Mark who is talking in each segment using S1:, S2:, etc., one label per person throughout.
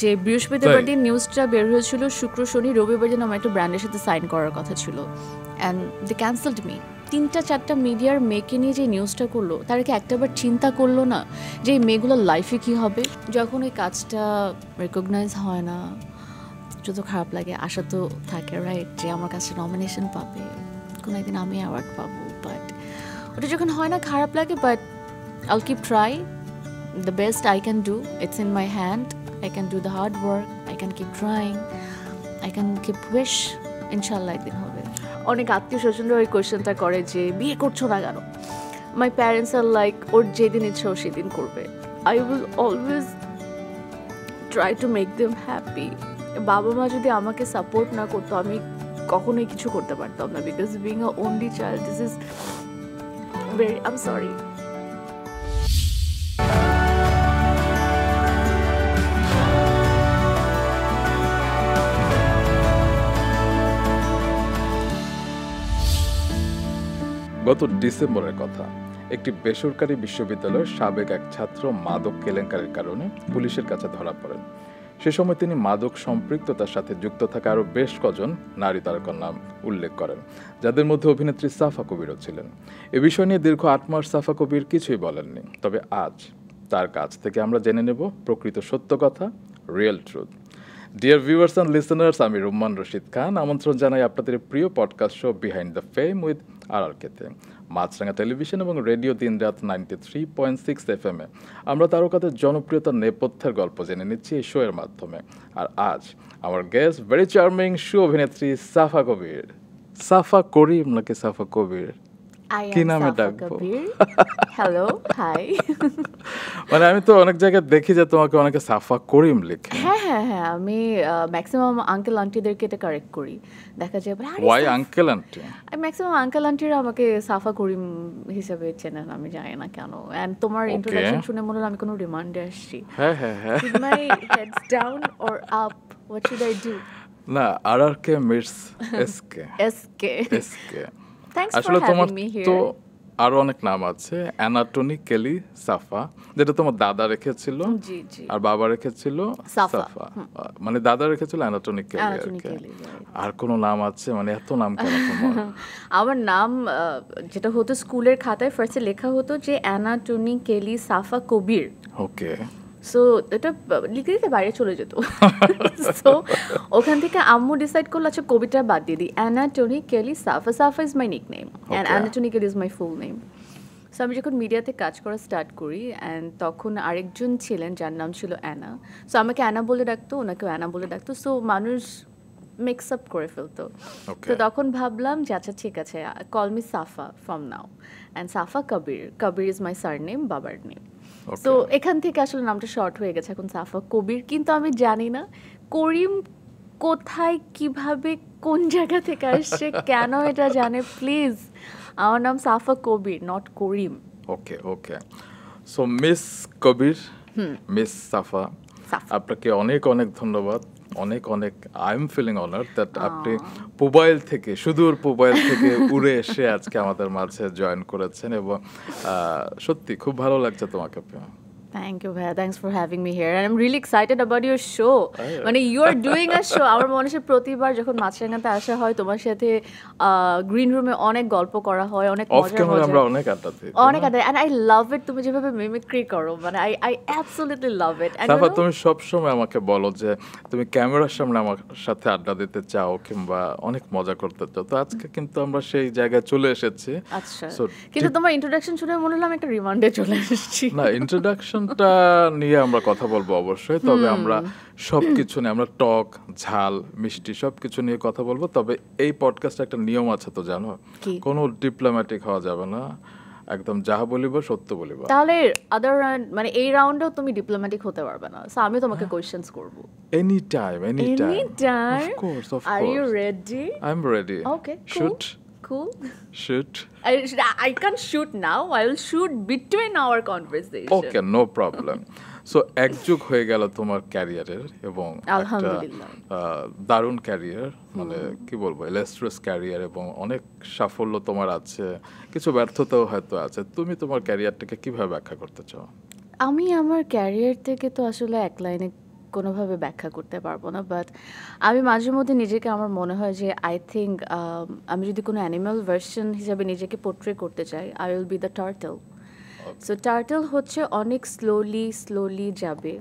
S1: যে বৃহস্পতিবার দিন নিউজটা বের হয়েছিল, শুক্র শনি রবিবার দিন আমার একটা ব্র্যান্ডের সাথে সাইন করার কথা ছিল, অ্যান্ড দে ক্যান্সেলড মি। 3-4টা মিডিয়ার মেয়েকে নিয়ে যে নিউজটা করলো, তারা কি একটাবার চিন্তা করলো না যে এই মেয়েগুলোর লাইফে কী হবে? যখন ওই কাজটা রেকগনাইজ হয় না, যত খারাপ লাগে। আশা তো থাকে রাইট যে আমার কাছে নমিনেশন পাবে, কোনো একদিন আমি অ্যাওয়ার্ড পাবো, বাট ওটা যখন হয় না খারাপ লাগে। But I'll keep try the best I can do. It's in my hand. I can do the hard work. I can keep trying. I can keep wish. ইনশাল্লাহ একদিন হবে। অনেক আত্মীয় স্বজনরা ওই কোয়েশ্চেনটা করে যে বিয়ে করছো না কেন? মাই প্যারেন্টস আর লাইক, ওর যেদিন ইচ্ছা ও সেদিন করবে। I will always try to make them happy. বাবা মা যদি আমাকে সাপোর্ট না করতো, আমি কখনোই কিছু করতে পারতাম না, because being a only child, this is very, I am sorry.
S2: গত ডিসেম্বরের কথা, একটি বেসরকারি বিশ্ববিদ্যালয়ের সাবেক এক ছাত্র মাদক কেলেঙ্কারির কারণে পুলিশের কাছে ধরা পড়েন। সে সময় তিনি মাদক সম্পৃক্ততার সাথে যুক্ত থাকা আরও বেশ কজন নারী তারকার নাম উল্লেখ করেন, যাদের মধ্যে অভিনেত্রী সাফা কবিরও ছিলেন। এ বিষয় নিয়ে দীর্ঘ 8 মাস সাফা কবির কিছুই বলেননি। তবে আজ তার কাছ থেকে আমরা জেনে নেব প্রকৃত সত্য কথা, real truth. Dear viewers and listeners, আমি রুম্মান রশিদ খান আমন্ত্রণ জানাই আপনাদের প্রিয় podcast show behind the fame with RRKতে। মাছরাঙা টেলিভিশন এবং রেডিও দিনরাত 93.6 FM এ আমরা তারকাদের জনপ্রিয়তার নেপথ্যের গল্প জেনে নিচ্ছি এই শো এর মাধ্যমে। আর আজ আমার গেস্ট ভেরি চার্মিং শো অভিনেত্রী সাফা কবির। সাফা করিম নাকি সাফা কবির, কি নামে ডাকবো?
S1: Hello, hi.
S2: মানে আমি তো অনেক জায়গায় দেখি যে তোমাকে অনেকে সাফা করিম লিখে।
S1: হ্যাঁ হ্যাঁ হ্যাঁ, আমি ম্যাক্সিমাম আঙ্কেল আন্টিদেরকে এটা কারেক্ট করি। দেখা যায়
S2: why uncle aunty?
S1: Maximum uncle আন্টিরা আমাকে সাফা করিম হিসেবে চেনেন, আমি জানি না কেন। এন্ড তোমার ইন্ট্রোডাকশন শুনে মনে হলো আমি কোনো রিমান্ডে আসছি।
S2: হ্যাঁ হ্যাঁ হ্যাঁ।
S1: Should my heads down or up? What should I do?
S2: না, RRK মিটস SK।
S1: Thanks
S2: আসলে
S1: for
S2: তোমার
S1: having me here.
S2: তো আরো অনেক নাম আছে, অ্যানাটনি কেলি সাফা, যেটা তোমার দাদা রেখেছিল,
S1: জি জি,
S2: আর বাবা রেখেছিল সাফা। মানে দাদা রেখেছিল অ্যানাটনি কেলি। আর কোন নাম আছে? মানে এত নাম কেন তোমার?
S1: আমার নাম যেটা হতো স্কুলের খাতায় ফার্স্টে লেখা হতো যে অ্যানাটনি কেলি সাফা কবির।
S2: ওকে।
S1: সো এটা লিখে দিতে বাইরে চলে যেত। সো ওখান থেকে আম্মু ডিসাইড করলো আচ্ছা কবিতা বাদ দিয়ে দিই, অ্যানাটনি কেলি সাফা। সাফা is my nickname and Anthony Kelly is my full name. So আমি যখন মিডিয়াতে কাজ করা স্টার্ট করি, অ্যান্ড তখন আরেকজন ছিলেন যার নাম ছিল অ্যানা। সো আমাকে অ্যানা বলে ডাকতো, ওনাকেও অ্যানা বলে ডাকতো। সো মানুষ মিক্স আপ করে ফেলতো। তো তখন ভাবলাম যে আচ্ছা ঠিক আছে, call me Safa from now, and Safa Kabir. Kabir is my sir name, বাবার নেম। তো এখান থেকে আসলে নামটা শর্ট হয়ে গেছে এখন সাফা কবির। কিন্তু আমি জানি না করিম কোথায়, কিভাবে, কোন জায়গা থেকে আসছে, কেন এটা জানে প্লিজ। আমার নাম Safa Kabir, not Karim.
S2: Okay okay. So miss Kabir, miss Safa, আপনাকে অনেক অনেক ধন্যবাদ। অনেক অনেক I am feeling honoured that আপনি মোবাইল থেকে, সুদূর মোবাইল থেকে উড়ে এসে আজকে আমাদের মাঝে জয়েন করেছেন, এবং সত্যি খুব ভালো লাগছে তোমাকে।
S1: Thank you, Bhaiya. Thanks for having me here. And I'm really excited about your show. মানে you are doing a show. আমার মনে হয় প্রতিবার যখন মাছরাঙাতে আসা হয় তোমার সাথে গ্রিন রুমে অনেক গল্প করা হয়, অনেক মজা মজা,
S2: আমরা অনেক আড্ডা দিই,
S1: অনেক আড্ডা। And I love it তুমি যেভাবে মিমিক্রি করো, মানে I absolutely love it. And
S2: তারপর তুমি সব সময় আমাকে বলো যে তুমি ক্যামেরার সামনে আমার সাথে আড্ডা দিতে চাও কিংবা অনেক মজা করতে চাও। তো আজকে কিন্তু আমরা সেই জায়গায় চলে এসেছি।
S1: আচ্ছা, কিন্তু তোমার ইন্ট্রোডাকশন শুনে মনে হলো আমি একটা রিমান্ডে চলে এসেছি।
S2: না, ইন্ট্রোডাকশনটা নিয়ে আমরা কথা বলবো অবশ্যই, তবে আমরা সবকিছু নিয়ে, আমরা টক ঝাল মিষ্টি সবকিছু নিয়ে কথা বলবো। তবে এই পডকাস্টে একটা নিয়ম আছে তো জানো, কোনো ডিপ্লোম্যাটিক হওয়া যাবে না, একদম যাহা বলিব সত্য বলিব।
S1: তাহলে আদার মানে এই রাউন্ডেও তুমি ডিপ্লোম্যাটিক হতে পারবে না, সো আমি তোমাকে কোশ্চেনস করব any time. Of course. Are you ready?
S2: I am ready.
S1: Okay,
S2: shoot.
S1: Cool.
S2: Shoot.
S1: I can't shoot now. I will shoot between our conversation.
S2: Okay, no problem. So এক যুগ হয়ে গেল তোমার ক্যারিয়ারের, এবং
S1: আলহামদুলিল্লাহ
S2: দারুণ ক্যারিয়ার, মানে কি বলবো, ইলাস্ট্রিয়াস ক্যারিয়ার, এবং অনেক সাফল্য তোমার আছে, কিছু ব্যর্থতাও হয়তো আছে। তুমি তোমার ক্যারিয়ারটাকে কিভাবে ব্যাখ্যা করতে চাও?
S1: আমি আমার ক্যারিয়ার থেকে তো আসলে এক লাইনে কোনোভাবে ব্যাখ্যা করতে পারবো না, বাট আমি মাঝে মধ্যে নিজেকে আমার মনে হয় যে আই থিঙ্ক আমি যদি কোনো অ্যানিম্যাল ভার্সন হিসাবে নিজেকে পোর্ট্রে করতে চাই, I will be the turtle. So turtle হচ্ছে অনেক স্লোলি যাবে,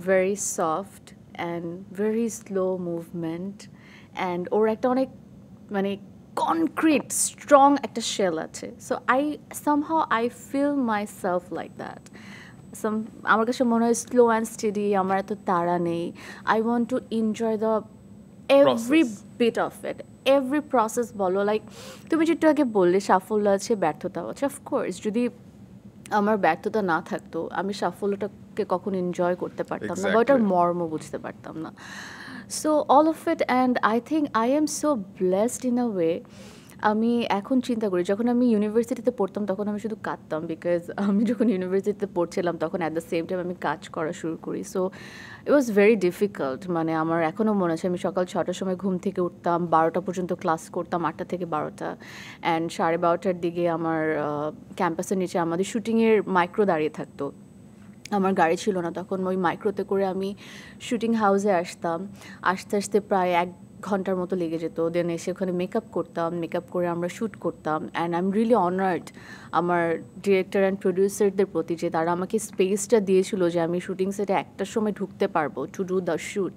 S1: very soft and very slow movement, and ওর একটা অনেক মানে কনক্রিট স্ট্রং একটা শেল আছে। So somehow I feel myself like that. আমার কাছে মনে হয় স্লো অ্যান্ড স্টেডি, আমার এত তাড়া নেই। I want to enjoy the every bit of it, every process. বলো লাইক তুমি যেটা আগে বললে সাফল্য আছে ব্যর্থতাও আছে, অফকোর্স যদি আমার ব্যর্থতা না থাকতো আমি সাফল্যটাকে কখন এনজয় করতে পারতাম না, বা ওটার মর্ম বুঝতে পারতাম না। So all of it, and I think I am so blessed in a way. আমি এখন চিন্তা করি, যখন আমি ইউনিভার্সিটিতে পড়তাম তখন আমি শুধু কাঁদতাম, বিকজ আমি যখন ইউনিভার্সিটিতে পড়ছিলাম তখন অ্যাট দ্য সেম টাইম আমি কাজ করা শুরু করি। So it was very difficult. মানে আমার এখনও মনে আছে আমি সকাল 6টার সময় ঘুম থেকে উঠতাম, 12টা পর্যন্ত ক্লাস করতাম, 8টা থেকে 12টা, অ্যান্ড 12:30টার দিকে আমার ক্যাম্পাসের নিচে আমাদের শুটিংয়ের মাইক্রো দাঁড়িয়ে থাকতো। আমার গাড়ি ছিল না তখন, ওই মাইক্রোতে করে আমি শুটিং হাউসে আসতাম, আস্তে আস্তে প্রায় 1 ঘন্টার মতো লেগে যেত। দেন এসে ওখানে মেকআপ করতাম, মেকআপ করে আমরা শ্যুট করতাম। And I am really honoured আমার ডিরেক্টর অ্যান্ড প্রডিউসারদের প্রতি, যে তারা আমাকে স্পেসটা দিয়েছিল যে আমি শুটিং সেটে 1টার সময় ঢুকতে পারবো to do the shoot,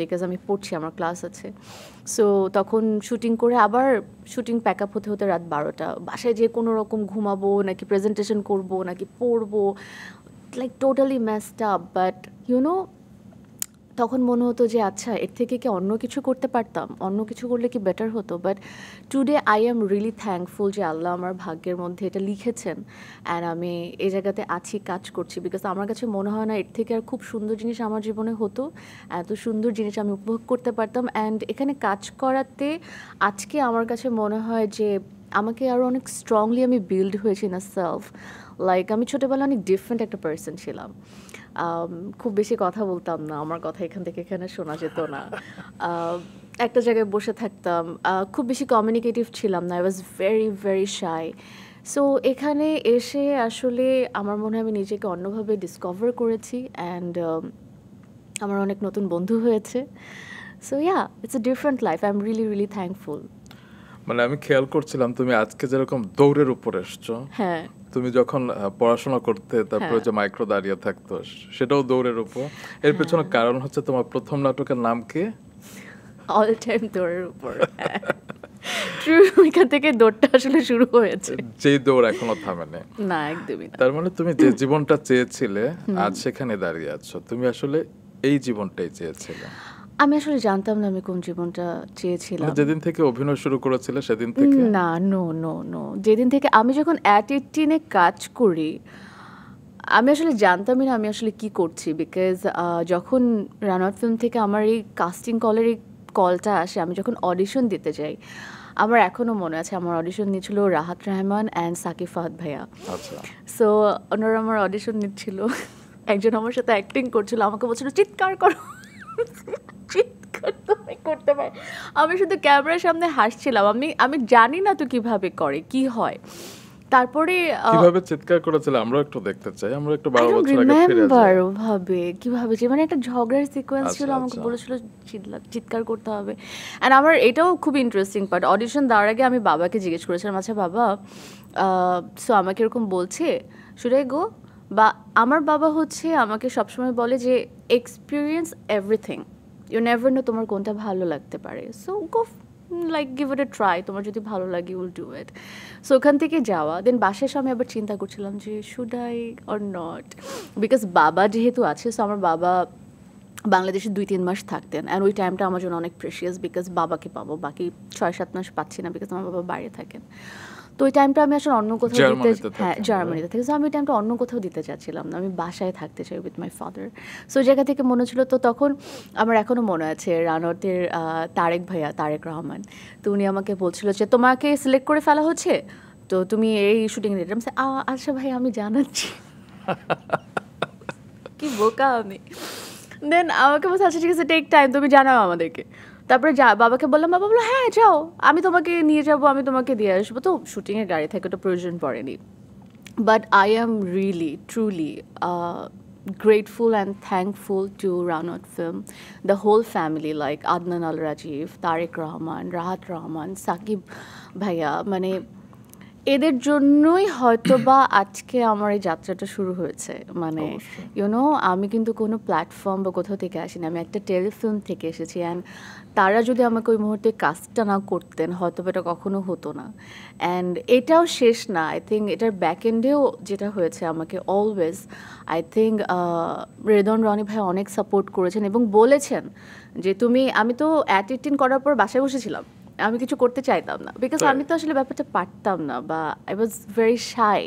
S1: because আমি পড়ছি, আমার ক্লাস আছে। সো তখন শুটিং করে আবার শুটিং প্যাক আপ হতে হতে রাত 12টা, বাসায় যেয়ে কোনো রকম ঘুমাবো নাকি প্রেজেন্টেশন করবো নাকি পড়বো, like totally messed up. But YONO তখন মনে হতো যে আচ্ছা এর থেকে কি অন্য কিছু করতে পারতাম, অন্য কিছু করলে কি বেটার হতো। But today I am really thankful যে আল্লাহ আমার ভাগ্যের মধ্যে এটা লিখেছেন, অ্যান্ড আমি এই জায়গাতে আছি, কাজ করছি। বিকজ আমার কাছে মনে হয় না এর থেকে আর খুব সুন্দর জিনিস আমার জীবনে হতো, এত সুন্দর জিনিস আমি উপভোগ করতে পারতাম। অ্যান্ড এখানে কাজ করাতে আজকে আমার কাছে মনে হয় যে আমাকে আরও অনেক স্ট্রংলি আমি বিল্ড হয়েছি না সেলফ। লাইক আমি ছোটোবেলায় অনেক ডিফারেন্ট একটা পার্সন ছিলাম, খুব বেশি কথা বলতাম না, আমার কথা এখান থেকে এখানে শোনা যেত না, একটা জায়গায় বসে থাকতাম, খুব বেশি কমিউনিকেটিভ ছিলাম না, I was very shy. So এখানে এসে আসলে আমার মনে হয় আমি নিজেকে অন্যভাবে ডিসকভার করেছি, অ্যান্ড আমার অনেক নতুন বন্ধু হয়েছে। So yeah, it's a different life, I am really thankful.
S2: মানে আমি খেয়াল করছিলাম তুমি আজকে যেরকম দৌড়ের উপর এসছো,
S1: হ্যাঁ
S2: তুমি যখন পড়াশোনা করতে তারপরে যে মাইক্রো দাঁড়িয়ে থাকতো সেটাও দৌড়ের উপর। এর পেছনে কারণ হচ্ছে তোমার প্রথম নাটকের নাম কি?
S1: অল টাইম দৌড়ের উপর। ট্রু, এখান থেকে দৌড়টা আসলে শুরু হয়েছে,
S2: যেই দৌড় এখনো থামেনি।
S1: না একদমই না।
S2: তার মানে তুমি যে জীবনটা চেয়েছিলে আজ সেখানে দাঁড়িয়ে আছো, তুমি আসলে এই জীবনটাই চেয়েছিলে।
S1: আমি আসলে জানতাম না আমি কোন জীবনটা চেয়েছিলাম।
S2: যেদিন থেকে অভিনয় শুরু করেছিলে সেদিন থেকে?
S1: না, নো, যেদিন থেকে আমি যখন @18 কাজ করি আমি আসলে জানতামই না আমি আসলে কি করছি। বিকজ যখন রানআউট ফিল্ম থেকে আমার এই কাস্টিং কলের এই কলটা আসে, আমি যখন অডিশন দিতে যাই, আমার এখনও মনে আছে আমার অডিশন নিয়েছিল রাহাত রহমান অ্যান্ড সাকিব ফাহাদ ভাইয়া।
S2: আচ্ছা।
S1: সো ওনারা আমার অডিশন নিচ্ছিল, একজন আমার সাথে অ্যাক্টিং করছিল, আমাকে বলছিল চিৎকার করো, চিৎকার তুমি করতে পারে। আমি শুধু ক্যামেরার সামনে হাসছিলাম, আমি জানি না তো কিভাবে করে, কি হয়। তারপরে
S2: কিভাবে চিৎকার করেছিল আমরা একটু দেখতে চাই, আমরা একটু 12 বছর আগে ফিরে যাই।
S1: ওভাবে কিভাবে, যে মানে একটা ঝগড়ার সিকোয়েন্স ছিল, আমাকে বলেছিল চিৎকার করতে হবে। অ্যান্ড আমার এটাও খুব ইন্টারেস্টিং পার্ট, অডিশন দেওয়ার আগে আমি বাবাকে জিজ্ঞেস করেছিলাম, আচ্ছা বাবা, সো আমাকে এরকম বলছে, শুড আই গো? বা আমার বাবা হচ্ছে আমাকে সবসময় বলে যে experience everything, you never know তোমার কোনটা ভালো লাগতে পারে, so go, like give it a try, তোমার যদি ভালো লাগে উইল ডু ইট। সো ওখান থেকে যাওয়া, দেন বাসায় আমি আবার চিন্তা করছিলাম যে should I or not, because বাবা যেহেতু আছে। সো আমার বাবা বাংলাদেশে 2-3 মাস থাকতেন, অ্যান্ড ওই টাইমটা আমার জন্য অনেক প্রেশিয়াস, বিকজ বাবাকে পাবো, বাকি 6-7 মাস পাচ্ছি না, বিকজ আমার বাবা বাইরে থাকেন। তো ওই টাইমটা আমি আসলে অন্য কোথাও দিতে, হ্যাঁ জার্মানিতে থেকে, সো আমি ওই টাইমটা অন্য কোথাও দিতে চাচ্ছিলাম না, আমি বাসায় থাকতে চাই উইথ মাই ফাদার। সো ওই জায়গা থেকে মনে ছিল। তো তখন আমার এখনও মনে আছে রানআউটের তারেক ভাইয়া, তারেক রহমান, তো উনি আমাকে বলছিল যে তোমাকে সিলেক্ট করে ফেলা হচ্ছে, তো তুমি এই শুটিং রেডি। আচ্ছা ভাই আমি জানাচ্ছি, কি বোকা আমি। দেন আমাকে বলছে আচ্ছা ঠিক আছে, টেক টাইম, তুমি জানাও আমাদেরকে। তারপরে বাবাকে বললাম, বাবা বললো হ্যাঁ যাও, আমি তোমাকে নিয়ে যাবো, আমি তোমাকে দিয়ে আসবো। তো শুটিংয়ে গাড়ি থাকে, ওটা প্রয়োজন পড়েনি। But I am really truly grateful and thankful to Ranot Film, the whole family like Adnan Al Rajiv, Tariq Rahman, Rahat Rahman, Sakib Bhaiya, মানে এদের জন্যই হয়তোবা আজকে আমার এই যাত্রাটা শুরু হয়েছে। মানে ইউনো আমি কিন্তু কোনো প্ল্যাটফর্ম বা কোথাও থেকে আসিনি, আমি একটা টেলিফিল্ম থেকে এসেছি। অ্যান্ড তারা যদি আমাকে ওই মুহূর্তে কাজটা না করতেন হয়তো এটা কখনো হতো না। অ্যান্ড এটাও শেষ না, আই থিঙ্ক এটার ব্যাক এন্ডেও যেটা হয়েছে আমাকে always I think Redoan Rony ভাই অনেক সাপোর্ট করেছেন এবং বলেছেন যে আমি তো অ্যাট 18 করার পর বাসায় বসেছিলাম, আমি কিছু করতে চাইতাম না, বিকজ আমি তো আসলে ব্যাপারটা পারতাম না, বা আই ওয়াজ ভেরি শাই,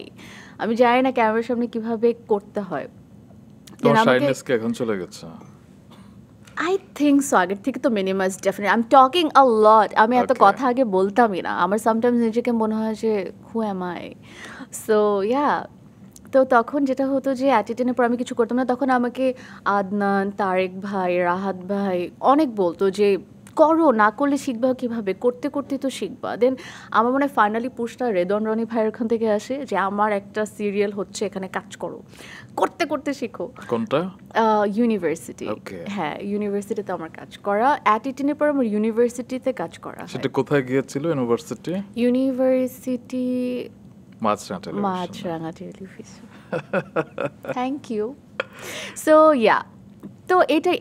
S1: আমি জানি না ক্যামেরার সামনে কিভাবে করতে হয়।
S2: এখন চলে গেছে,
S1: আই থিঙ্ক সো, আগের থেকে তো minimise definitely. I am talking a lot, আমি এত কথা আগে বলতামই না, আমার সামটাইমস নিজেকে মনে হয় যে হু অ্যাম আই। সো ইয়া, তো তখন যেটা হতো যে অ্যাটিটিউডের পর আমি কিছু করতাম না, তখন আমাকে আদনান, তারেক ভাই, রাহাত ভাই অনেক বলতো যে করো, না করলে শিখবা কীভাবে, করতে করতে তো শিখবা। দেন আমার মনে হয় ফাইনালি পুশটা রেদন রনি ভাইয়ের ওখান থেকে আসে যে আমার একটা সিরিয়াল হচ্ছে, এখানে কাজ করো, করতে করতে শিখো।
S2: কোনটা?
S1: ইউনিভার্সিটি। হ্যাঁ, ইউনিভার্সিটিতে আমার কাজ করা, অ্যাটিটিউডের পর আমার ইউনিভার্সিটিতে কাজ করা।
S2: সেটা কোথায় গিয়েছিল?
S1: University
S2: Maasranga
S1: television. Thank you. So yeah, তো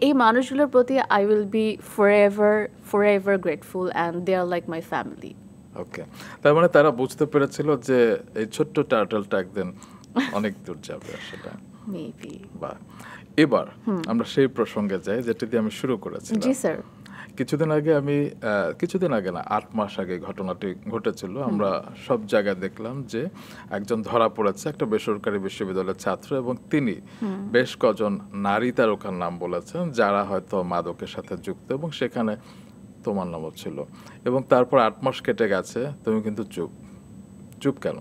S1: এই মানুষগুলোর প্রতি I will be forever grateful and they are like my family.
S2: Okay, তার মানে তারা বুঝতে পেরেছিল যে এই ছোট্ট টার্টলটা একদিন অনেক দূর যাবে আসলে।
S1: মেবি।
S2: বা এবার আমরা সেই প্রসঙ্গে যাই যেটা দিয়ে আমি শুরু করেছিলাম।
S1: জি স্যার।
S2: কিছুদিন আগে না, 8 মাস আগে ঘটনাটি ঘটেছিল। আমরা সব জায়গায় দেখলাম যে একজন ধরা পড়েছে, একটা বেসরকারি বিশ্ববিদ্যালয়ের ছাত্র, এবং তিনি বেশ কজন নারী তারকার নাম বলেছেন যারা হয়তো মাদকের সাথে যুক্ত, এবং সেখানে তোমার নামও ছিল। এবং তারপর 8 মাস কেটে গেছে, তুমি কিন্তু চুপ কেন?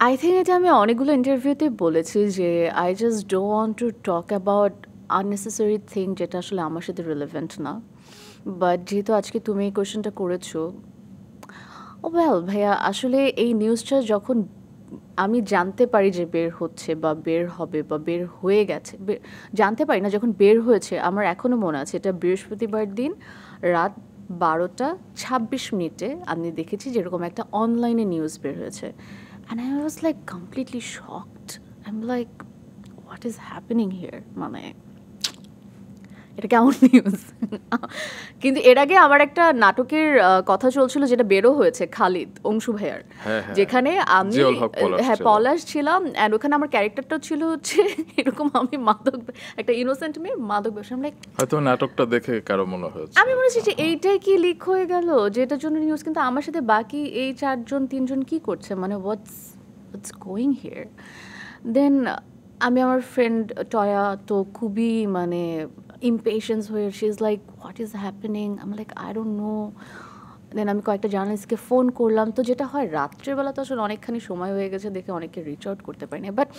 S1: আই থিঙ্ক এটা আমি অনেকগুলো ইন্টারভিউতে বলেছি যে I just don't want to talk about unnecessary thing যেটা আসলে আমার সাথে রিলেভেন্ট না। বাট যেহেতু আজকে তুমি এই কোয়েশ্চেনটা করেছো, ওয়েল ভাইয়া, আসলে এই নিউজটা যখন আমি জানতে পারি যে বের হচ্ছে বা বের হবে বা বের হয়ে গেছে, জানতে পারি না, যখন বের হয়েছে আমার এখনও মনে আছে, এটা বৃহস্পতিবার দিন রাত 12:26 আমি দেখেছি যেরকম একটা অনলাইনে নিউজ বের হয়েছে। And I was like completely shocked. I am like what is happening here, মানে এটা কেমন নিউজ। কিন্তু এর আগে আমার একটা নাটকের কথা চলছিল যেটা বেরো হয়েছে, খালিদ অংশু ভাইয়ার, যেখানে আমি পলাশ ছিলাম, অ্যান্ড ওখানে আমার ক্যারেক্টারটাও ছিল হচ্ছে এরকম, আমি মাদক, একটা ইনোসেন্ট মেয়ে মাদক ব্যবসা।
S2: হয়তো নাটকটা দেখে কারো মনে হয়েছে,
S1: আমি মনে হচ্ছে যে এইটাই কি লিক হয়ে গেল যেটার জন্য নিউজ, কিন্তু আমার সাথে বাকি এই 4-3 কি করছে, মানে হোয়াটস গোয়িং হিয়ার। দেন আমি আমার ফ্রেন্ড টয়া তো খুবই মানে ইমপেশেন্স হয়ে, she is like what is happening, আমি লাইক আই ডোন্ট নো। দেন আমি কয়েকটা জার্নালিস্টকে ফোন করলাম, তো যেটা হয় রাত্রেবেলা তো আসলে অনেকখানি সময় হয়ে গেছে দেখে অনেকে রিচ আউট করতে পারিনি। বাট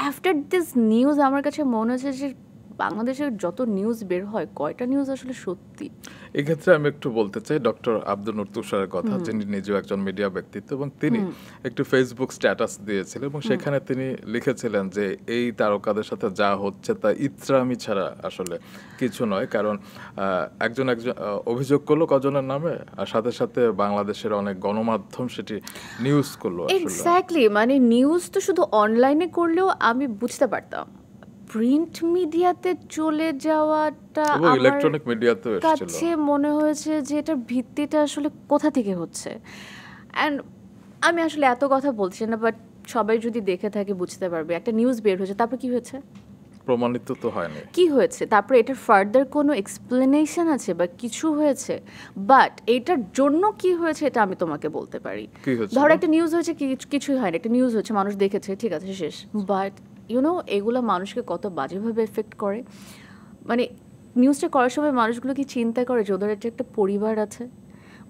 S1: আফটার দিস নিউজ আমার কাছে মনে হচ্ছে যে বাংলাদেশের যত নিউজ বের হয়, কয়টা নিউজ আসলে সত্যি।
S2: এক্ষেত্রে আমি একটু বলতে চাই ডক্টর আব্দুল নূর তুষারের কথা, যিনি নিজেও একজন মিডিয়া ব্যক্তিত্ব, এবং তিনি একটি ফেসবুক স্ট্যাটাস দিয়েছিলেন এবং সেখানে তিনি লিখেছিলেন যে এই তারকাদের সাথে যা হচ্ছে তা ইত্রামি ছাড়া আসলে কিছু নয়, কারণ একজন অভিযোগ করলো কজনের নামে, আর সাথে সাথে বাংলাদেশের অনেক গণমাধ্যম সেটি নিউজ করলো।
S1: এক্স্যাক্টলি, মানে নিউজ তো শুধু অনলাইনে করলেও আমি বুঝতে পারতাম, প্রিন্ট মিডিয়াতে চলে যাওয়াটা
S2: ইলেকট্রনিক মিডিয়াতে
S1: কাছে মনে হয়েছে যে এটার ভিত্তিটা আসলে কোথা থেকে হচ্ছে। অ্যান্ড আমি আসলে এত কথা বলছি না, বাট সবাই যদি দেখে থাকে বুঝতে পারবে, একটা নিউজ বের হয়েছে, তারপর কি হয়েছে,
S2: প্রমাণিত তো হয়নি
S1: কি হয়েছে, তারপরে এটার ফার্দার কোনো এক্সপ্লেনেশন আছে বা কিছু হয়েছে, বাট এটার জন্য কি হয়েছে এটা আমি তোমাকে বলতে পারি। ধরো একটা নিউজ হয়েছে, কিছুই হয়নি, একটা নিউজ হয়েছে, মানুষ দেখেছে, ঠিক আছে, শেষ। বাট ইউনো এগুলো মানুষকে কত বাজেভাবে এফেক্ট করে। মানে নিউজটা করার সময় মানুষগুলো কি চিন্তা করে যে ওদের একটা পরিবার আছে,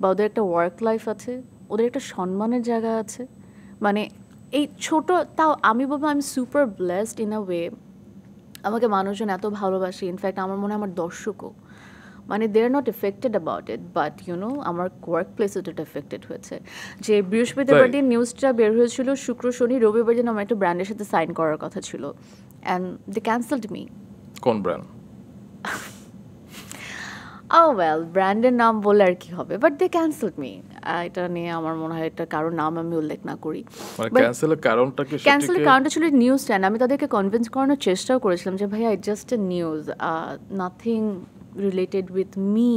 S1: বা ওদের একটা ওয়ার্ক লাইফ আছে, ওদের একটা সম্মানের জায়গা আছে। মানে এই ছোট, তাও আমি বলবো আমি super blessed in a way, আমাকে মানুষজন এত ভালোবাসে, ইনফ্যাক্ট আমার মনে হয় আমার দর্শকও, মানে they are not affected about it, but you know আমার ওয়ার্ক প্লেসে এটা এফেক্টেড হয়েছে। যে বৃহস্পতিবার দিন নিউজটা বের হয়েছিল, শুক্র শনি রবিবার দিন আমার একটা ব্র্যান্ডের সাথে সাইন করার কথা ছিল, অ্যান্ড দে ক্যান্সেলড মি।
S2: কোন ব্র্যান্ড?
S1: ওয়েল, ব্র্যান্ডের নাম বলে আর কি হবে, বাট দে ক্যান্সেলড মি। এটা নিয়ে আমার মনে হয় এটা কারোর নাম আমি উল্লেখ না করি।
S2: মানে ক্যান্সেলের কারণটা কি?
S1: ক্যান্সেলের কারণটা ছিল নিউজ চ্যানেল। আমি তাদেরকে কনভিন্স করানোর চেষ্টাও করেছিলাম যে ভাইয়া it just a news, nothing related with me.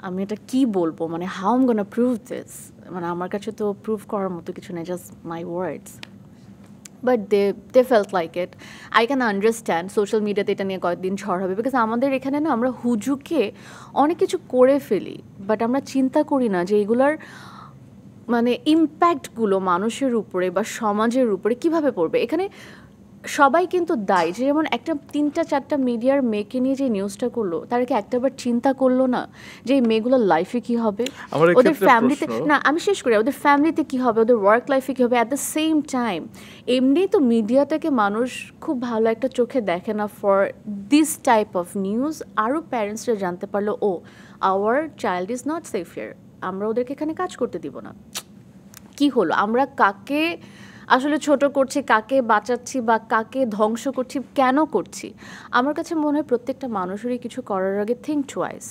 S1: আমি এটা কি বলবো, মানে how am gonna prove this, মানে আমার কাছে তো প্রুভ করার মতো কিছু নেই, just my words. But they felt like it. I can understand social মিডিয়াতে এটা নিয়ে কয়েকদিন ঝড় হবে, বিকজ আমাদের এখানে না আমরা হুজুকে অনেক কিছু করে ফেলি, বাট আমরা চিন্তা করি না যে এগুলার মানে ইম্প্যাক্টগুলো মানুষের উপরে বা সমাজের উপরে কিভাবে পড়বে। এখানে সবাই কিন্তু দায়ী, যে যেমন একটা 3-4টা মিডিয়ার মেয়েকে নিয়ে যে নিউজটা করলো, তারা কি একটাবার চিন্তা করলো না যে এই মেয়েগুলোর লাইফে কি হবে, ওদের ফ্যামিলিতে, না আমি শেষ করি, ওদের ফ্যামিলিতে কি হবে, ওদের ওয়ার্ক লাইফে কি হবে। অ্যাট দ্য সেম টাইম এমনি তো মিডিয়াটাকে মানুষ খুব ভালো একটা চোখে দেখে না for this type of news. আরও প্যারেন্টসরা জানতে পারলো ও our child is not safe here, আমরা ওদেরকে এখানে কাজ করতে দিব না। কি হলো, আমরা কাকে আসলে ছোট করছি, কাকে বাঁচাচ্ছি বা কাকে ধ্বংস করছি, কেন করছি? আমার কাছে মনে হয় প্রত্যেকটা মানুষেরই কিছু করার আগে থিঙ্ক টুয়াইস।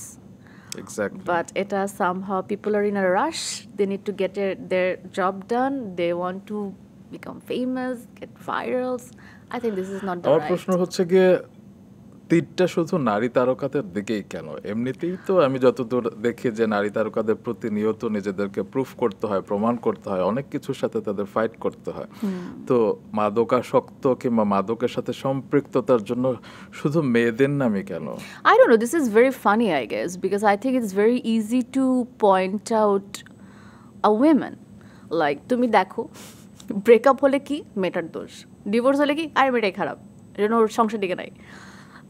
S1: বাট এটা somehow people are in a rush, they need to get their job done, they want to become famous, get virals. I think this is not the right.
S2: আমার প্রশ্ন হচ্ছে গিয়ে তীরটা শুধু নারী তারকাদের দিকেই কেন? এমনিতেই তো আমি যতদূর দেখি যে নারী তারকাদের প্রতিনিয়ত নিজেদেরকে প্রুফ করতে হয়, প্রমাণ করতে হয়, অনেক কিছুর সাথে তাদের ফাইট করতে হয়। তো মাদকাসক্ত কিংবা মাদকের সাথে সম্পৃক্ততার জন্য শুধু মেয়েদের নামই কেন?
S1: I don't know, this is very funny I guess, because I think it's very easy to point out a woman. Like তুমি দেখো, ব্রেকআপ হলে কি মেয়েটার দোষ, ডিভোর্স হলে কি আরে মেয়েটাই খারাপ, যেন ওর সংসার দিকে নাই।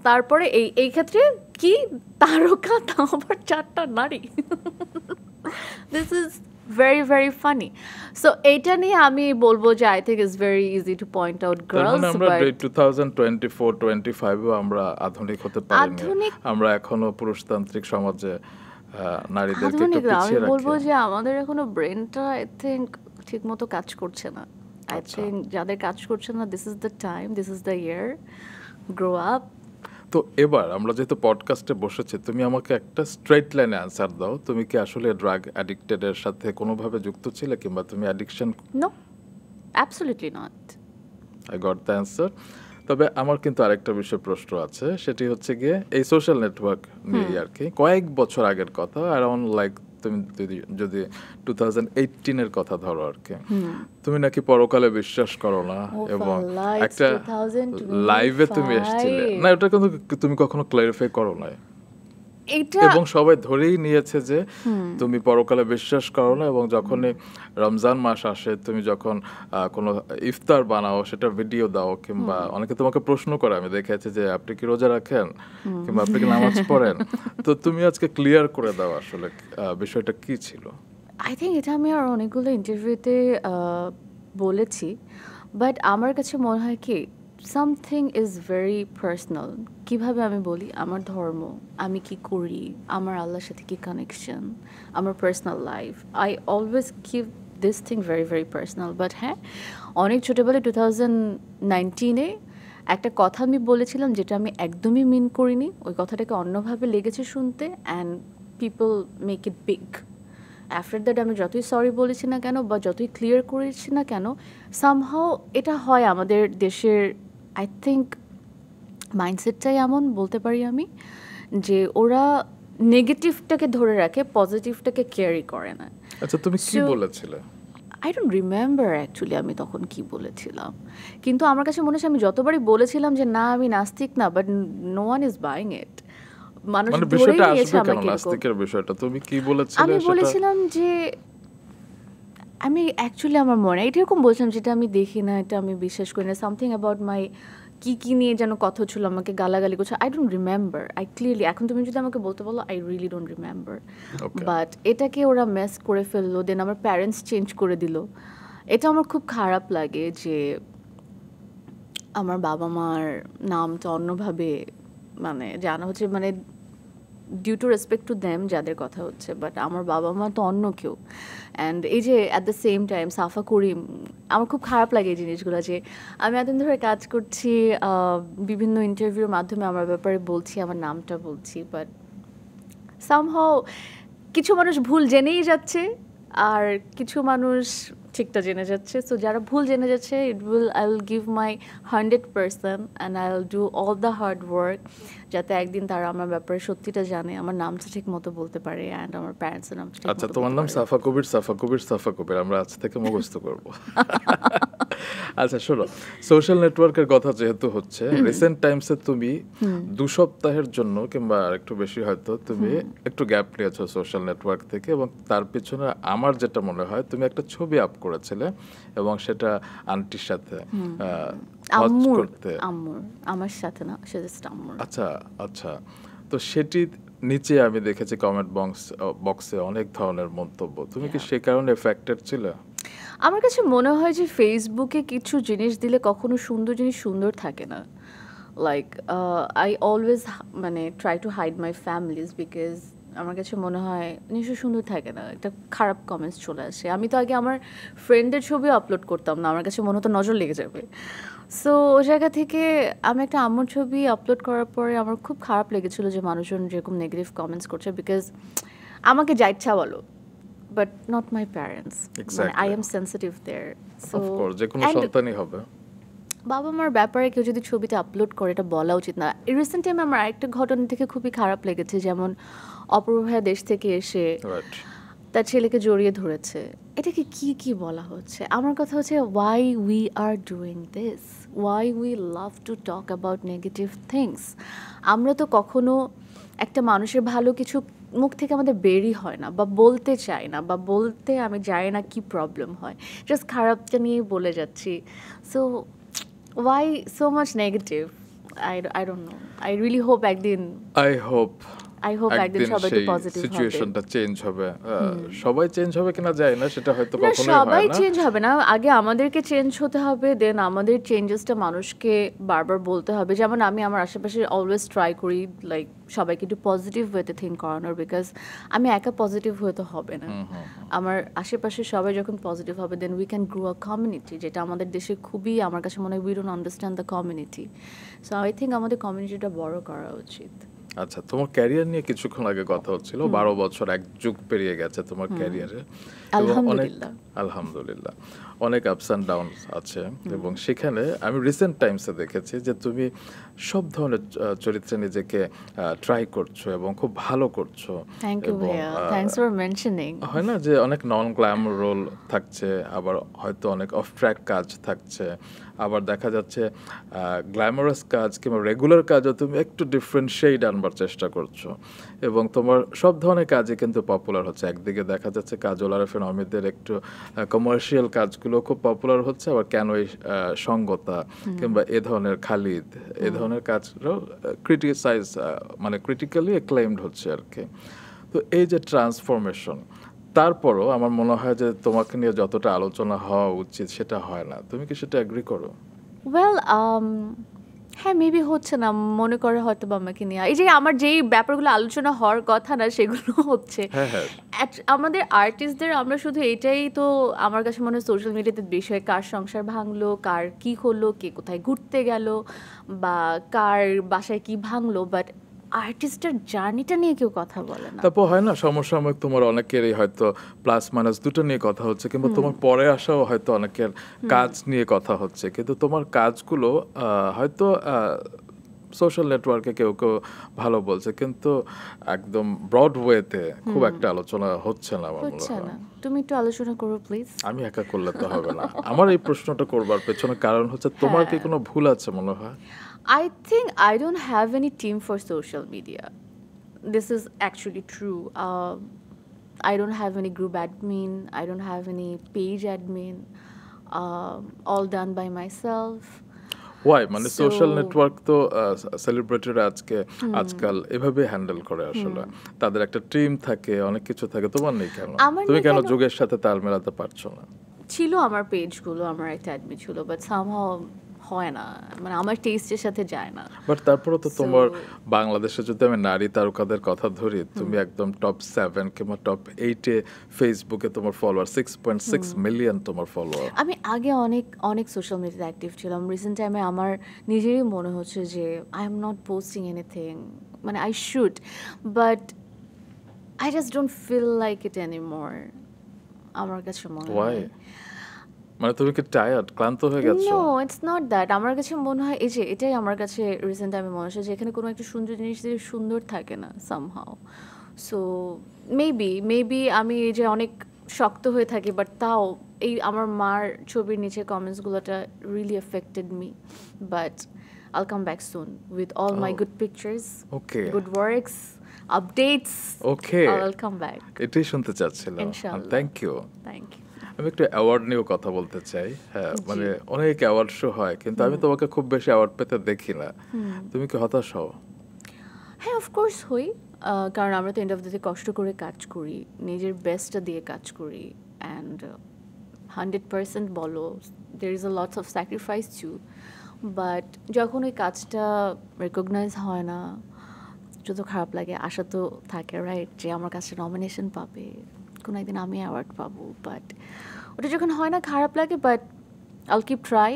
S1: তারপরে এই ক্ষেত্রে কি তারকা, তাও আবার 4টা নারী। This is very very funny. So এইটা নিয়ে আমি বলবো যে I think it's very easy to point out girls.
S2: আমরা 2024-25 আমরা আধুনিক হতে পারিনি, আমরা এখনো পুরুষতান্ত্রিক সমাজে নারীদেরকে একটু পিছিয়ে রাখি।
S1: বলবো যে আমাদের এখনো ব্রেনটা আই থিঙ্ক ঠিকমতো কাজ করছে না। আই থিঙ্ক যাদের কাজ করছে না, this is the time, this is the year, grow up.
S2: তো এবার আমরা যেহেতু পডকাস্টে বসেছি, তুমি আমাকে একটা স্ট্রেট লাইনে অ্যান্সার দাও, তুমি কি আসলে ড্রাগ অ্যাডিক্টেডের সাথে কোনোভাবে যুক্ত ছিলে, কিংবা তুমি addiction?
S1: No, absolutely not.
S2: I got the answer. তবে আমার কিন্তু আরেকটা বিষয় প্রশ্ন আছে, সেটি হচ্ছে গিয়ে এই সোশ্যাল নেটওয়ার্ক নিয়ে আর কি। কয়েক বছর আগের কথা, অ্যারাউন্ড লাইক তুমি যদি 2018-এর কথা ধরো আর কি, তুমি নাকি পরকালে বিশ্বাস করো না, এবং একটা লাইভে তুমি এসেছিলে না, এটা কিন্তু তুমি কখনো ক্লারিফাই করো না, এবং সবাই ধরেই নিয়েছে যে তুমি পরকালে বিশ্বাস করো না। এবং যখনই রমজান মাস আসে, তুমি যখন কোনো ইফতার বানাও, সেটা ভিডিও দাও, কিংবা অনেকে তোমাকে প্রশ্ন করে, আমি দেখেছি যে আপনি কি রোজা রাখেন, কিংবা আপনি কি নামাজ পড়েন। তো তুমি আজকে ক্লিয়ার করে দাও আসলে বিষয়টা কি ছিল।
S1: আই থিঙ্ক এটা আমি আর অনেকগুলো ইন্টারভিউতে বলেছি, বাট আমার কাছে মনে হয় কি সামথিং ইজ ভেরি পার্সোনাল। কীভাবে আমি বলি, আমার ধর্ম, আমি কি করি, আমার আল্লাহর সাথে কি কানেকশন, আমার personal life, I always keep this thing very very personal. But হ্যাঁ, অনেক ছোটোবেলায় 2019-এ একটা কথা আমি বলেছিলাম যেটা আমি একদমই মিন করিনি, ওই কথাটাকে অন্যভাবে লেগেছে শুনতে, and people make it big. After that আমি যতই সরি বলেছি না কেন বা যতই ক্লিয়ার করেছি না কেন, সামহাও এটা হয় আমাদের দেশের, আই থিঙ্ক মাইন্ডসেটটাই এমন বলতে পারি আমি, যে ওরা নেগেটিভটাকে ধরে রাখে, পজিটিভটাকে ক্যারি করে না।
S2: আচ্ছা, তুমি কি বলেছিলে?
S1: আই ডোন্ট রিমেম্বার অ্যাকচুয়ালি আমি তখন কি বলেছিলাম, কিন্তু আমার কাছে মনে হচ্ছে আমি যতবারই বলেছিলাম যে না আমি নাস্তিক না, but no one is buying it. মানুষ ধরেই নিয়েছে আমাকে।
S2: নাস্তিকের বিষয়টা তুমি কি বলেছিলে?
S1: আমি বলেছিলাম যে আমি অ্যাকচুয়ালি আমার মনে এটা এরকম বলছিলাম যেটা আমি দেখি না, এটা আমি বিশ্বাস করি না, সামথিং অ্যাবাউট মাই কি নিয়ে যেন কথা ছিল, আমাকে গালাগালি করছে। I don't remember, I clearly, এখন তুমি যদি আমাকে বলতে বলো, I really don't remember. But এটাকে ওরা মেস করে ফেললো, দেন আমার প্যারেন্টস চেঞ্জ করে দিল। এটা আমার খুব খারাপ লাগে যে আমার বাবা মার নামটা অন্যভাবে মানে জানা হচ্ছে, মানে due to respect to them যাদের কথা হচ্ছে, বাট আমার বাবা মা তো অন্য কেউ। অ্যান্ড এই যে অ্যাট দ্য সেম টাইম সাফা করিম, আমার খুব খারাপ লাগে এই জিনিসগুলো যে আমি এতদিন ধরে কাজ করছি, বিভিন্ন ইন্টারভিউর মাধ্যমে আমার ব্যাপারে বলছি, আমার নামটা বলছি, বাট সামহাও কিছু মানুষ ভুল জেনেই যাচ্ছে আর কিছু মানুষ ঠিকটা জেনে যাচ্ছে। সো যারা ভুল জেনে যাচ্ছে, I will give my 100% and I will do all the hard work, যাতে একদিন তারা আমার ব্যাপারে সত্যিটা জানে, আমার নামটা ঠিক মতো বলতে পারে অ্যান্ড আমার প্যারেন্টসের নামটা ঠিক
S2: আচ্ছা,
S1: মতো
S2: তোমার
S1: বলতে
S2: নাম
S1: পারে।
S2: সাফা কবির, সাফা কবির, সাফা কবির, আমরা আজ থেকে মুখস্থ করব। আচ্ছা শোনো, সোশ্যাল নেটওয়ার্কের কথা যেহেতু হচ্ছে, রিসেন্ট টাইমসে তুমি 2 সপ্তাহের জন্য কিংবা একটু বেশি হয়তো তুমি একটু গ্যাপ নিয়েছো সোশ্যাল নেটওয়ার্ক থেকে, এবং তার পিছনে আমার যেটা মনে হয় তুমি একটা ছবি আপ করেছিলে এবং সেটা আন্টির সাথে হজ করতে।
S1: আম্মুর, আমার সাথে না, সে জাস্ট আম্মুর।
S2: আচ্ছা আচ্ছা, তো সেটি নিচে আমি দেখেছি কমেন্ট বক্সে অনেক ধরনের মন্তব্য, তুমি কি সে কারণে এফেক্টেড ছিলে?
S1: আমার কাছে মনে হয় যে ফেসবুকে কিছু জিনিস দিলে কখনো সুন্দর জিনিস সুন্দর থাকে না। লাইক আই অলওয়েজ মানে try to hide my families, because আমার কাছে মনে হয় নিশ্চয় সুন্দর থাকে না, একটা খারাপ কমেন্টস চলে আসে। আমি তো আগে আমার ফ্রেন্ডের ছবি আপলোড করতাম না, আমার কাছে মনে হতো নজর লেগে যাবে। সো ওই জায়গা থেকে আমি একটা আম্মুর ছবি আপলোড করার পরে আমার খুব খারাপ লেগেছিলো যে মানুষজন যেরকম নেগেটিভ কমেন্টস করছে, বিকজ আমাকে যা ইচ্ছা বলো, but not my parents.
S2: Exactly.
S1: I am sensitive there. So,
S2: of course, যে কোনো
S1: and
S2: সন্তানই হবে।
S1: বাবা মার ব্যাপারে কেউ যদি ছবিটা আপলোড করে এটা বলা উচিত না। রিসেন্ট টাইমে আমার আরেকটা ঘটনা থেকে খুবই খারাপ লেগেছে, যেমন অপূর্ব ভাইয়া দেশ থেকে এসে
S2: রাইট,
S1: তার ছেলেকে জড়িয়ে ধরেছে। এটাকে কি কি বলা হচ্ছে? আমার কথা হচ্ছে why we are doing this, why we love to talk about negative things. আমরা তো কখনো একটা মানুষের ভালো কিছু মুখ থেকে আমাদের বেরই হয় না, বা বলতে চাই না, বা বলতে আমি জানি না কি প্রবলেম হয়, জাস্ট খারাপটা নিয়েই বলে যাচ্ছি। So why so much negative? I don't know. I really hope একদিন
S2: আই হোপ
S1: একদিন সবাই একটু পজিটিভ হবে।
S2: সিচুয়েশনটা চেঞ্জ হবে। সবাই চেঞ্জ হবে কিনা জানি না, সেটা হয়তো
S1: না,
S2: কখনোই
S1: সবাই
S2: হয় না।
S1: চেঞ্জ হবে না, আগে আমাদেরকে চেঞ্জ হতে হবে, দেন আমাদের চেঞ্জেসটা মানুষকে বারবার বলতে হবে। যেমন আমি আমার আশেপাশে অলওয়েজ ট্রাই করি লাইক সবাইকে একটু পজিটিভ ওয়েতে থিঙ্ক করানোর, বিকজ আমি একা পজিটিভ হয়ে তো হবে না, আমার আশেপাশে সবাই যখন পজিটিভ হবে then we can grow a community, যেটা আমাদের দেশে খুবই, আমার কাছে মনে হয় we don't understand the community. So I think আমাদের কমিউনিটিটা বড় করা উচিত।
S2: আচ্ছা, তোমার ক্যারিয়ার নিয়ে কিছুক্ষণ আগে কথা হচ্ছিল, 12 বছর এক যুগ পেরিয়ে গেছে তোমার ক্যারিয়ারে।
S1: আলহামদুলিল্লাহ,
S2: আলহামদুলিল্লাহ, অনেক আপস অ্যান্ড ডাউন আছে, এবং সেখানে আমি রিসেন্ট টাইমসে দেখেছি যে তুমি সব ধরনের চরিত্রে নিজেকে ট্রাই করছো এবং খুব ভালো করছো।
S1: থ্যাংক ইউ ভাইয়া, থ্যাঙ্কস ফর মেনশনিং।
S2: হয় না যে অনেক নন গ্ল্যামার রোল থাকছে, আবার হয়তো অনেক অফ ট্র্যাক কাজ থাকছে, আবার দেখা যাচ্ছে গ্ল্যামারাস কাজ কিংবা রেগুলার কাজও তুমি একটু ডিফারেন্ট শেড আনবার চেষ্টা করছো, এবং তোমার সব ধরনের কাজই কিন্তু পপুলার হচ্ছে। একদিকে দেখা যাচ্ছে কাজল আরফিন অমিতদের একটু কমার্শিয়াল কাজগুলো খুব পপুলার হচ্ছে, আবার কেন এই সঙ্গতা কিংবা এ ধরনের খালিদ, এ ধরনের কাজরাও ক্রিটিসাইজ মানে ক্রিটিক্যালি অ্যাক্লেইমড হচ্ছে আর কি। তো এই যে ট্রান্সফরমেশন, তারপরও আমার মনে হয় যে তোমাকে নিয়ে যতটা আলোচনা হওয়া উচিত সেটা হয় না, তুমি কি সেটা এগ্রি করো?
S1: ওয়েল হ্যাঁ, মেবি হচ্ছে না, মনে করে হয়তো বা আমাকে নিয়ে এই যে আমার যেই ব্যাপারগুলো আলোচনা হওয়ার কথা না সেগুলো হচ্ছে। আমাদের আর্টিস্টদের আমরা শুধু এটাই তো, আমার কাছে মনে হয় সোশ্যাল মিডিয়াতে বিষয়, কার সংসার ভাঙলো, কার কি হলো, কে কোথায় ঘুরতে গেল, বা কার বাসায় কি ভাঙলো, বাট আর্টিস্টের জার্নিটা নিয়ে কেউ কথা বলে না।
S2: তারপর হয় না সমসাময়িক তোমার অনেকেরই হয়তো প্লাস মাইনাস দুটো নিয়ে কথা হচ্ছে, কিংবা তোমার পরে আসাও হয়তো অনেকের কাজ নিয়ে কথা হচ্ছে, কিন্তু তোমার কাজগুলো হয়তো সোশ্যাল নেটওয়ার্কে কেউ কেউ ভালো বলছে, কিন্তু একদম ব্রড ওয়েতে খুব একটা আলোচনা হচ্ছে না আমার মনে হয়।
S1: তুমি একটু আলোচনা করো প্লিজ।
S2: আমি একা করলে তো হবে না। আমার এই প্রশ্নটা করবার পেছনে কারণ হচ্ছে তোমার কি কোনো ভুল আছে মনে হয়?
S1: I think I don't have any team for social media. This is actually true. I don't have any group admin. I don't have any page admin. All done by myself.
S2: Why? মানে social network তো সেলিব্রিটিরা আজকাল এভাবে handle করে, আসলে তাদের একটা team থাকে, অনেক কিছু থাকে। তোমার নেই কেন? তুমি কেন যুগের সাথে তাল মেলাতে পারছো না?
S1: ছিল আমার পেজগুলো, আমার একটা অ্যাডমিন ছিল, বাট সামহাও হয় না, মানে আমার টেস্টের সাথে যায় না।
S2: বাট তারপরে তো
S1: So,
S2: তোমার বাংলাদেশে যদি আমি নারী তারকাদের কথা ধরি, তুমি একদম টপ 7 কিংবা টপ 8-এ ফেসবুকে তোমার ফলোয়ার 6.6 মিলিয়ন তোমার ফলোয়ার।
S1: আমি আগে অনেক অনেক সোশ্যাল মিডিয়াতে অ্যাক্টিভ ছিলাম। রিসেন্ট টাইমে আমার নিজেরই মনে হচ্ছে যে I am not posting anything, মানে I should, but I just don't feel like it anymore. আমার কাছে মনে
S2: ওয়াই?
S1: হয়
S2: মানে তুমি কি টায়ার্ড, ক্লান্ত হয়ে গেছো?
S1: No, it's not that. আমার কাছে মনে হয় এই যে এটাই আমার কাছে রিসেন্ট টাইমে মনে হচ্ছে যে এখানে কোনো একটা সুন্দর জিনিস যে সুন্দর থাকে না সামহাও। সো মেবি আমি এই যে অনেক শক্ত হয়ে থাকি, বাট তাও এই আমার মার ছবির নিচে কমেন্টসগুলোটা really affected me, but I'll come back soon with all my good pictures,
S2: okay
S1: good works, updates.
S2: Okay,
S1: I'll come back
S2: এটাই শুনতে চাচ্ছিলাম।
S1: ইনশাআল্লাহ।
S2: Thank you.
S1: Thank you.
S2: আমি একটু অ্যাওয়ার্ড নিয়েও কথা বলতে চাই। হ্যাঁ, মানে অনেক অ্যাওয়ার্ড শো হয়, কিন্তু আমি তোমাকে খুব বেশি অ্যাওয়ার্ড পেতে দেখি না। তুমি কি হতাশ হও?
S1: হ্যাঁ, অফকোর্স হই, কারণ আমরা তো এন্ড অফ দ্য ডে কষ্ট করে কাজ করি, নিজের বেস্টটা দিয়ে কাজ করি, অ্যান্ড 100% বলো there is a lots of sacrifice two, but যখন ওই কাজটা রেকগনাইজ হয় না, যত খারাপ লাগে। আশা তো থাকে রাইট যে আমার কাছে নমিনেশন পাবে, কোনো একদিন আমি অ্যাওয়ার্ড পাবো, বাট ওটা যখন হয় না খারাপ লাগে, বাট আইল keep try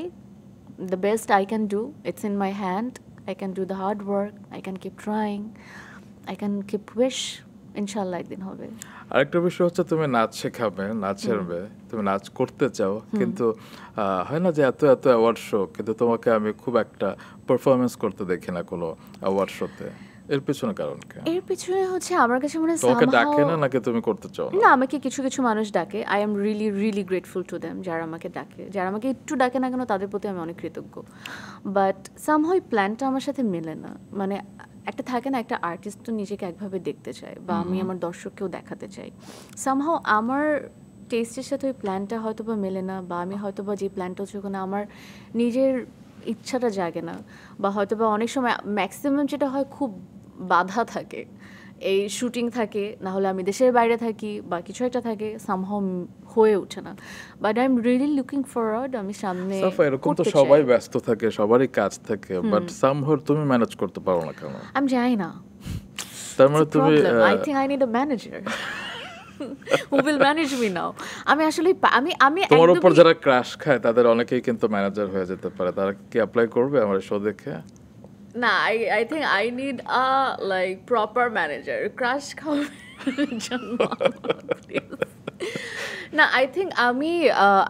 S1: the best I can do. It's in my hand. I can do the hard work. I can keep trying. I can keep wish. Inshallah একদিন হবে।
S2: আরেকটা বিষয় হচ্ছে তুমি নাচ শেখাবে, নাচের মেয়ে, তুমি নাচ করতে চাও, কিন্তু হয় না যে এত এত অ্যাওয়ার্ড শো, কিন্তু তোমাকে আমি খুব একটা পারফরমেন্স করতে দেখি না কোনো অ্যাওয়ার্ড শোতে। এর পিছনে কারণ কি?
S1: এর পিছনে হচ্ছে আমার কাছে মনে হয়
S2: তোমাকে
S1: somehow-
S2: ডাকে না, নাকি তুমি করতে চাও না?
S1: না, আমাকে কিছু কিছু মানুষ ডাকে। I am really grateful to them, যারা আমাকে ডাকে। যারা আমাকে একটু ডাকে না কেন, তাদের প্রতি আমি অনেক কৃতজ্ঞ। বাট সামহাউ প্ল্যানটা আমার সাথে মেলে না। মানে একটা থাকে না, একটা আর্টিস্ট তো নিজেকে একভাবে দেখতে চায়, বা আমি আমার দর্শককেও দেখাতে চাই। সামহাউ আমার টেস্টের সাথে ওই প্ল্যানটা হয়তো বা মেলে না, বা আমি হয়তো বা যে প্ল্যানটা হচ্ছে ওখানে আমার নিজের ইচ্ছাটা জাগে না, বা হয়তো বা অনেক সময় ম্যাক্সিমাম যেটা হয় খুব বাধা থাকে, এই শুটিং থাকে, না হলে আমি দেশের বাইরে থাকি, বা কিছু একটা থাকে, সামহাউ হয়ে ওঠে না। But I am really looking forward, আমি সামনে
S2: সাফা, এরকম তো
S1: করতে
S2: সবাই
S1: চাই।
S2: ব্যস্ত থাকে, সবারই কাজ থাকে, বাট সামহাউ তুমি ম্যানেজ করতে পারো না কেন?
S1: আমি জানি না,
S2: তার মানে তুমি
S1: I think I need a manager who will manage me now. আমি আসলে আমি
S2: তোমার উপর
S1: একদমই-
S2: যারা ক্রাশ খায় তাদের অনেকেই কিন্তু ম্যানেজার হয়ে যেতে পারে। তারা কি অ্যাপ্লাই করবে আমার শো দেখে?
S1: না, I think I need a like proper manager. Crush খাওয়ার জন্য না, আই থিঙ্ক আমি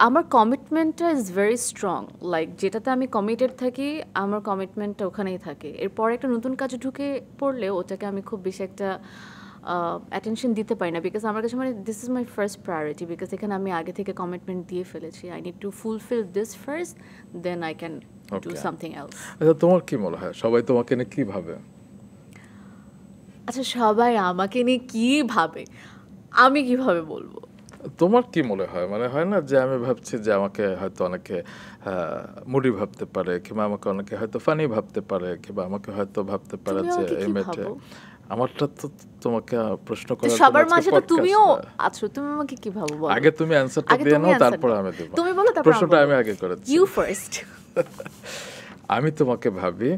S1: আমার কমিটমেন্টটা ইজ ভেরি স্ট্রং। লাইক যেটাতে আমি কমিটেড থাকি, আমার কমিটমেন্টটা ওখানেই থাকে। এরপর একটা নতুন কাজে ঢুকে পড়লে ওটাকে আমি খুব বেশি একটা অ্যাটেনশন দিতে পারি না, বিকজ আমার কাছে মানে this is my first priority, because এখানে আমি আগে থেকে কমিটমেন্ট দিয়ে ফেলেছি। I need to fulfil this first, then I can do
S2: Okay.
S1: Something else.
S2: আচ্ছা, তোমার কি মনে হয় সবাই তোমাকে নিয়ে কি ভাবে?
S1: আচ্ছা, সবাই আমাকে নিয়ে কি ভাবে, আমি কিভাবে বলবো?
S2: তোমার কি মনে হয়? মানে হয় না যে আমি ভাবছি যে আমাকে হয়তো অনেকে মুডি ভাবতে পারে, কিংবা আমাকে অনেকে হয়তো ফানি ভাবতে পারে, কিংবা আমাকে হয়তো ভাবতে পারে
S1: তুমি
S2: যে
S1: আমাকে
S2: এই
S1: কি
S2: মেয়েটা।
S1: ভাবো?
S2: আমারটা তো তোমাকে প্রশ্ন
S1: তো
S2: করার জন্য
S1: সবার
S2: আজকে
S1: মাঝে তো
S2: podcast
S1: তুমিও
S2: না।
S1: আছো, তুমি আমাকে কি ভাবো বলো?
S2: আগে তুমি অ্যানসারটা
S1: আগে
S2: দিয়ে
S1: তুমি
S2: নাও,
S1: answer
S2: তারপর
S1: দাও।
S2: আমি দেব।
S1: তুমি বলো, তারপর
S2: প্রশ্নটা আমি আগে করেছি।
S1: You first.
S2: আমি তোমাকে ভাবি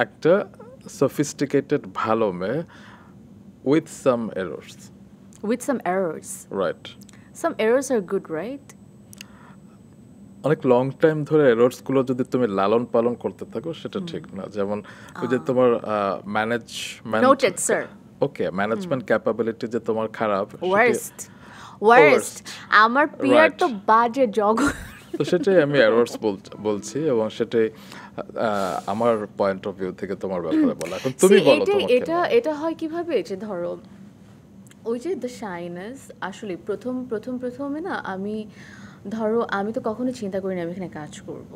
S2: একটা সফিস্টিকেটেড ভালো মেয়ে with some errors.
S1: With some errors.
S2: Right.
S1: Some errors are good, right?
S2: অনেক লং টাইম ধরে এরর্স গুলো যদি তুমি লালন পালন করতে থাকো, সেটা ঠিক না। যেমন ওই যে তোমার ম্যানেজমেন্ট,
S1: Noted, sir.
S2: ওকে, ম্যানেজমেন্ট ক্যাপাবিলিটি যে তোমার খারাপ,
S1: ওয়ার্স্ট। আমার পিয়ার
S2: Right.
S1: তো বাজে জগৎ।
S2: তো সেটাই আমি এরর্স বলছি, এবং সেটাই আমার পয়েন্ট অফ ভিউ থেকে তোমার ব্যাপারে বলা। এখন তুমি
S1: See,
S2: বলো
S1: এটাই-
S2: তোমার
S1: এটা এটা হয় কিভাবে, যে ধরো ওই যে দ্য শাইনেস, আসলে প্রথমে না, আমি তো কখনো চিন্তা করিনি আমি এখানে কাজ করব।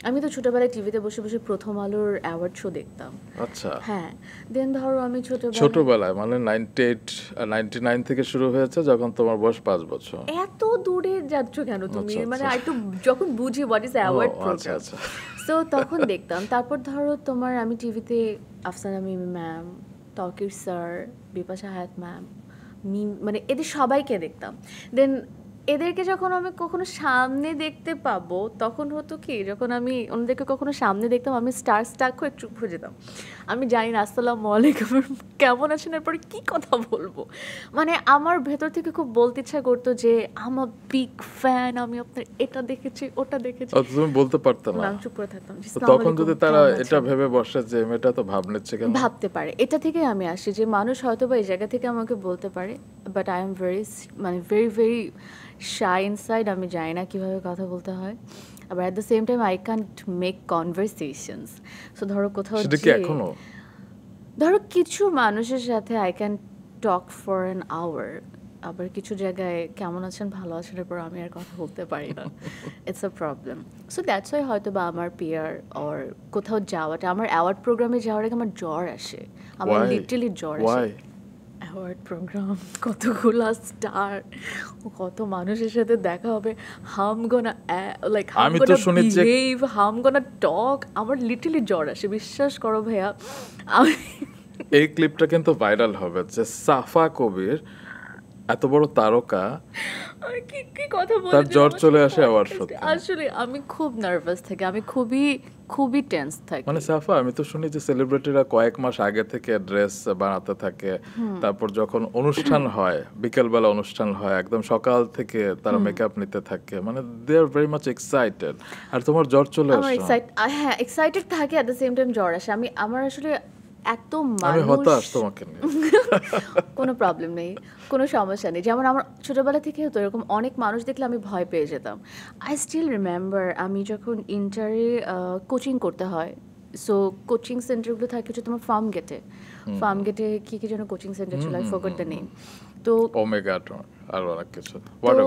S1: আমি তো ছোটবেলায় টিভিতে বসে বসে প্রথম আলোর অ্যাওয়ার্ড শো দেখতাম।
S2: আচ্ছা,
S1: হ্যাঁ, দেন ধরো আমি
S2: ছোটবেলায় মানে 98-99 থেকে শুরু হয়েছে, যখন তোমার বয়স 5 বছর।
S1: এত দূরে যাচ্ছ কেন তুমি?
S2: আচ্ছা,
S1: মানে
S2: আচ্ছা।
S1: একটু যখন বুঝি হোয়াট ইজ অ্যাওয়ার্ড
S2: ও, আচ্ছা,
S1: প্রোগ্রাম,
S2: আচ্ছা।
S1: সো তখন দেখতাম। তারপর ধরো তোমার আমি টিভিতে আফসানা মিমি ম্যাম, তকির স্যার, বিপাশা হায়াত ম্যাম, মানে এদের সবাইকে দেখতাম। দেন এদেরকে যখন আমি কখনো সামনে দেখতে পাবো তখন হতো কি, যখন আমি ওনাদেরকে কখনো সামনে দেখতাম আমি স্টাক হয়ে চুপ হয়ে যেতাম। আমি জানি না আসসালামু আলাইকুম কেমন আছেন, এরপরে কি কথা বলবো। মানে আমার ভেতর থেকে খুব বলতে ইচ্ছা করতো যে আমার বিগ ফ্যান, আমি আপনার এটা দেখেছি ওটা দেখেছি।
S2: তুমি বলতে পারতে না,
S1: আমি চুপ করে থাকতাম।
S2: তখন যদি তারা এটা ভেবে বসে যে মেয়েটা তো ভাব নিচ্ছে কেন,
S1: ভাবতে পারে এটা থেকে আমি আসি যে মানুষ হয়তো বা এই জায়গা থেকে আমাকে বলতে পারে, বাট আই এম ভেরি মানে ভেরি ভেরি শাই ইনসাইড। আমি জানি না কীভাবে কথা বলতে হয়, আবার at the same time I can't make conversations. So ধরো কোথাও
S2: সেটা কি এখনো
S1: ধরো কিছু মানুষের সাথে I can talk for an hour, আবার কিছু জায়গায় কেমন আছেন ভালো আছেন এরপর আমি আর কথা বলতে পারি না। It's a problem. So that's why হয়তো বা আমার পিয়ার অর কোথাও যাওয়াটা, আমার অ্যাওয়ার্ড প্রোগ্রামে যাওয়ার আগে আমার জ্বর আসে, আমার লিটারালি জ্বর আসে। অ্যাওয়ার্ড প্রোগ্রাম, কতগুলা স্টার, কত মানুষের সাথে দেখা হবে, হাম গোনা লাইক হাম গোনা বিহেভ, হাম গোনা টক, আমার লিটারালি জ্বর আসে, বিশ্বাস করো ভাইয়া।
S2: এই ক্লিপটা কিন্তু ভাইরাল হবে যে সাফা কবির এত বড় তারকা
S1: কি কথা বলে
S2: তার জ্বর চলে আসে অ্যাওয়ার্ড শোতে।
S1: আসলে আমি খুব নার্ভাস থাকি, আমি খুবই টেন্স থাকি।
S2: মানে সাফা, আমি তো শুনি যে সেলিব্রিটিরা কয়েক মাস আগে থেকে ড্রেস বানাতে থাকে, তারপর যখন অনুষ্ঠান হয় বিকেলবেলা অনুষ্ঠান হয় একদম সকাল থেকে তারা মেকআপ নিতে থাকে, মানে they are very much excited. আর তোমার জ্বর চলে আসে।
S1: হ্যাঁ এক্সাইটেড থাকে, এট দ্য সেম টাইম জ্বর আসে। আমার আসলে এত
S2: আমি হতাশ তোমাকে নিয়ে।
S1: কোনো প্রবলেম নেই, কোনো সমস্যা নেই। যেমন আমার ছোটোবেলা থেকে হতো এরকম, অনেক মানুষ দেখলে আমি ভয় পেয়ে যেতাম। আই স্টিল রিমেম্বার আমি যখন ইন্টারে কোচিং করতে হয়, সো কোচিং সেন্টারগুলো থাকে হচ্ছে তোমার ফার্ম গেটে কি যেন কোচিং সেন্টার ছিল, আই ফরগট দ্য নেম। তো
S2: ওমেগা আর অনেক কিছু।
S1: তো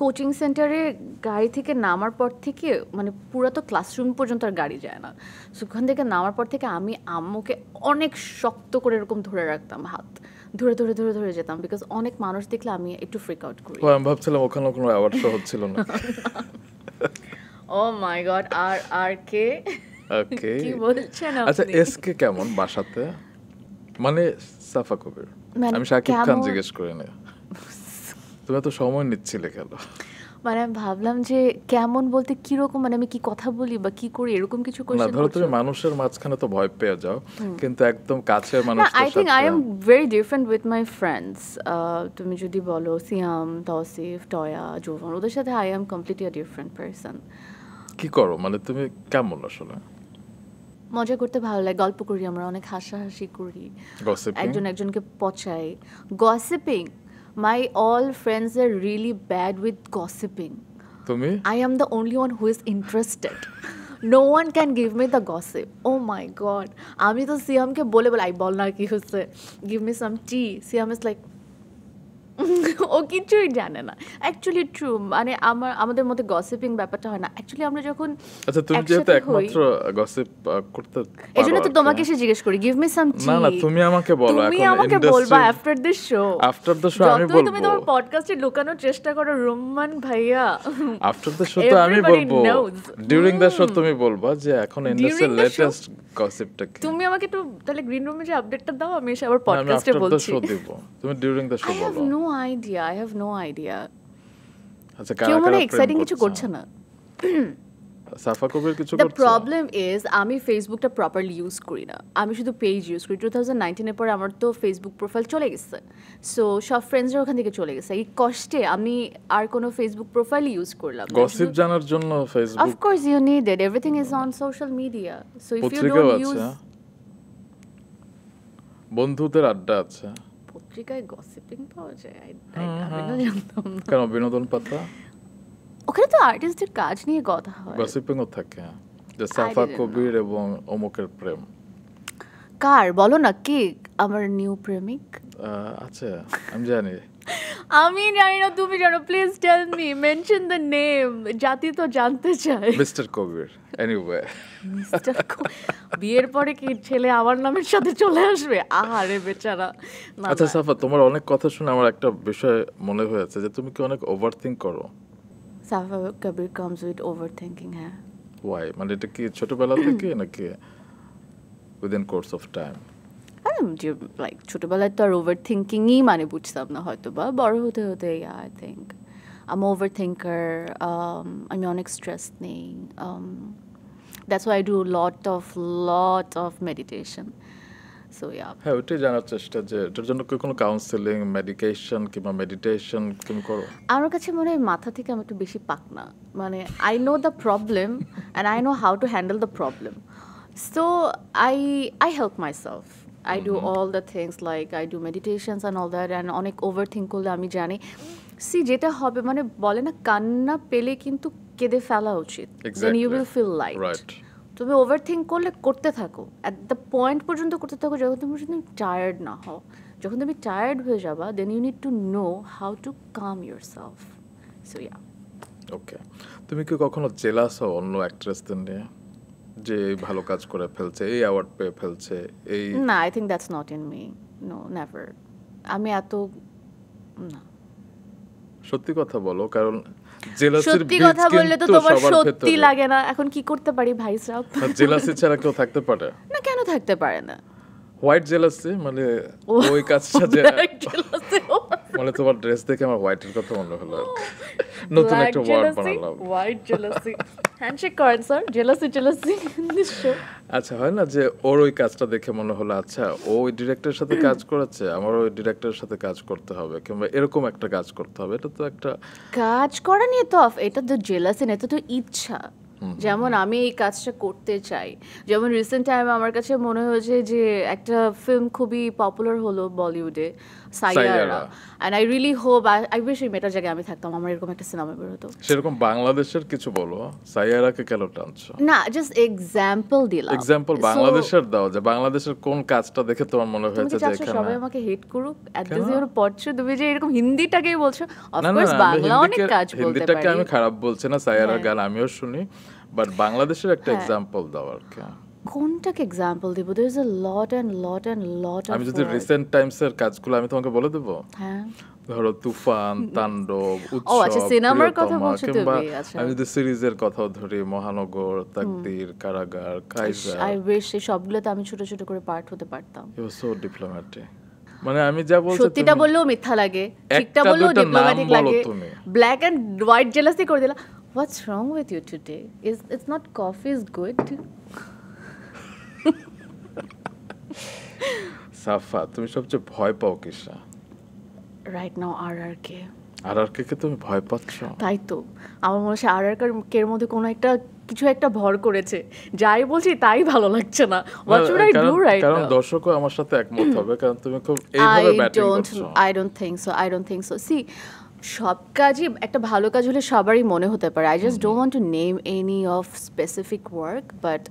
S1: কোচিং সেন্টারে গাড়ি থেকে নামার পর থেকে মানে পুরো তো ক্লাসরুম পর্যন্ত আর গাড়ি যায় না, সো ওখান থেকে নামার পর থেকে আমি আম্মুকে অনেক শক্ত করে এরকম ধরে রাখতাম, হাত ধরে ধরে ধরে ধরে যেতাম, বিকজ অনেক মানুষ দেখলে আমি একটু ফ্রিক আউট করি।
S2: আমি ভাবছিলাম ওখানে কোনো অ্যাওয়ার্ড শো হচ্ছিল না।
S1: ও মাই গড। আর কে
S2: ওকে
S1: কি বলছেন আপনি?
S2: আচ্ছা এসকে কেমন বাসাতে, মানে সাফা কবির? আমি শাকিব খান জিজ্ঞেস করি না, তুমি এত সময় নিচ্ছিলে কেন?
S1: মানে আমি ভাবলাম যে কেমন বলতে কিরকম, মানে আমি কি কথা বলি বা কি করি এরকম কিছু কোশ্চেন
S2: না। ধরো তুমি মানুষের মাঝখানে তো ভয় পেয়ে যাও, কিন্তু একদম কাছের মানুষের সাথে।
S1: I think I am very different with my friends. তুমি যদি বলো সিয়াম, তৌসিফ, টয়া, জোভান, ওদের সাথে I am completely a different person.
S2: কি করো মানে তুমি কেমন আসলে?
S1: মজা করতে ভালো লাগে, গল্প করি, আমরা অনেক হাসাহাসি করি, একজন একজনকে পচাই। Gossiping, my all friends are really bad with gossiping.
S2: তুমি?
S1: I am the only one who is interested. No one can give me the gossip. Oh my god. আমি তো সিয়ামকে বলে আই বল না কি হচ্ছে, give me some tea. Siam is like ও কিছুই জানে না। অ্যাকচুয়ালি ট্রু, মানে আমাদের মধ্যে গসিপিং ব্যাপারটা হয় না অ্যাকচুয়ালি। আমরা যখন
S2: আচ্ছা তুমি যেহেতু একমাত্র গসিপ করতে পারো,
S1: এজন্য তো তোমাকে এসে জিজ্ঞেস করি গিভ মি সাম টি।
S2: না না তুমি আমাকে বলো, এখন
S1: তুমি আমাকে বলবা after this show.
S2: After the show আমি বলবো।
S1: তুমি তোমার পডকাস্টে লুকানোর চেষ্টা করো রোমান ভাইয়া।
S2: আফটার দ্য শো তো আমি বলবো, ডিউরিং দ্য শো তুমি বলবা যে এখন ইন্ডাস্ট্রির লেটেস্ট গসিপটা কি।
S1: তুমি আমাকে তো তাহলে গ্রিন রুমে যে আপডেটটা দাও, আমি এসে আবার পডকাস্টে বলছি।
S2: তুমি ডিউরিং দ্য শো বলো।
S1: I have no idea.
S2: আচ্ছা
S1: কেউ মনে এক্সাইটিং কিছু করছে না।
S2: সাফা কবির কিছু করছে?
S1: The problem is আমি ফেসবুকটা প্রপারলি ইউজ করি না, আমি শুধু পেজ ইউজ করি। 2019 এর পরে আমার তো ফেসবুক প্রোফাইল চলে গেছে, সো সব ফ্রেন্ডসরা ওখান থেকে চলে গেছে। এই কষ্টে আমি আর কোনো ফেসবুক প্রোফাইল ইউজ করলাম না।
S2: গসিপ জানার জন্য Facebook,
S1: of course you need it, everything is on social media, so if you don't use
S2: বন্ধুদের আড্ডা আছে,
S1: পত্রিকায় গসিপিং পাওয়া যায়। আমি না জানতাম না।
S2: কেন বিনোদন পাতা,
S1: ওখানে তো আর্টিস্টের কাজ নিয়ে কথা হয়,
S2: গসিপিংও থাকে, যে সাফা কবির এবং অমুকের প্রেম।
S1: কার বলো না, কে আমার নিউ প্রেমিক?
S2: আচ্ছা আমি জানি।
S1: আমি জানি না, তুমি জানো, please tell me, mention the name, জাতি তো জানতে চাই।
S2: মিস্টার কবির, এনিওয়ে।
S1: মিস্টার বিয়ের পরে কি ছেলে আমার নামের সাথে চলে আসবে? আহারে বেচারা।
S2: আচ্ছা সাফা, তোমার অনেক কথা শুনে আমার একটা বিষয় মনে হয়েছে যে তুমি কি অনেক ওভারথিংক করো?
S1: সাফা কবির কামস উইথ ওভারথিংকিং। হ্যাঁ।
S2: ওয়াই, মানে এটা কি ছোটবেলা থেকে নাকি within course of time?
S1: Like ছোটবেলায় তো আর ওভার থিঙ্কিংই মানে বুঝতাম না, হয়তো বা বড় হতে হতে আই থিঙ্ক I'm overthinker. আমি অনেক স্ট্রেস নেই. That's why I do lot of meditation. So yeah.
S2: হ্যাঁ, ওইটাই জানার চেষ্টা যে এটার জন্য কি কোনো কাউন্সেলিং, মেডিকেশন কিংবা মেডিটেশন তুমি করো?
S1: আমার কাছে মনে হয় মাথা থেকে আমি একটু বেশি পাকনা. মানে I know the problem and I know how to handle the problem. So I help myself. I do all the things like I do meditations and all that, and অনেক overthink করলে আমি জানি যেটা হবে মানে বলে না কান্না পেলে কিন্তু কেঁদে ফেলা উচিত. Then you will feel light.
S2: Right.
S1: তুমি ওভারথিঙ্ক করলে করতে থাকো অ্যাট দ্য পয়েন্ট পর্যন্ত করতে থাকো যখন তুমি টায়ার্ড না হও. যখন তুমি টায়ার্ড হয়ে যাবা then you need to know how to calm yourself. So yeah.
S2: Okay, তুমি কি কখনো জেলাস হও অন্য অ্যাক্ট্রেসদের নিয়ে যে ভালো কাজ করে ফেলছে, এই অ্যাওয়ার্ড পেয়ে ফেলছে? এই
S1: না, I think that's not in me. No, never. আমি এত না.
S2: সত্যি কথা বলো, কারণ
S1: সত্যি কথা বললে তো তোমার সত্যি লাগে না. এখন কি করতে পারি ভাই সাহেব?
S2: জেলাসি ছাড়া কেউ থাকতে পারে
S1: না? কেন থাকতে পারে না?
S2: হোয়াইট জেলাসি মানে ওই কাজটা যে মানে তোমার ড্রেস দেখে আমার হোয়াইটের কথা মনে হলো, নতুন একটা ওয়ার্ড বানালাম,
S1: হোয়াইট জেলাসি. হ্যান্ডশেক করেন স্যার, জেলাসি নিশ্চয়.
S2: আচ্ছা, হয় না যে ওর ওই কাজটা দেখে মনে হলো আচ্ছা ও ওই ডিরেক্টরের সাথে কাজ করেছে, আমার ওই ডিরেক্টরের সাথে কাজ করতে হবে, কিংবা এরকম একটা কাজ করতে হবে. এটা তো একটা
S1: কাজ করা নিয়ে তো এটা তো জেলাসি না, এটা তো ইচ্ছা. যেমন আমি এই কাজটা করতে চাই. যেমন রিসেন্ট টাইমে আমার কাছে মনে হয়েছে যে একটা ফিল্ম খুবই পপুলার হলো বলিউডে, Saiyaara, and I really hope I wish এই মেটার জায়গায় আমি থাকতাম, আমার এরকম একটা সিনেমা বের হতো.
S2: সেরকম বাংলাদেশের কিছু বলো, সাইয়ারাকে কেন টানছো?
S1: না, জাস্ট এক্সাম্পল দিলাম.
S2: এক্সাম্পল বাংলাদেশের দাও, যে বাংলাদেশের কোন কাজটা দেখে তোমার মনে হয়েছে যে এখানে
S1: সবাই আমাকে হেট করুক এট দিস ইউর পড়ছো তুমি যে এরকম হিন্দিটাকেই বলছো. অফ কোর্স বাংলা অনেক কাজ বলতে পারি,
S2: হিন্দিটাকে আমি খারাপ বলছি না, সাইয়ারার গান আমিও শুনি, বাট বাংলাদেশের একটা এক্সাম্পল দাও আর কি.
S1: কোনটাকে এক্সাম্পল দেব? There is a lot of.
S2: আমি যদি রিসেন্ট টাইমস এর কাজগুলো আমি তোমাকে বলে দেব.
S1: হ্যাঁ,
S2: ধরো তুফান, তাণ্ডব, উৎসব,
S1: আচ্ছা সিনেমার কথা বলছো তুমি. আচ্ছা,
S2: আমি যদি সিরিজের কথাও ধরি, মহানগর, তাকদীর, কারাগার, কাইজার,
S1: আই উইশ এই সবগুলোতে আমি ছোট ছোট করে পার্ট হতে পারতাম.
S2: You so diplomatic. মানে আমি যা বলছি
S1: সত্যিটা বললেও মিথ্যা লাগে, ঠিকটা বললেও ডিপ্লোম্যাটিক লাগে. ব্ল্যাক এন্ড হোয়াইট জেলাসি করে দিলা. What's wrong with you today? It's not coffee is good?
S2: সাফা, তুমি সবচেয়ে ভয় পাও কিসা?
S1: Right now RRK.
S2: RRK কে তুমি ভয় পাচ্ছ?
S1: তাই তো আমার মনে হচ্ছে RRK এর মধ্যে কোনো একটা কিছু একটা ভর করেছে, যাই বলছি তাই ভালো লাগছে না. What should I do right now?
S2: কারণ দর্শকও আমার সাথে একমত হবে, কারণ তুমি খুব এইভাবে ব্যাটিং করছো.
S1: I don't think so. See, সব কাজই একটা ভালো কাজ হলে সবারই মনে হতে পারে. I just don't want two name any of specific work, but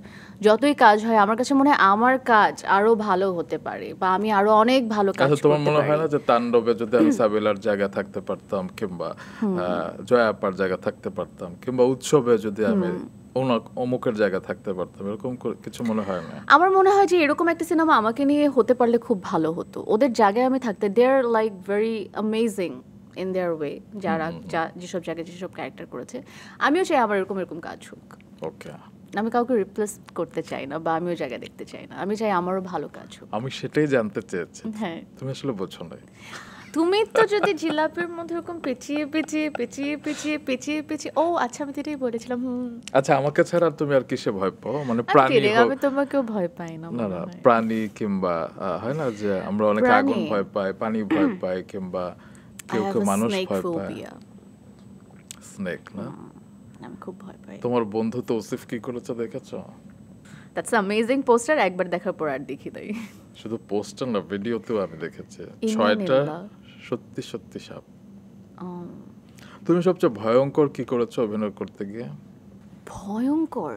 S1: যতই কাজ হয় আমার কাছে মনে হয় আমার কাজ আরো ভালো হতে পারে, বা আমি আরো অনেক ভালো কাজ করতে পারি.
S2: তোমার মনে হয় না যে তাণ্ডবে যদি আমি সাবিলার জায়গা থাকতে পারতাম, কিংবা জয়া আপার জায়গা থাকতে পারতাম, কিংবা উৎসবে যদি আমি অমুকের জায়গা থাকতে পারতাম, এরকম কিছু মনে হয় না?
S1: আমার মনে হয় যে এরকম একটা সিনেমা আমাকে নিয়ে হতে পারলে খুব ভালো হতো. ওদের জায়গায় আমি থাকতে, they are like very amazing in their way, যারা যেসব জায়গায় যেসব ক্যারেক্টার করেছে. আমিও চাই আমার এরকম কাজ হোক.
S2: ওকে,
S1: আমি কাউকে রিপ্লেস করতে চাই না, বা আমিও জায়গা দেখতে চাই না. আমি চাই আমারও ভালো কাজ হোক.
S2: আমি সেটাই জানতে চেয়েছি.
S1: হ্যাঁ,
S2: তুমি আসলে বোঝো না.
S1: তুমি তো যদি জিলাপির মধ্যে এরকম পেঁচিয়ে ও আচ্ছা, আমি তো এটাই বলেছিলাম.
S2: আচ্ছা, আমাকে ছাড়া তুমি আর কিসে ভয় পাও? মানে প্রাণী?
S1: আমি তোমাকেও ভয় পাই না.
S2: না, প্রাণী, কিংবা হয় না যে আমরা অনেকে আগুন ভয় পাই, পানি ভয় পাই, কিংবা কেউ মানুষ ভয় পায়. স্নেক না?
S1: আমি খুব ভয় পাই.
S2: তোমার বন্ধু তো ওসিফ কি করেছে দেখেছো?
S1: That's amazing poster. একবার দেখার পর আর দেখি নাই.
S2: শুধু পোস্টার না, ভিডিওতেও আমি দেখেছি 6টা সত্যি সাপ. তুমি সবচেয়ে ভয়ঙ্কর কি করেছো অভিনয় করতে গিয়ে?
S1: ভয়ঙ্কর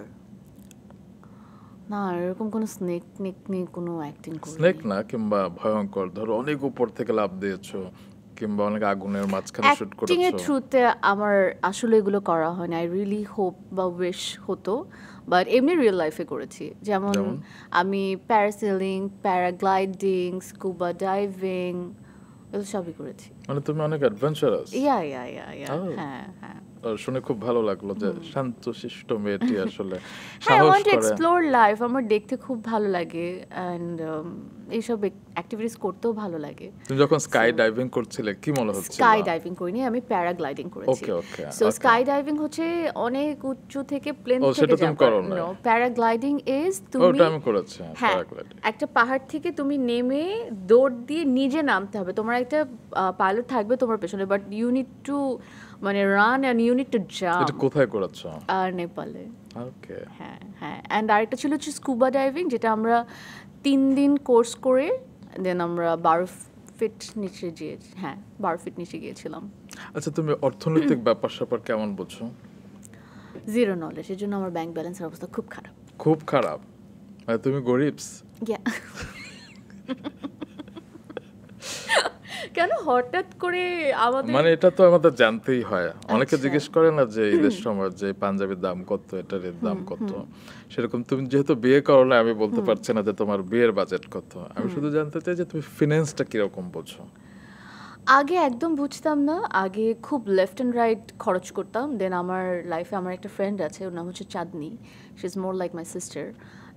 S1: না, এরকম কোনো স্নেক নিয়ে কোনো অ্যাক্টিং করিনি.
S2: স্নেক না, কিংবা ভয়ঙ্কর, ধরো অনেক উপর থেকে লাফ দিয়েছো, কিংবা অনেক আগুনের মাঝখানে শুট করেছো.
S1: অ্যাক্টিং এর থ্রুতে আমার আসলে এগুলো করা হয় না. আই রিয়েলি হোপ বা উইশ হতো, বাট এমনি রিয়েল লাইফে করেছি. যেমন আমি প্যারাসেলিং, প্যারাগ্লাইডিং, স্কুবা ডাইভিং, এগুলো সবই করেছি.
S2: মানে তুমি অনেক অ্যাডভেঞ্চারাস.
S1: ইয়া হ্যাঁ.
S2: শুনে খুব ভালো লাগলো যে শান্ত শিষ্ট মেয়েটি আসলে
S1: সাহস করে। I want to explore life. আমার দেখতে খুব ভালো লাগে, and এইসব অ্যাক্টিভিটিস করতেও ভালো লাগে।
S2: তুমি যখন স্কাই ডাইভিং করছিলে কি মনে হচ্ছে?
S1: স্কাই ডাইভিং করিনি, আমি প্যারাগ্লাইডিং করেছি। সো স্কাই ডাইভিং হচ্ছে অনেক উঁচু থেকে প্লেন থেকে জাম্প করা। প্যারাগ্লাইডিং ইজ তুমি
S2: ওটা আমি করেছি।
S1: হ্যাঁ, একটা পাহাড় থেকে তুমি নেমে দৌড় দিয়ে নিজে নামতে হবে, তোমার একটা পাইলট থাকবে তোমার পেছনে, বাট ইউ নিড টু মানে run and you need to jump.
S2: এটা কোথায় করেছো?
S1: আর নেপালে।
S2: ওকে।
S1: হ্যাঁ হ্যাঁ, এন্ড আরেকটা ছিল হচ্ছে স্কুবা ডাইভিং, যেটা আমরা 3 দিন কোর্স করে দেন আমরা 12 ফিট নিচে গিয়েছি। হ্যাঁ, 12 ফিট নিচে গিয়েছিলাম।
S2: আচ্ছা, তুমি অর্থনৈতিক ব্যাপার স্যাপার কেমন বুঝছো?
S1: জিরো নলেজ, এর জন্য আমার ব্যাংক ব্যালেন্সের অবস্থা খুব খারাপ।
S2: খুব খারাপ? মানে তুমি গরিবস?
S1: কেন হঠাৎ করে আমাদের,
S2: মানে এটা তো আমাদের জানতেই হয়। অনেকে জিজ্ঞেস করে না যে ঈদের সময় যে পাঞ্জাবির দাম কত, এটার দাম কত, সেরকম তুমি যেহেতু বিয়ে করো না, আমি বলতে পারছি না যে তোমার বিয়ের বাজেট কত। আমি শুধু জানতে চাই যে তুমি ফিনান্সটা কিরকম বোঝো?
S1: আগে একদম বুঝতাম না, আগে খুব লেফট অ্যান্ড রাইট খরচ করতাম। দেন আমার লাইফে আমার একটা ফ্রেন্ড আছে, ওর নাম হচ্ছে Chandni, she is more like my sister,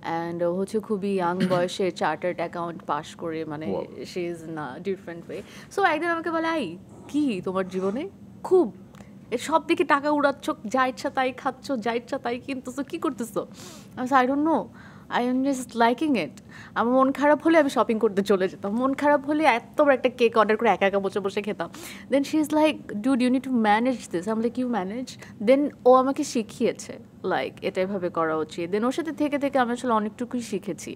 S1: and ও হচ্ছে খুবই ইয়াং বয়সে চার্টার্ড অ্যাকাউন্ট পাস করে, মানে শি ইজ না ডিফারেন্ট ওয়ে। সো একদিন আমাকে বলে, আই কি তোমার জীবনে খুব সব দিকে টাকা উড়াচ্ছ, যা ইচ্ছা তাই খাচ্ছ, যা ইচ্ছা তাই কিনতেছো, কী করতেছো? আমি I don't know, I am just liking ইট। আমার মন খারাপ হলে আমি শপিং করতে চলে যেতাম, মন খারাপ হলে এত বড় একটা কেক অর্ডার করে একা একা বসে বসে খেতাম। Then she is like, dude you need to manage this. আমি লাইক, ইউ ম্যানেজ? দেন ও আমাকে শিখিয়েছে লাইক এটা এভাবে করা উচিত। দেন ওর সাথে থেকে থেকে আমি আসলে অনেকটুকুই শিখেছি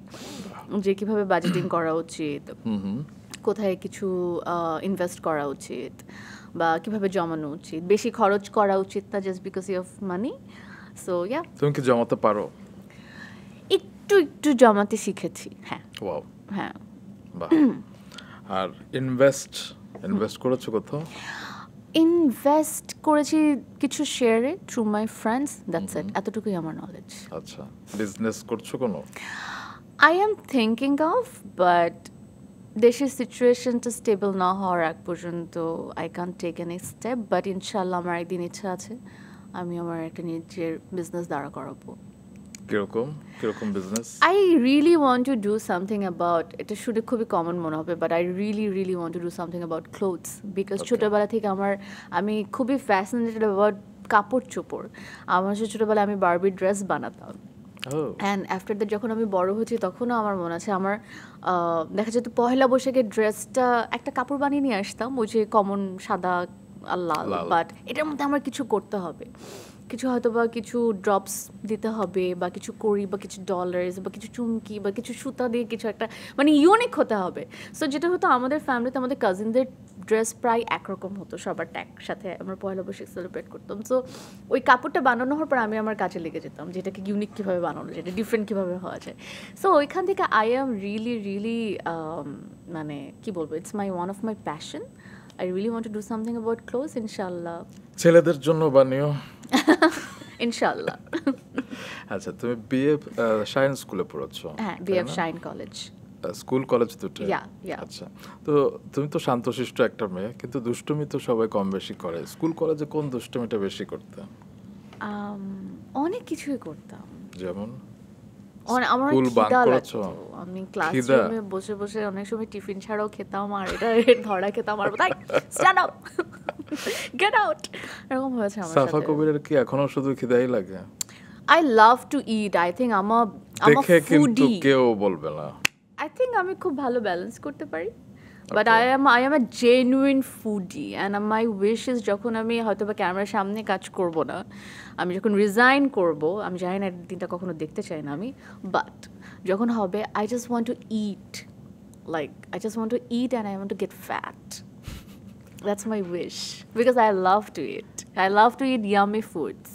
S1: যে কীভাবে বাজেটিং করা উচিত, কোথায় কিছু ইনভেস্ট করা উচিত, বা কিভাবে জমানো উচিত, বেশি খরচ করা উচিত না just because of money. So yeah.
S2: তুমি কি জমাতে পারো?
S1: একটু একটু জমাতে শিখেছি। হ্যাঁ।
S2: ওয়াও।
S1: হ্যাঁ।
S2: বাহ। আর ইনভেস্ট করেছো কোথাও?
S1: ইনভেস্ট করেছি কিছু শেয়ারে through my friends, that's it, এতটুকুই আমার নলেজ।
S2: আচ্ছা, বিজনেস করছো কোনো?
S1: I am thinking of, but দেশের সিচুয়েশনটা স্টেবল না হওয়ার আগ পর্যন্ত I can't take any step, but ইনশাল্লাহ আমার একদিন ইচ্ছা আছে আমি আমার একটা নিজের বিজনেস দাঁড়া করাবো।
S2: কিরকম business?
S1: I really want to do something about, এটা শুনে খুবই কমন মনে হবে, but I really want to do something about clothes, because ছোটোবেলা থেকে আমি খুবই ফ্যাসিনেটেড অ্যাবাউট কাপড় চোপড়। আমার ছোটোবেলায় আমি বারবি ড্রেস বানাতাম, অ্যান্ড আফটার দ্যাট যখন আমি বড় হয়েছি তখনও আমার মনে আছে আমার দেখা যেত পহেলা বৈশাখের ড্রেসটা একটা কাপড় বানিয়ে নিয়ে আসতাম, ওই যে কমন সাদা আর লাল, বাট এটার মধ্যে আমার কিছু করতে হবে, কিছু হয়তো বা কিছু ড্রপস দিতে হবে, বা কিছু করি, বা কিছু ডলার্স, বা কিছু চুমকি, বা কিছু সুতা দিয়ে কিছু একটা মানে ইউনিক হতে হবে। সো যেটা হতো আমাদের ফ্যামিলিতে আমাদের কাজিনদের ড্রেস প্রায় একরকম হতো, সবার সাথে আমরা পয়লা বৈশাখ সেলিব্রেট করতাম। সো ওই কাপড়টা বানানো হওয়ার পর আমি আমার কাজে লেগে যেতাম, যেটাকে ইউনিক কীভাবে বানানো যায়, এটা ডিফারেন্ট কীভাবে হওয়া যায়। সো ওইখান থেকে আই এম রিয়েলি মানে কি বলবো, it's one of my passion. I really want to do something about clothes, inshallah.
S2: ছেলেদের জন্য বানিও
S1: ইনশাআল্লাহ।
S2: আচ্ছা, তুমি বিএ শাইন স্কুলে পড়েছো?
S1: হ্যাঁ, BF shine college.
S2: School college দুটো?
S1: ইয়া।
S2: আচ্ছা, তো তুমি তো শান্তশিষ্ট একটা মেয়ে, কিন্তু দুষ্টুমি তো সবাই কম বেশি করে। স্কুল কলেজে কোন দুষ্টুমিটা বেশি করতে?
S1: অনেক কিছুই করতাম।
S2: যেমন?
S1: আমার খিদা লাগতো, আমি ক্লাসরুমে বসে বসে অনেক সময় টিফিন ছাড়াও খেতাম, আর এটা ধরা খেতাম, আর তাই স্ট্যান্ড আপ, গেট আউট, এরকম হয়েছে আমার সাথে।
S2: সাফা কবিরের কি এখনো শুধু খিদাই লাগে?
S1: I love to it, I think আমার
S2: দেখে কিন্তু কেউ বলবে না।
S1: আই থিঙ্ক আমি খুব ভালো ব্যালেন্স করতে পারি, but I am a genuine foodie, and my wish is যখন আমি হয়তো বা ক্যামেরার সামনে কাজ করব না, আমি যখন রিজাইন করব, আমি জানি না দিনটা কখনো দেখতে চাই না আমি, বাট যখন হবে I just want to eat, like I just want to eat and I want to get fat. That's my wish, because I love to eat yummy foods.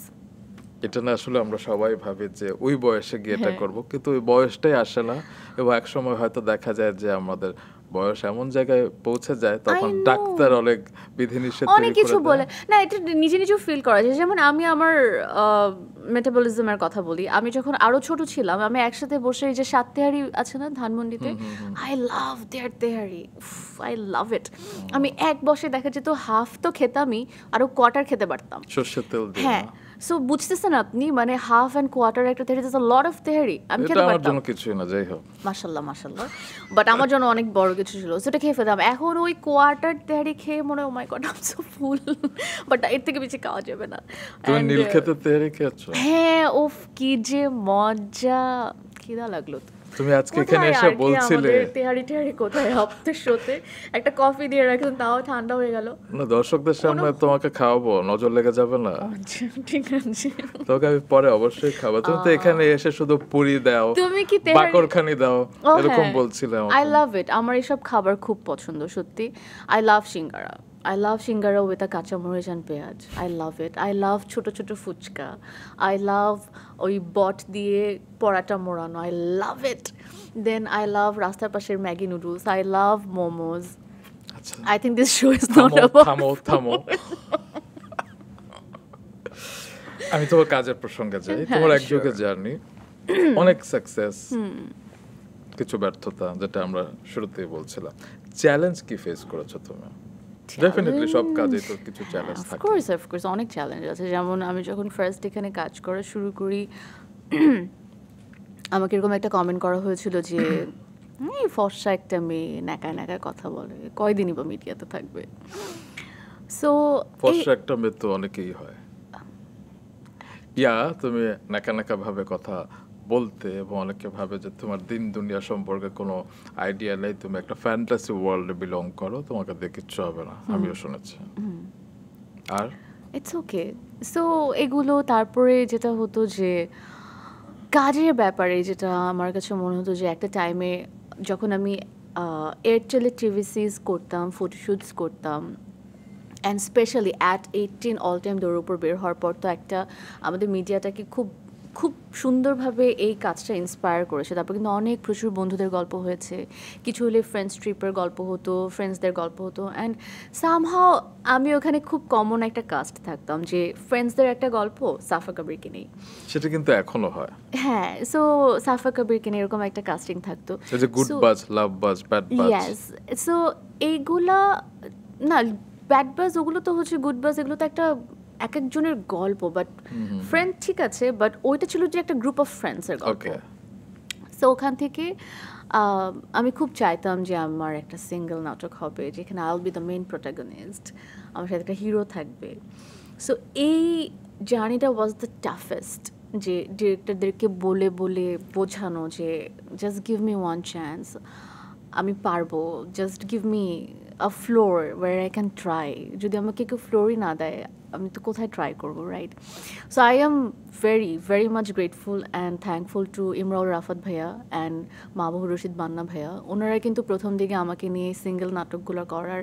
S2: এটা না আসলে আমরা সবাই ভাবি যে ওই বয়সে গিয়ে এটা করবো, কিন্তু ওই বয়সটাই আসে না, এবং এক সময় হয়তো দেখা যায় যে আমাদের বয়স এমন জায়গায় পৌঁছে যায় তখন ডাক্তার অনেক বিধিনিষেধ
S1: অনেক কিছু বলে না, এটা নিজেও ফিল করা যায়। যেমন আমি আমার মেটাবলিজমের কথা বলি, আমি যখন আরো ছোট ছিলাম আমি একসাথে বসে এই যে 7 তেহারি আছে না ধানমন্ডিতে, I love there tehari, I love ইট। আমি এক বসে দেখা যেত হাফ তো খেতামই, আরো কোয়ার্টার খেতে পারতাম
S2: সরষের তেল দিয়ে।
S1: হ্যাঁ, সো বুঝতেছেন আপনি মানে হাফ অ্যান্ড কোয়ার্টার একটা তেহারি, দ্যাটস আ লট অফ তেহারি। আমি
S2: এটা
S1: খেতে
S2: আমার
S1: পারতাম,
S2: জন্য কিছুই না, যাই হোক।
S1: মাশাল্লাহ মাশাল্লাহ, বাট আমার জন্য অনেক বড় কিছু ছিল, সেটা খেয়ে ফেলতাম। এখন ওই কোয়ার্টার তেহারি খেয়ে মনে হয় oh my god I am so full, but এর থেকে বেশি খাওয়া যাবে না।
S2: তুমি
S1: And,
S2: নীলক্ষেতের তেহারি খেয়েছো?
S1: হ্যাঁ, উফ কি যে মজা, খিদা লাগলো তো।
S2: তুমি আজকে এখানে
S1: কোথায়
S2: এসে
S1: আর কি
S2: বলছিলে,
S1: আমাদের তেহারি টেহারি কোথায়, হপ্তের শোতে একটা কফি দিয়ে রাখলেন তাও ঠান্ডা হয়ে গেল।
S2: না দর্শকদের সামনে তোমাকে খাওয়াবো, নজর লেগে যাবে না?
S1: আচ্ছা, ঠিক আছে।
S2: তোকে আমি পরে অবশ্যই খাবো, তুমি তো এখানে এসে শুধু পুরি দাও,
S1: তুমি কি তেহারি,
S2: বাকরখানি দাও,
S1: ও
S2: এরকম
S1: হ্যাঁ,
S2: বলছিলে
S1: আই
S2: আমাকে।
S1: লাভ ইট, আমার এসব খাবার খুব পছন্দ সত্যি। I love singara, I love singara with a কাঁচামরিচ অ্যান্ড পেঁয়াজ, I love it. I love ছোট ছোট ফুচকা, আই লাভ ওই বট দিয়ে পরাটা মোড়ানো, I love it. Then I love রাস্তার পাশের Maggi noodles, I love momos.
S2: আচ্ছা
S1: I think this show is not
S2: থামো
S1: অ্যাবাউট,
S2: থামো থামো। আমি তোমার কাজের প্রসঙ্গে যাই। তোমার একযোগে জার্নি, অনেক সাকসেস, কিছু ব্যর্থতা, যেটা আমরা শুরুতেই বলছিলাম। চ্যালেঞ্জ কি ফেস করেছো তুমি? ডেফিনেটলি সব কাজে তো কিছু চ্যালেঞ্জ থাকে।
S1: অফকোর্স অনেক চ্যালেঞ্জ আছে। যেমন আমি যখন ফার্স্ট এখানে কাজ করা শুরু করি, আমাকে এরকম একটা কমেন্ট করা হয়েছিল যে এই ফর্সা একটা মেয়ে ন্যাকা ন্যাকা কথা বলে, কয়দিনই বা মিডিয়াতে থাকবে। সো
S2: ফর্সা একটা মেয়ে তো অনেকেই হয়, তুমি নাকা নাকা ভাবে কথা বলতে, এবং অনেকে ভাবে যে তোমার দিন দুনিয়া সম্পর্কে কোনো আইডিয়া নেই, তুমি একটা ফ্যান্টাসি ওয়ার্ল্ডে বিলং করো, তোমাকে দিয়ে কিচ্ছু হবে না, আমিও শুনেছি। আর
S1: ইটস ওকে। সো এগুলো, তারপরে যেটা হতো যে কাজের ব্যাপারে যেটা আমার কাছে মনে হতো যে একটা টাইমে যখন আমি এয়ারটেলের টিভি সিরিজ করতাম, ফটোশ্যুটস করতাম, and specially at 18 all time দৌড়ের উপর বের হওয়ার পর, তো একটা আমাদের মিডিয়াটাকে খুব খুব সুন্দরভাবে এই কাজটা ইন্সপায়ার করেছে। তারপর কিন্তু অনেক প্রচুর বন্ধুদের গল্প হয়েছে, কিছু হলে ফ্রেন্ডস ট্রিপের গল্প হতো, ফ্রেন্ডসদের গল্প হতো, অ্যান্ড সামহাও আমি ওখানে খুব কমন একটা কাস্ট থাকতাম যে ফ্রেন্ডসদের একটা গল্প সাফা কবিরকে নেই।
S2: সেটা কিন্তু এখনো হয়।
S1: হ্যাঁ, সো সাফা কবিরকে নিয়ে এরকম একটা কাস্টিং থাকতো,
S2: এই যে গুড বাজ, লাভ বাজ, ব্যাড বাজ।
S1: ইয়েস। সো এইগুলা না, ব্যাড বাজ ওগুলো তো হচ্ছে, গুড বাজ এগুলো তো একটা এক একজনের গল্প, বাট ফ্রেন্ড ঠিক আছে, বাট ওইটা ছিল যে একটা গ্রুপ অফ ফ্রেন্ডসের গল্প।
S2: ওকে।
S1: সো ওখান থেকে আমি খুব চাইতাম যে আমার একটা সিঙ্গেল নাটক হবে যেখানে I will be the main protagonist, আমার সাথে একটা হিরো থাকবে। সো এই জার্নিটা ওয়াজ দ্য টাফেস্ট, যে ডিরেক্টরদেরকে বলে বলে বোঝানো যে just give me one chance, আমি পারবো, just give me a floor where I can try. যদি আমাকে কেউ ফ্লোরই না দেয়, আমি তো কোথায় ট্রাই করবো, right? So I am very very much grateful and thankful to Imraul Rafat ভাইয়া অ্যান্ড মাহবুব রশিদ বান্না ভাইয়া। ওনারা কিন্তু প্রথম দিকে আমাকে নিয়ে সিঙ্গেল নাটকগুলো করার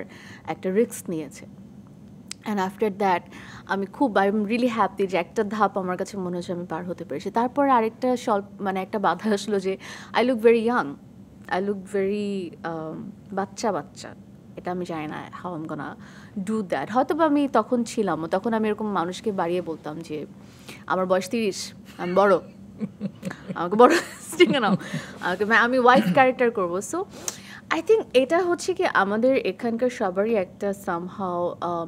S1: একটা রিস্ক নিয়েছে। অ্যান্ড আফটার দ্যাট আমি খুব, আই এম রিয়েলি হ্যাপি যে একটা ধাপ আমার কাছে মনে হচ্ছে আমি পার হতে পেরেছি। তারপরে আরেকটা মানে একটা বাধা আসলো যে I look very young, I look very বাচ্চা বাচ্চা। এটা আমি জানি না how am gonna do that. হয়তো বা আমি তখন ছিলাম, তখন আমি এরকম মানুষকে বাড়িয়ে বলতাম যে আমার বয়স 30, আমি বড়, আমাকে বড় ঠিক নাও, আমি ওয়াইফ ক্যারেক্টার করবো। সো আই থিঙ্ক এটা হচ্ছে কি আমাদের এখানকার সবারই একটা সামহাও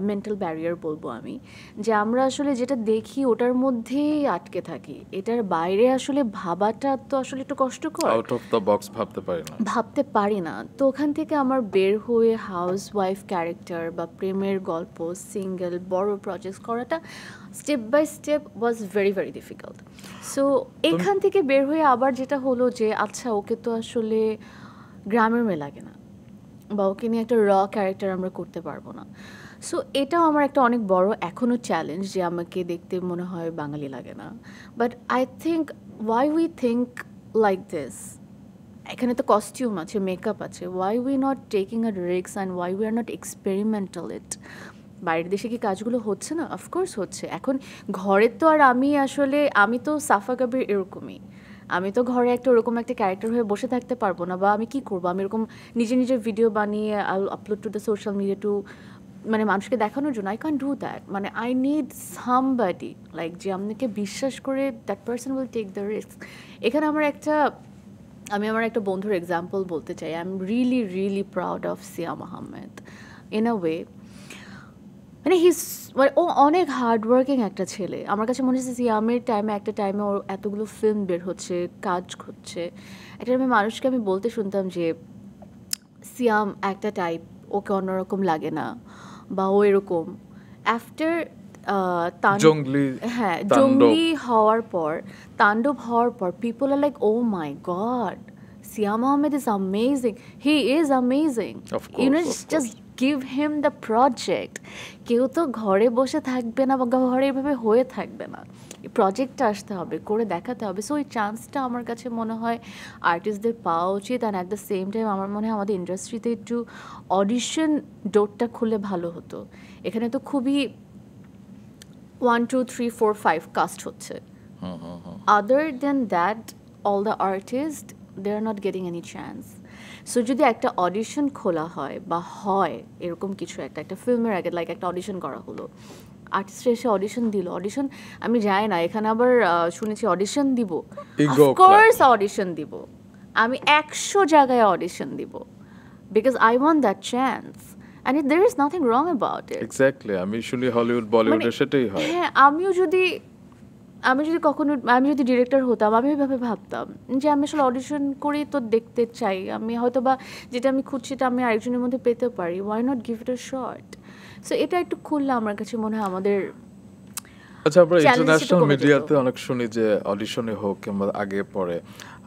S1: মেন্টাল ব্যারিয়ার বলবো আমি, যে আমরা আসলে যেটা দেখি ওটার মধ্যেই আটকে থাকি, এটার বাইরে আসলে ভাবাটা তো আসলে একটু কষ্টকর,
S2: আউট অফ দ্য বক্স ভাবতে পারি না।
S1: তো ওখান থেকে আমার বের হয়ে হাউস ওয়াইফ ক্যারেক্টার বা প্রেমের গল্প, সিঙ্গেল বড় প্রজেক্ট করাটা step by step was very very difficult. So এখান থেকে বের হয়ে আবার যেটা হলো যে আচ্ছা ওকে তো আসলে গ্রামের মেয়ে লাগে না, বা ওকে নিয়ে একটা ক্যারেক্টার আমরা করতে পারবো না। সো এটাও আমার একটা অনেক বড় এখনও চ্যালেঞ্জ, যে আমাকে দেখতে মনে হয় বাঙালি লাগে না। But I think why we think like this, এখানে তো কস্টিউম আছে, মেকআপ আছে, why we not taking a risk and why we are not experimental it. বাইরের দেশে কি কাজগুলো হচ্ছে না? অফকোর্স হচ্ছে। এখন ঘরে তো আর আমি তো সাফা কবির এরকমই, আমি তো ঘরে একটা ওরকম একটা ক্যারেক্টার হয়ে বসে থাকতে পারবো না, বা আমি কি করবো, আমি এরকম নিজের ভিডিও বানিয়ে I upload to the social media to মানে মানুষকে দেখানোর জন্য। আই ক্যান ডু দ্যাট, মানে আই নিড সামবডি লাইক যে আপনাকে বিশ্বাস করে that person will take the risk. এখানে আমি আমার একটা বন্ধুর এক্সাম্পল বলতে চাই। I am really really proud of Siam Ahmed in a way. মানে মানে ও অনেক হার্ড ওয়ার্কিং একটা ছেলে। আমার কাছে মনে হচ্ছে সিয়ামের টাইমে একটা টাইমে ওর এতগুলো ফিল্ম বের হচ্ছে, কাজ হচ্ছে। একটা টাইমে মানুষকে আমি বলতে শুনতাম যে সিয়াম একটা টাইপ, ওকে অন্যরকম লাগে না, বা ও এরকম। আফটার
S2: জঙ্গলি,
S1: হ্যাঁ,
S2: তাণ্ডব।
S1: জঙ্গলি হওয়ার পর, তাণ্ডব হওয়ার পর, people are like, oh my God, Siam Ahmed is amazing, he is amazing,
S2: Of course, of
S1: just
S2: course.
S1: Give him the project. কেউ তো ঘরে বসে থাকবে না বা ঘরে এভাবে হয়ে থাকবে না, এই প্রজেক্টটা আসতে হবে, করে দেখাতে হবে। সো ওই চান্সটা আমার কাছে মনে হয় আর্টিস্টদের পাওয়া উচিত। And at the same time আমার মনে হয় আমাদের ইন্ডাস্ট্রিতে একটু অডিশন ডোরটা খুলে ভালো হতো। এখানে তো খুবই 1 2 3 4 5 কাস্ট হচ্ছে। Other than that, all the artists, they are not getting any chance. So যদি একটা অডিশন খোলা হয় বা হয় এরকম কিছু একটা ফিল্মের আগে লাইক একটা অডিশন করা হলো, আর্টিস্টরা এসে অডিশন দিল, অডিশন আমি যাই না এখানে, আবার শুনেছি অডিশন দিব,
S2: Ego
S1: অফকোর্স অডিশন দিব, আমি 100 জায়গায় অডিশন দিব, because I want that chance and there is nothing wrong about it.
S2: Exactly, আমি শুনি হলিউড বলিউডে সেটাই হয়।
S1: হ্যাঁ, আমি যদি কখনো, আমি যদি ডিরেক্টর হতাম, আমি ওইভাবে ভাবতাম যে আমি আসলে অডিশন করেই তো দেখতে চাই, আমি হয়তো বা যেটা আমি খুঁজছি এটা আমি আরেকজনের মধ্যে পেতে পারি, why not give it a shot. So এটা একটু খুললে আমার কাছে মনে হয় আমাদের
S2: আচ্ছা, আমরা
S1: challenges
S2: ইন্টারন্যাশনাল
S1: একটু কমে যেত।
S2: মিডিয়াতে অনেক শুনি যে অডিশনে হোক কিংবা আগে পরে,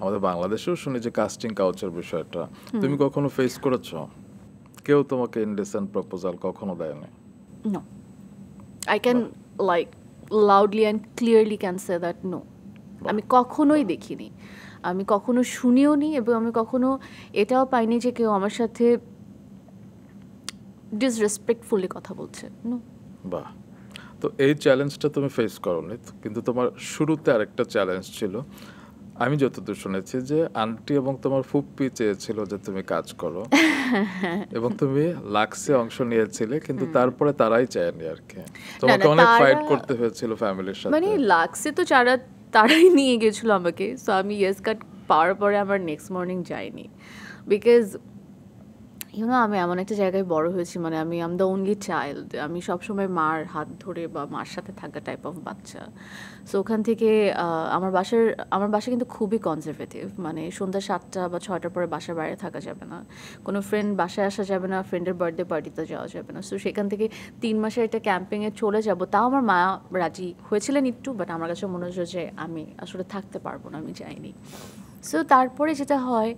S2: আমাদের বাংলাদেশেও শুনি যে কাস্টিং কাউচের বিষয়টা। তুমি কখনো ফেস করেছো? কেউ তোমাকে ইনডিসেন্ট প্রপোজাল কখনো দেয়নি?
S1: No, I can like loudly and clearly can say that no, আমি কখনোই দেখিনি, আমি কখনো শুনিও নি, এবং আমি কখনো এটাও পাইনি যে কেউ আমার সাথে ডিসরেসপেক্টফুলি কথা বলছে। নো।
S2: বাহ। তো এই চ্যালেঞ্জটা তুমি ফেস করোনি, কিন্তু তোমার শুরুতে আরেকটা চ্যালেঞ্জ ছিল। আমি যতদূর শুনেছি যে আন্টি এবং তোমার ফুপ্পি চেয়েছিল যে তুমি কাজ করো, এবং তুমি লাক্সে অংশ নিয়েছিলে, কিন্তু তারপরে তারাই চায়নি আর কি। তোমাকে অনেক ফাইট করতে হয়েছিল ফ্যামিলির সাথে।
S1: মানে লাক্সে তো তারাই নিয়ে গেছিলো আমাকে, সো আমি ইয়েস কাট পাওয়ার পরে আমার নেক্সট মর্নিং যাইনি, বিকজ আমি এমন একটা জায়গায় বড় হয়েছি, মানে আমি আম দ্য ওনলি চাইল্ড, আমি সবসময় মার হাত ধরে বা মার সাথে থাকা টাইপ অফ বাচ্চা। সো ওখান থেকে আমার বাসা কিন্তু খুবই কনজারভেটিভ, মানে সন্ধ্যা 7টা বা 6টার পরে বাসার বাইরে থাকা যাবে না, কোনো ফ্রেন্ড বাসায় আসা যাবে না, ফ্রেন্ডের বার্থডে পার্টিতে যাওয়া যাবে না। সো সেখান থেকে 3 মাসের একটা ক্যাম্পিংয়ে চলে যাব, তাও আমার মা রাজি হয়েছিলেন একটু, বাট আমার কাছে মনে হচ্ছে যে আমি আসলে থাকতে পারবো না, আমি যাইনি। সো তারপরে যেটা হয়,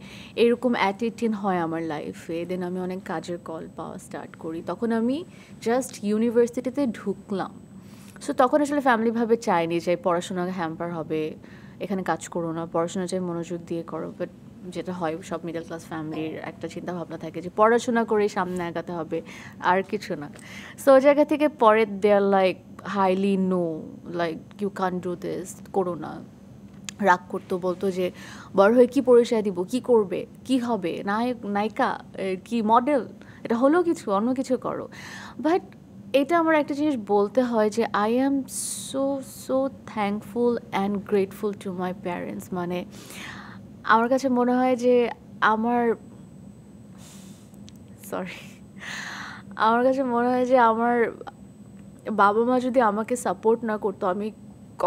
S1: এরকম অ্যাট 18 হয় আমার লাইফে, দেন আমি অনেক কাজের কল পাওয়া স্টার্ট করি, তখন আমি জাস্ট ইউনিভার্সিটিতে ঢুকলাম। সো তখন আসলে ফ্যামিলিভাবে চাইনি যে পড়াশোনা হ্যাম্পার হবে, এখানে কাজ করো না, পড়াশোনা চাই মনোযোগ দিয়ে করো। বাট যেটা হয় সব মিডল ক্লাস ফ্যামিলির একটা চিন্তা ভাবনা থাকে যে পড়াশোনা করে সামনে আগাতে হবে, আর কিছু না। সো ওই জায়গা থেকে পরে they are like highly no, like you can do this, করো না। রাগ করতো, বলতো যে বড় হয়ে কী পরিচয় দিব, কি করবে, কি হবে, নায়ক নায়িকা, কি মডেল, এটা হলো কিছু, অন্য কিছু করো। বাট এটা আমার একটা জিনিস বলতে হয় যে I am so so thankful and grateful to my parents. মানে আমার কাছে মনে হয় যে আমার আমার বাবা মা যদি আমাকে সাপোর্ট না করতো, আমি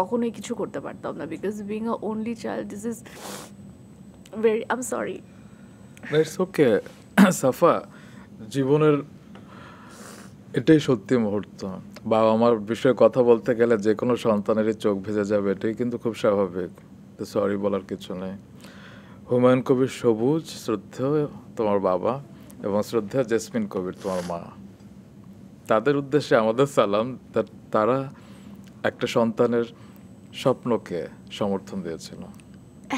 S1: কখনোই কিছু করতে পারতাম না, because being a only child, this is very, I am sorry.
S2: It's okay Safa, জীবনের এটাই সত্যি মুহূর্ত। বাবা মার বিষয়ে কথা বলতে গেলে যে কোনো সন্তানেরই চোখ ভেজে যাবে, এটাই কিন্তু খুব স্বাভাবিক, তো সরি বলার কিছু নেই। হুমায়ুন কবির সবুজ, শ্রদ্ধেয় তোমার বাবা, এবং শ্রদ্ধেয় জেসমিন কবির তোমার মা, তাদের উদ্দেশ্যে আমাদের সালাম। তারা একটা সন্তানের স্বপ্নকে সমর্থন দিয়েছিল।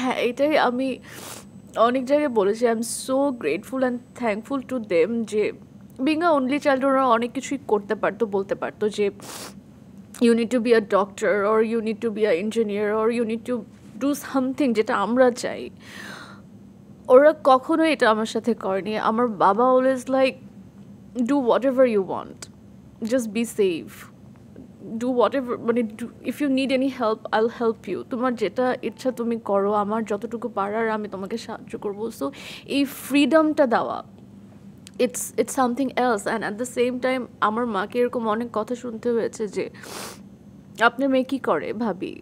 S1: হ্যাঁ, এটাই আমি অনেক জায়গায় বলেছি, I am so grateful and thankful to them, যে বিং আ অনলি চাইল্ড ওরা অনেক কিছুই করতে পারতো, বলতে পারতো যে you need to be a doctor, or you need to be a engineer, or you need to do something যেটা আমরা চাই। ওরা কখনোই এটা আমার সাথে করেনি। আমার বাবা always like, do whatever you want, just be safe, do whatever, মানে if you need any help I will help you, তোমার যেটা ইচ্ছা তুমি করো, আমার যতটুকু পারার আমি তোমাকে সাহায্য করবো। সো এই ফ্রিডমটা দেওয়া, it's something else. And at the same time আমার মাকে এরকম অনেক কথা শুনতে হয়েছে যে আপনার মেয়ে কী করে ভাবি,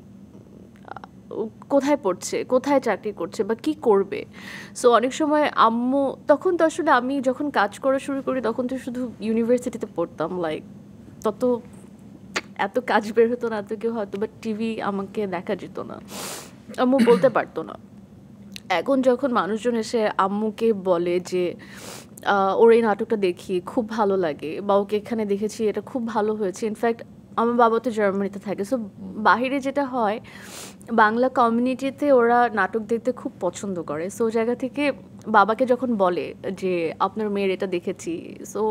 S1: ও কোথায় পড়ছে, কোথায় চাকরি করছে বা কি করবে। সো অনেক সময় আম্মু, তখন তো আসলে আমি যখন কাজ করা শুরু করি তখন তো শুধু ইউনিভার্সিটিতে পড়তাম, লাইক তত এত কাজ বের হতো না, এত কেউ হয়তো বা টিভি আমাকে দেখা যেত না, আম্মু বলতে পারতো না। এখন যখন মানুষজন এসে আম্মুকে বলে যে ওর এই নাটকটা দেখি খুব ভালো লাগে, বা ওকে এখানে দেখেছি এটা খুব ভালো হয়েছে। ইনফ্যাক্ট আমার বাবা তো জার্মানিতে থাকে, সো বাহিরে যেটা হয় বাংলা কমিউনিটিতে ওরা নাটক দেখতে খুব পছন্দ করে। সো জায়গা থেকে বাবাকে যখন বলে যে আপনার মেয়ের এটা দেখেছি, সো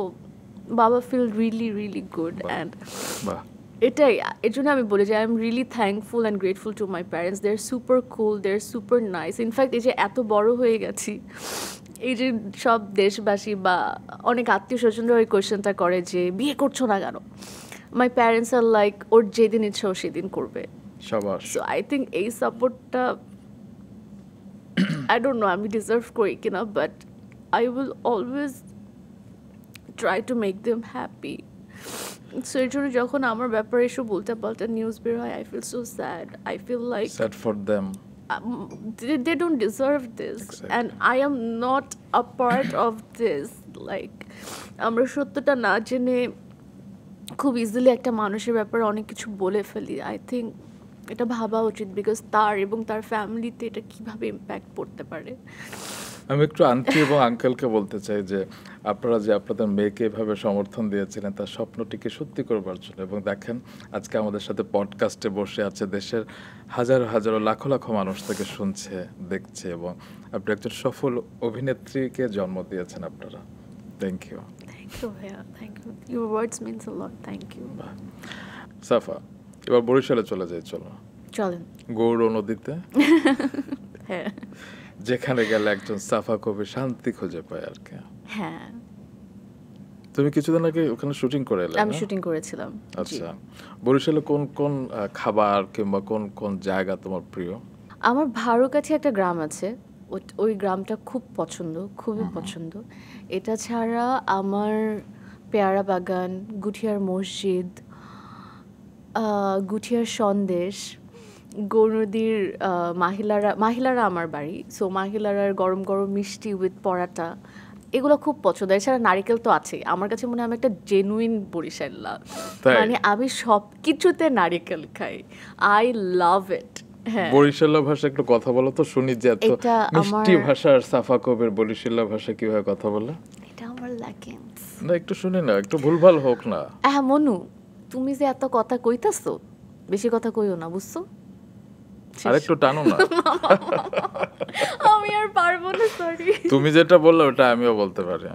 S1: বাবা feel really really good. And এটাই, এর জন্য আমি বলি যে I am really thankful and grateful to my parents. They are super cool, they are super nice. In fact এই যে এত বড় হয়ে গেছি, এই যে সব দেশবাসী বা অনেক আত্মীয় স্বজনরা ওই কোয়েশ্চেনটা করে যে বিয়ে করছো না কেন, মাই প্যারেন্টস আর লাইক ওর যেদিন ইচ্ছা ও সেদিন করবে। সো আই থিঙ্ক এই সাপোর্টটা আই ডোন্ট নো আমি ডিজার্ভ করি কিনা, but I will always try to make them happy. So এর জন্য যখন আমার ব্যাপারে এসব উল্টাপাল্টা নিউজ বের হয়, I feel so sad. I feel like
S2: sad for them,
S1: they don't deserve this. Exactly. And I am not a part of this. Like আমরা সত্যটা না জেনে খুব ইজিলি একটা মানুষের ব্যাপারে অনেক কিছু বলে ফেলি। আই থিঙ্ক এটা ভাবা উচিত, বিকজ তার এবং তার ফ্যামিলিতে এটা কিভাবে ইম্প্যাক্ট পড়তে পারে।
S2: আমি একটু আন্টি এবং আঙ্কেলকে বলতে চাই যে আপনারা যে আপনাদের মেয়েকে এভাবে সমর্থন দিয়েছিলেন তার স্বপ্নটিকে সত্যি করবার জন্য, এবং দেখেন আজকে আমাদের সাথে পডকাস্টে বসে আছে, দেশের হাজারো হাজারো লাখো লাখো মানুষ থেকে শুনছে, দেখছে, এবং আপনি একজন সফল অভিনেত্রীকে জন্ম দিয়েছেন আপনারা। Thank you.
S1: থ্যাংক ইউ ভাইয়া, thank you. Your words means a lot. Thank you.
S2: Safa, এবার বরিশালে চলে যাই, চলো
S1: চলেন।
S2: গৌর নদীতে
S1: হ্যাঁ,
S2: যেখানে গেলে একজন সাফা কবি শান্তি খুঁজে পায় আর কি।
S1: হ্যাঁ,
S2: তুমি কিছুদিন আগে ওখানে শুটিং করে এলে?
S1: আমি শুটিং করেছিলাম।
S2: আচ্ছা, বরিশালে কোন কোন খাবার কিংবা কোন কোন জায়গা তোমার প্রিয়?
S1: আমার ভারো কাছে একটা গ্রাম আছে, ওই গ্রামটা খুব পছন্দ, খুবই পছন্দ। এটা ছাড়া আমার পেয়ারা বাগান, গুঠিয়ার মসজিদ, গুঠিয়ার সন্দেশ, গৌরনদীর মাহিলারা আমার বাড়ি। সো মাহিলারার গরম গরম মিষ্টি উইথ পরাটা, এগুলো খুব পছন্দ। এছাড়া নারিকেল তো আছে, আমার কাছে মনে হয় আমি একটা জেনুইন বরিশাল্লা, মানে আমি সব কিছুতে নারিকেল খাই। আই লাভ ইট।
S2: বরিশাল্লা ভাষা একটু কথা বলো তো শুনি, যে এত মিষ্টি ভাষার সাফা কবির বরিশাল্লা ভাষা কিভাবে কথা বলে?
S1: এটা আমার লেগেন্স
S2: না, একটু শুনি না, একটু ভুলভাল হোক না।
S1: হ্যাঁ মনু, তুমি যে এত কথা কইতাছো, বেশি কথা কইও না, বুঝছো?
S2: আরেকটু টানো না।
S1: আমি আর পারবো না, সরি।
S2: তুমি যেটা বললে ওটা আমিও বলতে পারি।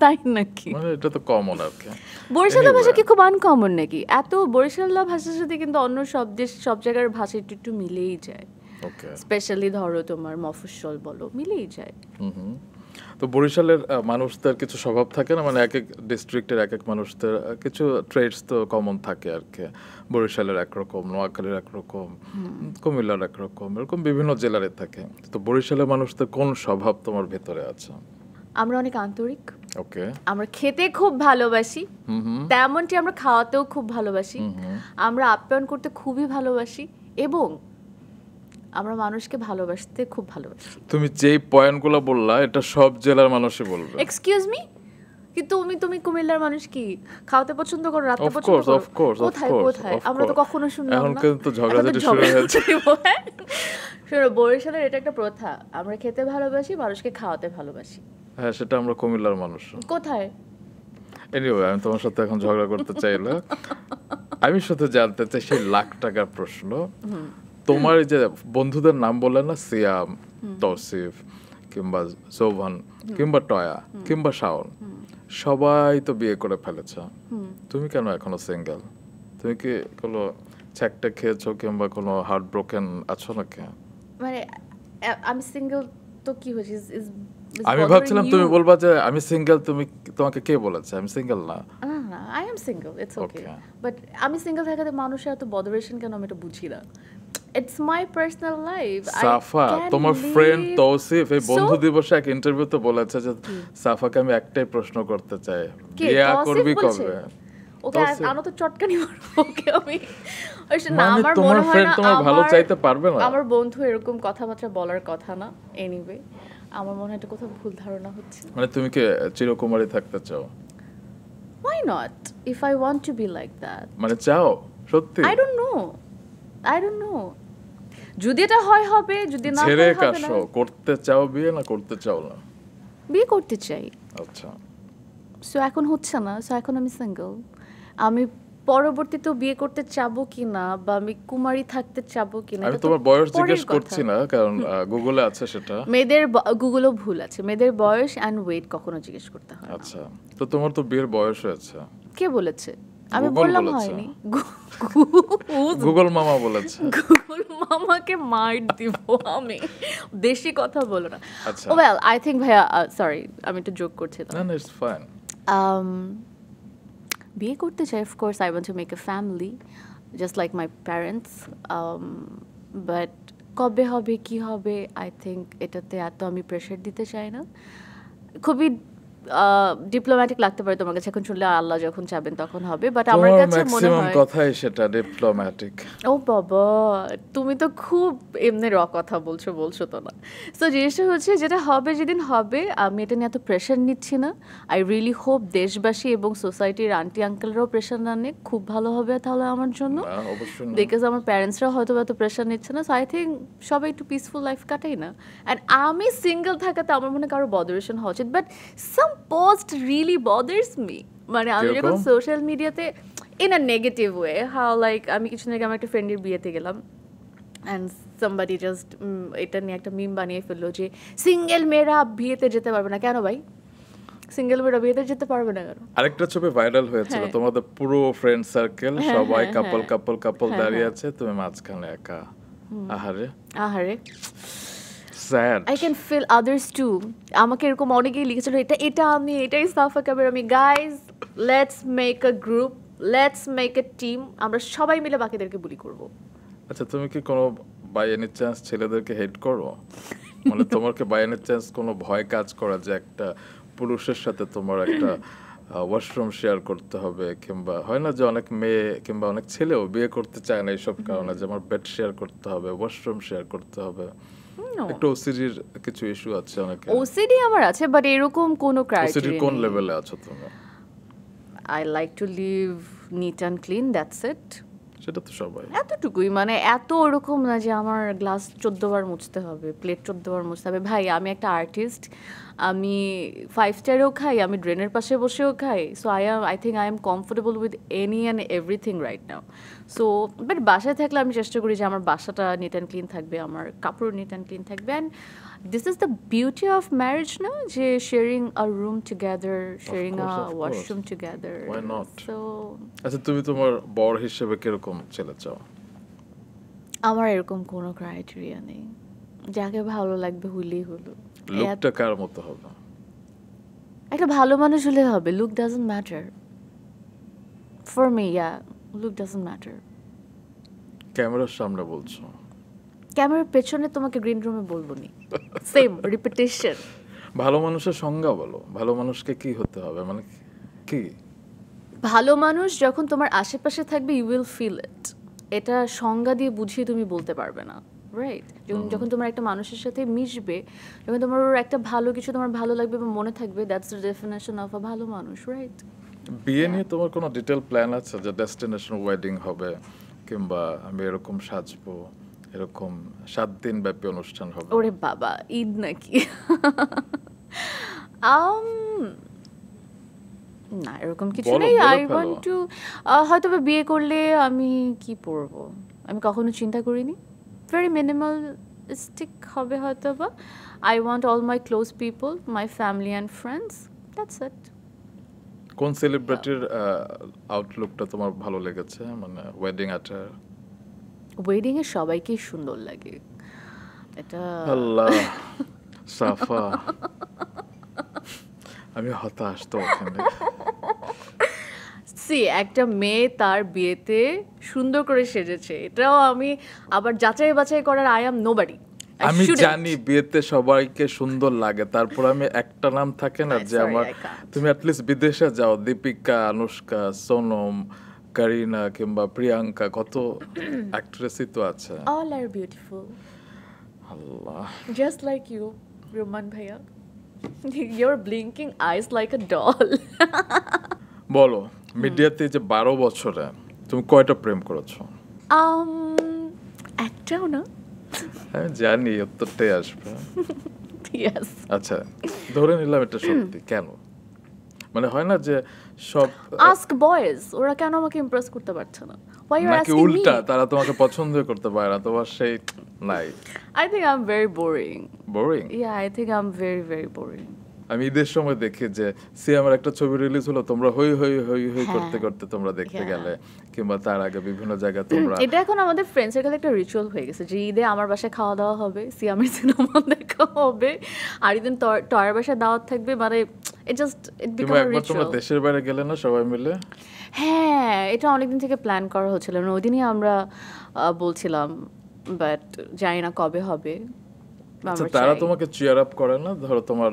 S1: তাই নাকি?
S2: মানে এটা তো কমন আর কি।
S1: বরিশাল্লা ভাষা কি খুব আনকমন নাকি? এত বরিশাল্লা ভাষার সাথে কিন্তু অন্য সব দেশ, সব জায়গার ভাষা একটু একটু মিলেই যায়।
S2: ওকে,
S1: স্পেশালি ধরো তোমার মফস্বল বলো, মিলেই যায়।
S2: তো বরিশালের মানুষদের কিছু স্বভাব থাকে না, মানে এক এক ডিস্ট্রিক্টের এক এক মানুষদের কিছু ট্রেডস তো কমন থাকে আর কি। বরিশালের একরকম, নোয়াখালীর একরকম, কুমিল্লার একরকম, এরকম বিভিন্ন জেলারে থাকে। তো বরিশালের মানুষদের কোন স্বভাব তোমার ভেতরে আছে?
S1: আমরা অনেক আন্তরিক।
S2: ওকে,
S1: আমরা খেতে খুব ভালোবাসি, তেমনটি আমরা খাওয়াতেও খুব ভালোবাসি, আমরা আপ্যায়ন করতে খুবই ভালোবাসি, এবং আমরা মানুষকে ভালোবাসতে খুব ভালোবাসি।
S2: তুমি যেই পয়েন্টগুলো বললা এটা সব জেলার মানুষই বলবে।
S1: এক্সকিউজ মি, কি তুমি কুমিল্লার মানুষ কি খাওয়াতে পছন্দ করো, রাতে পছন্দ করো? কোথায় কোথায়? আমরা তো কখনো শুনলাম না।
S2: এখন কিন্তু ঝগড়াঝাটি শুরু হয়েছে।
S1: শোনো, বরিশালের এটা একটা প্রথা, আমরা খেতে ভালোবাসি, মানুষকে খাওয়াতে ভালোবাসি।
S2: হ্যাঁ, সেটা আমরা কুমিল্লার মানুষ।
S1: কোথায়?
S2: এনিওয়ে, আমি তোমার সাথে এখন ঝগড়া করতে চাই না। আমি শুধু জানতে চাই সেই লাখ টাকার প্রশ্ন, তোমার যে বন্ধুদের নাম বললে না, সিয়াম, তৌসিফ, কিংবা জোভান, কিংবা টয়া, কিংবা শাওন, সবাই তো বিয়ে করে ফেলেছ, তুমি কেন এখনো সিঙ্গেল? তুমি কি কোনো ছ্যাকটা খেয়েছো কিংবা কোনো হার্ট ব্রোকেন আছো নাকি?
S1: মানে আমি সিঙ্গেল তো কি হয়েছে?
S2: আমি ভাবছিলাম তুমি বলবা যে আমি সিঙ্গেল, তোমাকে কে বলেছে আমি সিঙ্গেল? না,
S1: I am single, it's okay. But আমি সিঙ্গেল থাকাতে মানুষের এত বদরেশন কেন আমি এটা বুঝি না। It's my personal life.
S2: Safa
S1: I can
S2: তোমার ফ্রেন্ড
S1: live-
S2: তৌসিফ এই বন্ধু
S1: So-
S2: দিবসে এক ইন্টারভিউতে বলেছে যে সাফাকে আমি একটাই প্রশ্ন করতে চাই,
S1: কে,
S2: বিয়ে
S1: তৌসিফ
S2: করবি
S1: বলছে?
S2: কবে?
S1: ওকে
S2: তৌসিফ।
S1: আনো তো চটকানি মারবো ওকে আমি। না,
S2: মানে
S1: আমার
S2: তোমার
S1: মনে হয়
S2: ফ্রেন্ড
S1: না
S2: তোমার ভালো
S1: আমার-
S2: চাইতে পারবে না?
S1: আমার বন্ধু এরকম কথাবার্তা বলার কথা না। এনিওয়ে আমার মনে হয় এটা কোথাও ভুল ধারণা হচ্ছে।
S2: মানে তুমি কি চিরকুমারী থাকতে চাও?
S1: Why not? If I want to be like that.
S2: মানে চাও সত্যি?
S1: I don't know. যদি এটা হয় হবে, যদি না
S2: ছেড়ে
S1: হয় হবে না।
S2: কাশো করতে চাও বিয়ে না করতে চাও না?
S1: বিয়ে করতে চাই।
S2: আচ্ছা
S1: সো এখন হচ্ছে না, সো এখন আমি সিঙ্গেল। আমি পরবর্তীতে বিয়ে করতে চাবো কিনা বা আমি কুমারী থাকতে চাবো কিনা
S2: আমি
S1: এটা তো
S2: তোমার বয়স
S1: পরের
S2: জিজ্ঞেস
S1: কথা।
S2: করছি না, কারণ গুগলে আছে সেটা।
S1: মেয়েদের গুগলও ভুল আছে, মেয়েদের বয়স অ্যান্ড ওয়েট কখনো জিজ্ঞেস করতে হয় না।
S2: আচ্ছা তো তোমার তো বিয়ের বয়স হয়েছে।
S1: কে বলেছে? আমি
S2: Google
S1: বললাম
S2: বলেছে।
S1: হয়নি।
S2: গুগল মামা বলেছে।
S1: গুগল মামাকে মার দিব আমি, বেশি কথা বলো না।
S2: আচ্ছা।
S1: ওয়েল আই থিঙ্ক ভাইয়া, সরি আমি একটু জোক করছি তো।
S2: না না ইটস ফাইন।
S1: বিয়ে করতে চাই, of course I want to make a family just like my parents, but কবে হবে কি হবে আই থিঙ্ক এটাতে এত আমি প্রেশার দিতে চাই না। খুবই ডিপ্লোম্যাটিক লাগতে পারে তোমার কাছে এখন শুনলে, আল্লাহ যখন চাবেন তখন হবে, বাট আমার
S2: তোমার
S1: কাছে মনে
S2: ম্যাক্সিমাম
S1: হয়
S2: কথাই সেটা ডিপ্লোম্যাটিক।
S1: ও বাবা, তুমি তো খুব এমনি কথা বলছো তো না। সো জিনিসটা হচ্ছে যেটা হবে যেদিন হবে, আমি এটা নিয়ে এত প্রেশার নিচ্ছি না। আই রিয়েলি হোপ দেশবাসী এবং সোসাইটির আন্টি আঙ্কেলরাও প্রেশার না নিক, খুব ভালো হবে তাহলে আমার জন্য।
S2: না অবশ্যই না।
S1: বিকজ আমার প্যারেন্টসরা হয়তো এত প্রেশার নিচ্ছে না। সো আই থিঙ্ক সবাই একটু পিসফুল লাইফ কাটাই না। অ্যান্ড আমি সিঙ্গেল থাকাতে আমার মনে হয় কারো বদারেশন হওয়া উচিত, but some post really বদার্স me. মানে আমি যখন
S2: কিরকম?
S1: সোশ্যাল মিডিয়াতে in a negative way, how like আমি কিছুদিন আগে আমার একটা ফ্রেন্ডের বিয়েতে গেলাম অ্যান্ড সামবাডি জাস্ট এটা নিয়ে একটা মিম বানিয়ে ফেললো যে সিঙ্গেল মেয়েরা বিয়েতে যেতে পারবে না। কেন ভাই, সিঙ্গেল মেয়েরা বিয়েতে যেতে পারবে না কেন?
S2: আরেকটা ছবি ভাইরাল হয়েছিল,
S1: হ্যাঁ।
S2: তোমাদের পুরো ফ্রেন্ড সার্কেল
S1: হ্যাঁ,
S2: সবাই
S1: হ্যাঁ,
S2: কাপল
S1: হ্যাঁ।
S2: কাপল কাপল
S1: হ্যাঁ,
S2: দাঁড়িয়ে
S1: হ্যাঁ।
S2: আছে, তুমি মাঝখানে একা। আহারে
S1: আহারে,
S2: sad.
S1: I can feel others too. আমাকে এরকম অনেকেই লিখেছিল, এটা আমি, এটাই সাফা কাবের আমি। Guys let's make a group, let's make a team, আমরা সবাই মিলে বাকিদেরকে বুলি করব।
S2: আচ্ছা তুমি কি কোনো বাই এনি চান্স ছেলেদেরকে হেট করো? মানে তোমার কি বাই এনি চান্স কোনো ভয় কাজ করা যে একটা পুরুষের সাথে তোমার একটা ওয়াশরুম শেয়ার করতে হবে, কিংবা হয় না যে অনেক মেয়ে কিংবা অনেক ছেলেও বিয়ে করতে চায় না এইসব কারণে, যে আমার বেড শেয়ার করতে হবে, ওয়াশরুম শেয়ার করতে হবে, একটু ওসিডির কিছু ইস্যু আছে অনেকে।
S1: ওসিডি আমার আছে, বাট এরকম কোনো
S2: ওসিডির
S1: ক্রাইটেরিয়া
S2: কোন
S1: নেই।
S2: লেভেলে আছো তুমি?
S1: I like to live neat and clean, that's it.
S2: সেটা তো সবাই।
S1: এতটুকুই, মানে এত ওরকম না যে আমার গ্লাস 14 বার মুছতে হবে, প্লেট 14 বার মুছতে হবে। ভাই আমি একটা আর্টিস্ট, আমি 5 স্টারেও খাই, আমি ড্রেনের পাশে বসেও খাই। So I think I am comfortable with any and everything right now. So but বাসায় থাকলে আমি চেষ্টা করি যে আমার বাসাটা নিট অ্যান্ড ক্লিন থাকবে, আমার কাপড় নিট অ্যান্ড ক্লিন থাকবে। And this is the beauty of marriage না, যে sharing a room together, sharing a
S2: course, of course.
S1: Washroom together.
S2: Why not?
S1: So
S2: আচ্ছা তুমি তোমার বর হিসেবে কিরকম ছেলে চাও?
S1: আমার এরকম কোনো ক্রাইটেরিয়া নেই, যাকে ভালো লাগবে হলেই হলো।
S2: লুকটা কার মতো হবে?
S1: একটা ভালো মানুষ হলে হবে, look doesn't matter for me. Yeah, look doesn't matter.
S2: ক্যামেরার সামনে বলছো,
S1: ক্যামেরার পেছনে তোমাকে গ্রিন রুমে বলবো নি, সেম রিপিটেশন।
S2: ভালো মানুষের সংজ্ঞা বলো, ভালো মানুষকে কি হতে হবে, মানে কি?
S1: ভালো মানুষ যখন তোমার আশেপাশে থাকবে ইউ উইল ফিল ইট। এটা সংজ্ঞা দিয়ে বুঝিয়ে তুমি বলতে পারবে না, রাইট? যখন তোমার একটা মানুষের সাথে মিশবে, যখন তোমার ওর একটা ভালো কিছু তোমার ভালো লাগবে বা মনে থাকবে, that's the definition of a ভালো মানুষ, রাইট?
S2: বিয়ে নিয়ে তোমার কোনো ডিটেল প্ল্যান আছে যে ডেস্টিনেশন ওয়েডিং হবে, কিংবা আমি এরকম সাজবো, এরকম 7 দিন ব্যাপী অনুষ্ঠান হবে?
S1: ওরে বাবা, ঈদ নাকি? না এরকম কিছু
S2: বলো,
S1: নেই।
S2: বলে
S1: আই
S2: ফেলো।
S1: ওয়ান্ট টু, হয়তো বা বিয়ে করলে আমি কি পরবো আমি কখনো চিন্তা করিনি। ভেরি মিনিমালিস্টিক হবে হয়তো বা। I want all my close people, my family and friends, that's ইট।
S2: কোন সেলিব্রিটির আউটলুকটা তোমার ভালো লেগেছে, মানে ওয়েডিং অ্যাটায়ার?
S1: ওয়েডিং এ সবাইকেই সুন্দর লাগে, এটা
S2: আল্লাহ সাফা, আমি হতাশ তো ওখানে।
S1: সি একটা মেয়ে তার বিয়েতে সুন্দর করে সেজেছে, এটাও আমি আবার যাচাই বাছাই করার আই এম নোবডি।
S2: আমি জানি বিয়েতে সবাইকে সুন্দর লাগে, তারপর আমি একটা নাম থাকে না যে আমার, তুমি অ্যাটলিস্ট বিদেশে যাও, দীপিকা, আনুষ্কা, সোনম, কারিনা কিংবা প্রিয়াঙ্কা, কত অ্যাক্ট্রেসই তো আছে।
S1: অল আর বিউটিফুল,
S2: আল্লাহ,
S1: জাস্ট লাইক ইউ রোমান ভাইয়া, your blinking eyes like a doll.
S2: বলো, মিডিয়াতে যে 12 বছরে তুমি কয়টা প্রেম করেছো?
S1: একটাও না।
S2: আমি জানি উত্তরটাই আসবে।
S1: ইয়েস।
S2: আচ্ছা, ধরে নিলাম এটা সত্যি, কেন? মানে হয় না যে সব
S1: আস্ক বয়েজ, ওরা কেন আমাকে ইমপ্রেস করতে পারছে না? Why you
S2: নাকি
S1: asking me?
S2: উল্টা, তারা তোমাকে পছন্দ করতে পারে না, তোমার সেই নাই?
S1: I think I'm very boring.
S2: Boring?
S1: Yeah, I think I'm very very boring.
S2: আমি ঈদের সময় দেখি যে সিয়ামের একটা ছবি রিলিজ হলো, তোমরা হই হই হই হই করতে করতে তোমরা দেখতে গেলে, কিংবা তার আগে বিভিন্ন জায়গায় তোমরা।
S1: এটা এখন আমাদের ফ্রেন্ড সার্কেলে একটা রিচুয়াল হয়ে গেছে যে ঈদে আমার বাসায় খাওয়া দাওয়া হবে, সিয়ামের সিনেমা দেখা হবে, আর ঈদিন টয়ের বাসায় দাওয়াত থাকবে, মানে ইট বিকাম আ
S2: একবার তোমরা
S1: রিচুয়াল।
S2: দেশের বাইরে গেলে না সবাই মিলে?
S1: হ্যাঁ, এটা অনেকদিন থেকে প্ল্যান করা হচ্ছিল, ওই দিনই আমরা বলছিলাম, বাট জানি না কবে হবে।
S2: আচ্ছা, তারা তোমাকে চিয়ার আপ করে না, ধরো তোমার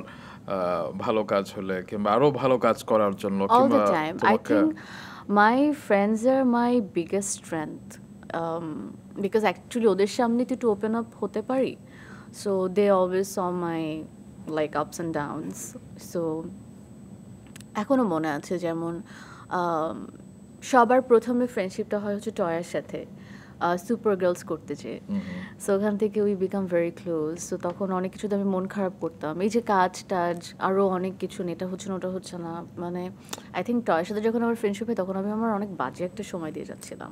S2: ভালো কাজ হলে কিংবা আরো ভালো কাজ করার জন্য?
S1: All the time. I think my friends are my biggest strength, because actually ওদের সামনে তো একটু ওপেন আপ হতে পারি, so they always saw my like ups and downs. So এখনো মনে আছে যেমন সবার প্রথমে ফ্রেন্ডশিপটা হয় হচ্ছে টয়ের সাথে, সুপার গার্লস করতে চেয়ে। সো ওখান থেকে we become very close. So তখন অনেক কিছুতে আমি মন খারাপ করতাম, এই যে কাজ টাজ আরও অনেক কিছু, এটা হচ্ছে না ওটা হচ্ছে না, মানে আই থিঙ্ক টয়ের সাথে যখন আমার ফ্রেন্ডশিপ হয় তখন আমি আমার অনেক বাজে একটা সময় দিয়ে যাচ্ছিলাম,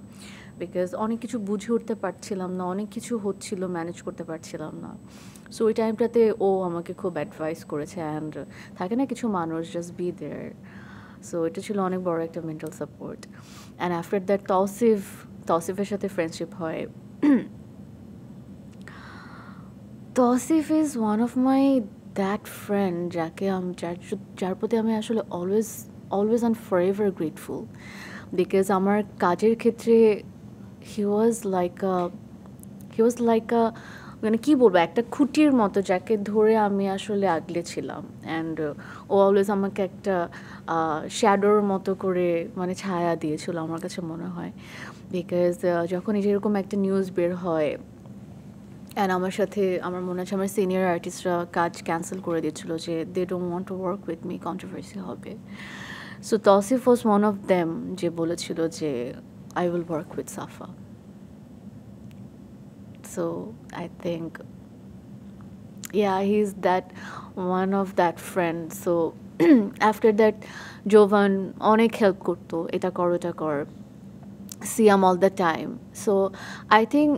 S1: বিকজ অনেক কিছু বুঝে উঠতে পারছিলাম না, অনেক কিছু হচ্ছিল ম্যানেজ করতে পারছিলাম না। সো ওই টাইমটাতে ও আমাকে খুব অ্যাডভাইস করেছে, অ্যান্ড থাকে না কিছু মানুষ জাস্ট বি দেয়ার। সো এটা ছিল অনেক বড় একটা mental support. And after that তৌসিফের সাথে ফ্রেন্ডশিপ হয়। Tausif is one of my that friend যাকে যার প্রতি আমি আসলে always and forever grateful, because আমার কাজের ক্ষেত্রে হি ওয়াজ লাইক আ মানে কী বলবো, একটা খুঁটির মতো যাকে ধরে আমি আসলে আগলেছিলাম। অ্যান্ড ও অলওয়েজ আমাকে একটা শ্যাডোর মতো করে মানে ছায়া দিয়েছিল আমার কাছে মনে হয়, বিকজ যখন যেরকম একটা নিউজ বের হয়, অ্যান্ড আমার সাথে আমার মনে আছে আমার সিনিয়র আর্টিস্টরা কাজ ক্যান্সেল করে দিচ্ছিলো যে they don't want to work with me, controversy হবে। So Tausif was one of them যে বলেছিল যে I will work with Safa. So I think, yeah, he's that one of that friend. So after that, Jovan অনেক help করতো, এটা কর ওটা কর, সিয়াম all the time. So I think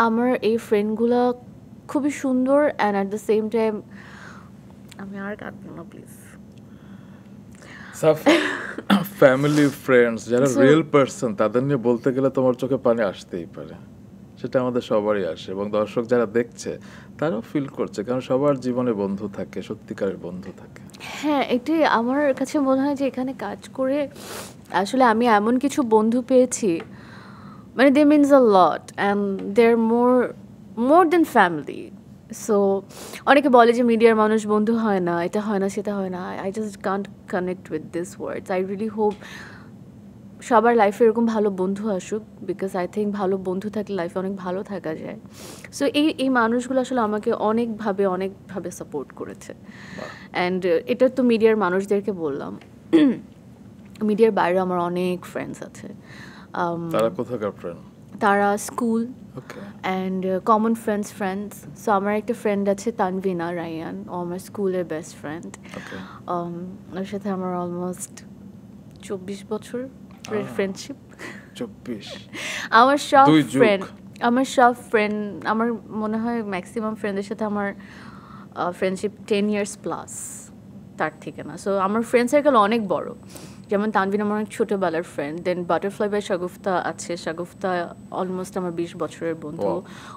S1: আমার এই ফ্রেন্ডগুলো খুবই সুন্দর, and at the same time আমি আর কাঁদবো না প্লিজ।
S2: ফ্যামিলি ফ্রেন্ডস যারা রিয়েল পারসন, তাদের নিয়ে বলতে গেলে তোমার চোখে পানি আসতেই পারে, সেটা আমাদের সবারই আসে, এবং দর্শক যারা দেখছে তারাও ফিল করছে, কারণ সবার জীবনে বন্ধু থাকে, সত্যিকারের বন্ধু থাকে।
S1: হ্যাঁ, এটাই আমার কাছে মনে হয় যে এখানে কাজ করে আসলে আমি এমন কিছু বন্ধু পেয়েছি, মানে they means a lot, and they are more than family. So অনেকে বলে যে মিডিয়ার মানুষ বন্ধু হয় না, এটা হয় না সেটা হয় না, I just Kant connect with this words. I really hope সবার লাইফে এরকম ভালো বন্ধু আসুক, বিকজ আই থিঙ্ক ভালো বন্ধু থাকলে লাইফে অনেক ভালো থাকা যায়। সো এই মানুষগুলো আসলে আমাকে অনেকভাবে সাপোর্ট করেছে। অ্যান্ড এটা তো মিডিয়ার মানুষদেরকে বললাম, মিডিয়ার বাইরে আমার অনেক ফ্রেন্ডস আছে।
S2: তারা কোথাকার ফ্রেন্ড?
S1: তারা school and common friends. So আমার একটা ফ্রেন্ড আছে তানভিনা রায়ান, ও আমার স্কুলের বেস্ট ফ্রেন্ড। ওর সাথে আমার অলমোস্ট 24 বছর ফ্রেন্ডশিপ।
S2: 24?
S1: আমার সব ফ্রেন্ড আমার মনে হয় ম্যাক্সিমাম ফ্রেন্ডের সাথে আমার ফ্রেন্ডশিপ 10 years প্লাস, তার থেকে না। সো আমার ফ্রেন্ড সার্কেল অনেক বড়, যেমন তানভিন আমার অনেক ছোটোবেলার friend, then butterfly by Shagufta আছে, শাগুফতা অলমোস্ট আমার 20 বছরের বন্ধু।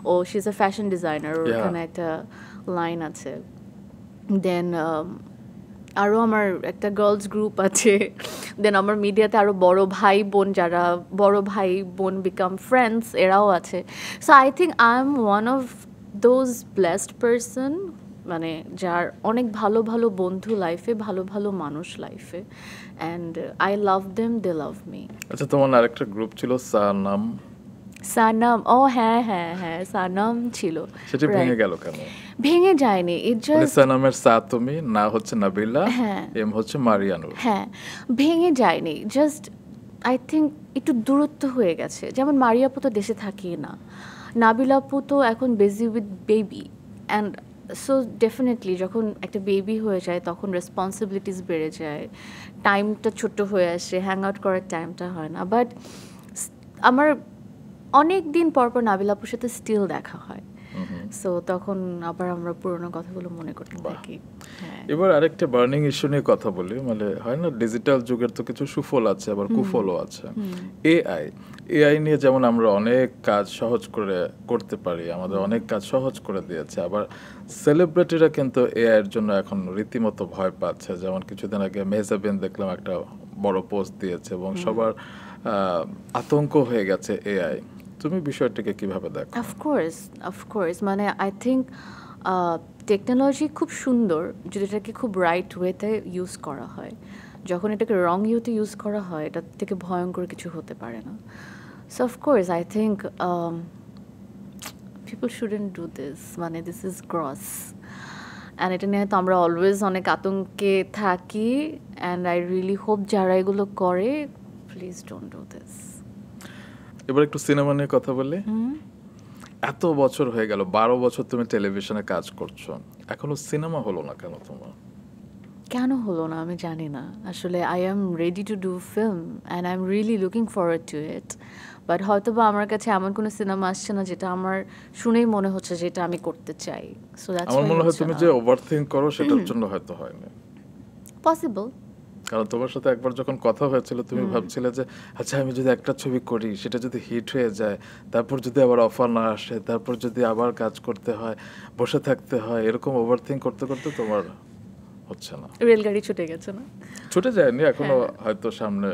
S1: ও she is a fashion designer, ওখানে একটা লাইন আছে। দেন আরও আমার একটা গার্লস গ্রুপ আছে, দেন আমার মিডিয়াতে আরও বড় ভাই বোন যারা বড় ভাই বোন বিকাম ফ্রেন্ডস এরাও আছে। So I think I am one of those blessed person, মানে যার অনেক ভালো ভালো বন্ধু লাইফে, ভালো ভালো মানুষ লাইফে, and I love them, they love me.
S2: আচ্ছা, তোমার আরেকটা গ্রুপ ছিল সানাম।
S1: সানাম, ও হ্যাঁ হ্যাঁ হ্যাঁ, সানাম ছিল।
S2: সেটা ভেঙে গেল কেন?
S1: ভেঙে যায়নি, ইট জাস্ট
S2: সানামের সা তুমি, না হচ্ছে নাবিলা,
S1: হ্যাঁ
S2: এম হচ্ছে মারিয়ানুর।
S1: হ্যাঁ, ভেঙে যায়নি, জাস্ট আই থিঙ্ক একটু দূরত্ব হয়ে গেছে। যেমন মারিয়াপু তো দেশে থাকি না, নাবিল আপু তো এখন busy with baby, and so definitely যখন একটা বেবি হয়ে যায় তখন রেসপন্সিবিলিটিস বেড়ে যায়, টাইমটা ছোট হয়ে আসে, হ্যাং আউট করার টাইমটা হয় না। বাট আমার অনেক দিন পর পর নাবিল আপুর সাথে স্টিল দেখা হয়, সো তখন আবার আমরা পুরোনো কথাগুলো মনে করতে থাকি। হ্যাঁ,
S2: এবার আরেকটা বার্নিং ইস্যু নিয়ে কথা বলি। মানে হয় না, ডিজিটাল যুগের তো কিছু সুফল আছে, আবার কুফলও আছে। এআই নিয়ে যেমন আমরা অনেক কাজ সহজ করে করতে পারি, আমাদের অনেক কাজ সহজ করে দিয়েছে, আবার সেলিব্রিটিরা কিন্তু এআই এর জন্য এখন রীতিমতো ভয় পাচ্ছে। যেমন কিছুদিন আগে মেহজাবিন দেখলাম একটা বড় পোস্ট দিয়েছে এবং সবার আতঙ্ক হয়ে গেছে এআই। তুমি বিষয়টাকে কিভাবে দেখো?
S1: অফকোর্স, মানে আই থিঙ্ক টেকনোলজি খুব সুন্দর যদি এটাকে খুব রাইট ওয়েতে ইউজ করা হয়। যখন এটাকে রং ইউতে ইউজ করা হয়, এটার থেকে ভয়ঙ্কর কিছু হতে পারে না। So of course I think people shouldn't do this, মানে দিস ইজ গ্রস, অ্যান্ড এটা নিয়ে তো আমরা অলওয়েজ অনেক আতঙ্কে থাকি, অ্যান্ড আই রিয়েলি হোপ যারা এগুলো করে, প্লিজ ডোন্ট ডু দিস।
S2: এবার একটু সিনেমা নিয়ে কথা বলি। এত বছর হয়ে গেল, 12 বছর তুমি টেলিভিশনে কাজ করছো, এখনো সিনেমা হলো না কেন তোমার?
S1: কেন হলো না আমি জানি না আসলে। I am ready to do film and I am really looking forward to it, but হয়তো বা আমার কাছে এমন কোনো সিনেমা আসছে না যেটা আমার শুনেই মনে হচ্ছে যেটা আমি করতে চাই। সো দ্যাটস
S2: আমার মনে হয় তুমি যে ওভারথিংক করো সেটার জন্য হয়তো হয়নি।
S1: পসিবল।
S2: কারণ তোমার সাথে একবার যখন কথা হয়েছিল তুমি ভাবছিলে যে আচ্ছা আমি যদি একটা ছবি করি, সেটা যদি হিট হয়ে যায়, তারপর যদি আবার অফার না আসে, তারপর যদি আবার কাজ করতে হয়, বসে থাকতে হয়, এরকম ওভারথিংক করতে করতে তোমার হচ্ছে না।
S1: রেলগাড়ি ছুটে গেছে না?
S2: ছুটে যায়নি, এখনো হয়তো সামনে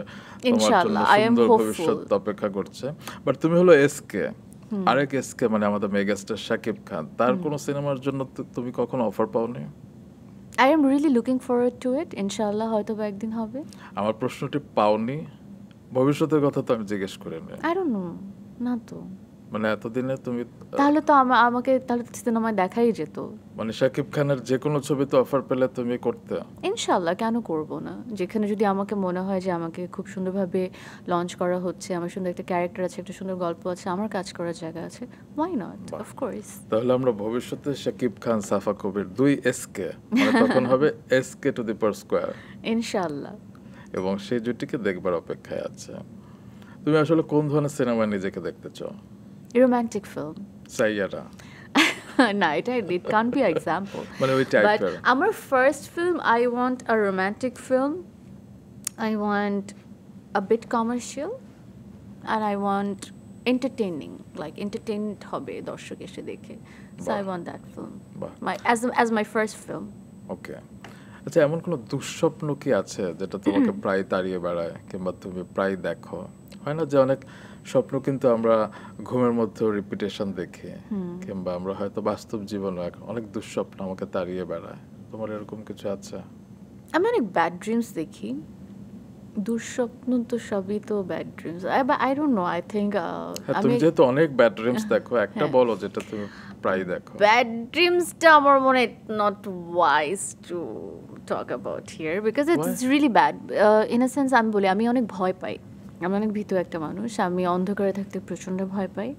S2: তোমার জন্য সুন্দর ভবিষ্যৎ অপেক্ষা করছে। বাট তুমি হলো এসকে, আরেক এসকে, মানে আমাদের মেগাস্টার শাকিব খান, তার কোনো সিনেমার জন্য তুমি কখনো অফার পাওনি?
S1: I am really looking forward to it, ইনশাআল্লাহ হয়তো বা একদিন হবে।
S2: আমার প্রশ্নটি পাওনি, ভবিষ্যতের কথা তো আমি জিজ্ঞেস করিনি।
S1: আই ডোন্ট নো, না তো।
S2: মানে এতদিনে তুমি
S1: তাহলে তো আমাকে তাহলে সিনেমায় দেখাই যেত।
S2: মানে শাকিব খানের যে কোনো ছবিতে অফার পেলে তুমি করতে?
S1: ইনশাআল্লাহ, কেন করব না? যেখানে যদি আমাকে মনে হয় যে আমাকে খুব সুন্দরভাবে লঞ্চ করা হচ্ছে, আমার সুন্দর একটা ক্যারেক্টার আছে, একটা সুন্দর গল্প আছে, আমার কাজ করার জায়গা আছে, ওয়াই নট, অফকোর্স।
S2: তাহলে আমরা ভবিষ্যতে শাকিব খান, সাফা কবির, 2 এসকে, মানে তখন হবে SK to the power square,
S1: ইনশাআল্লাহ।
S2: এবং সেই জুটিকে দেখবার অপেক্ষায় আছে। তুমি আসলে কোন ধরনের সিনেমায় নিজেকে দেখতে চাও?
S1: Romantic film.
S2: সাইয়ারা?
S1: না, এটা ইট কান্ট বি এক্সাম্পল,
S2: মানে ওই
S1: বাট
S2: টাইপের?
S1: আমার first film, I want a romantic film, I want a bit commercial, and I want entertaining, like entertained হবে দর্শক এসে দেখে। So I want that film as my first film.
S2: Okay. আচ্ছা, এমন কোনো দুঃস্বপ্ন কি আছে যেটা তোমাকে প্রায় তাড়িয়ে বেড়ায়, কিংবা তুমি প্রায় দেখো? হয় না যে অনেক স্বপ্ন কিন্তু আমরা ঘুমের মধ্যেও রিপিটেশন দেখি, কিংবা আমরা হয়তো বাস্তব জীবনে অনেক দুঃস্বপ্ন আমাকে তাড়িয়ে বেড়ায়। তোমার এরকম কিছু আছে?
S1: আমি অনেক ব্যাড ড্রিমস দেখি। দুঃস্বপ্ন তো সবই তো bad dreams. I don't know, I think
S2: তুমি যেহেতু অনেক ব্যাড ড্রিমস দেখো, একটা বলো যেটা তুমি প্রায় দেখো।
S1: ব্যাড ড্রিমসটা আমার মনে হয় not wise to talk about here, because it's really bad. In a sense আমি বলি, আমি অনেক ভয় পাই, আমি অনেক ভীতু একটা মানুষ, আমি অন্ধকারে থাকতে প্রচণ্ড ভয় পাই।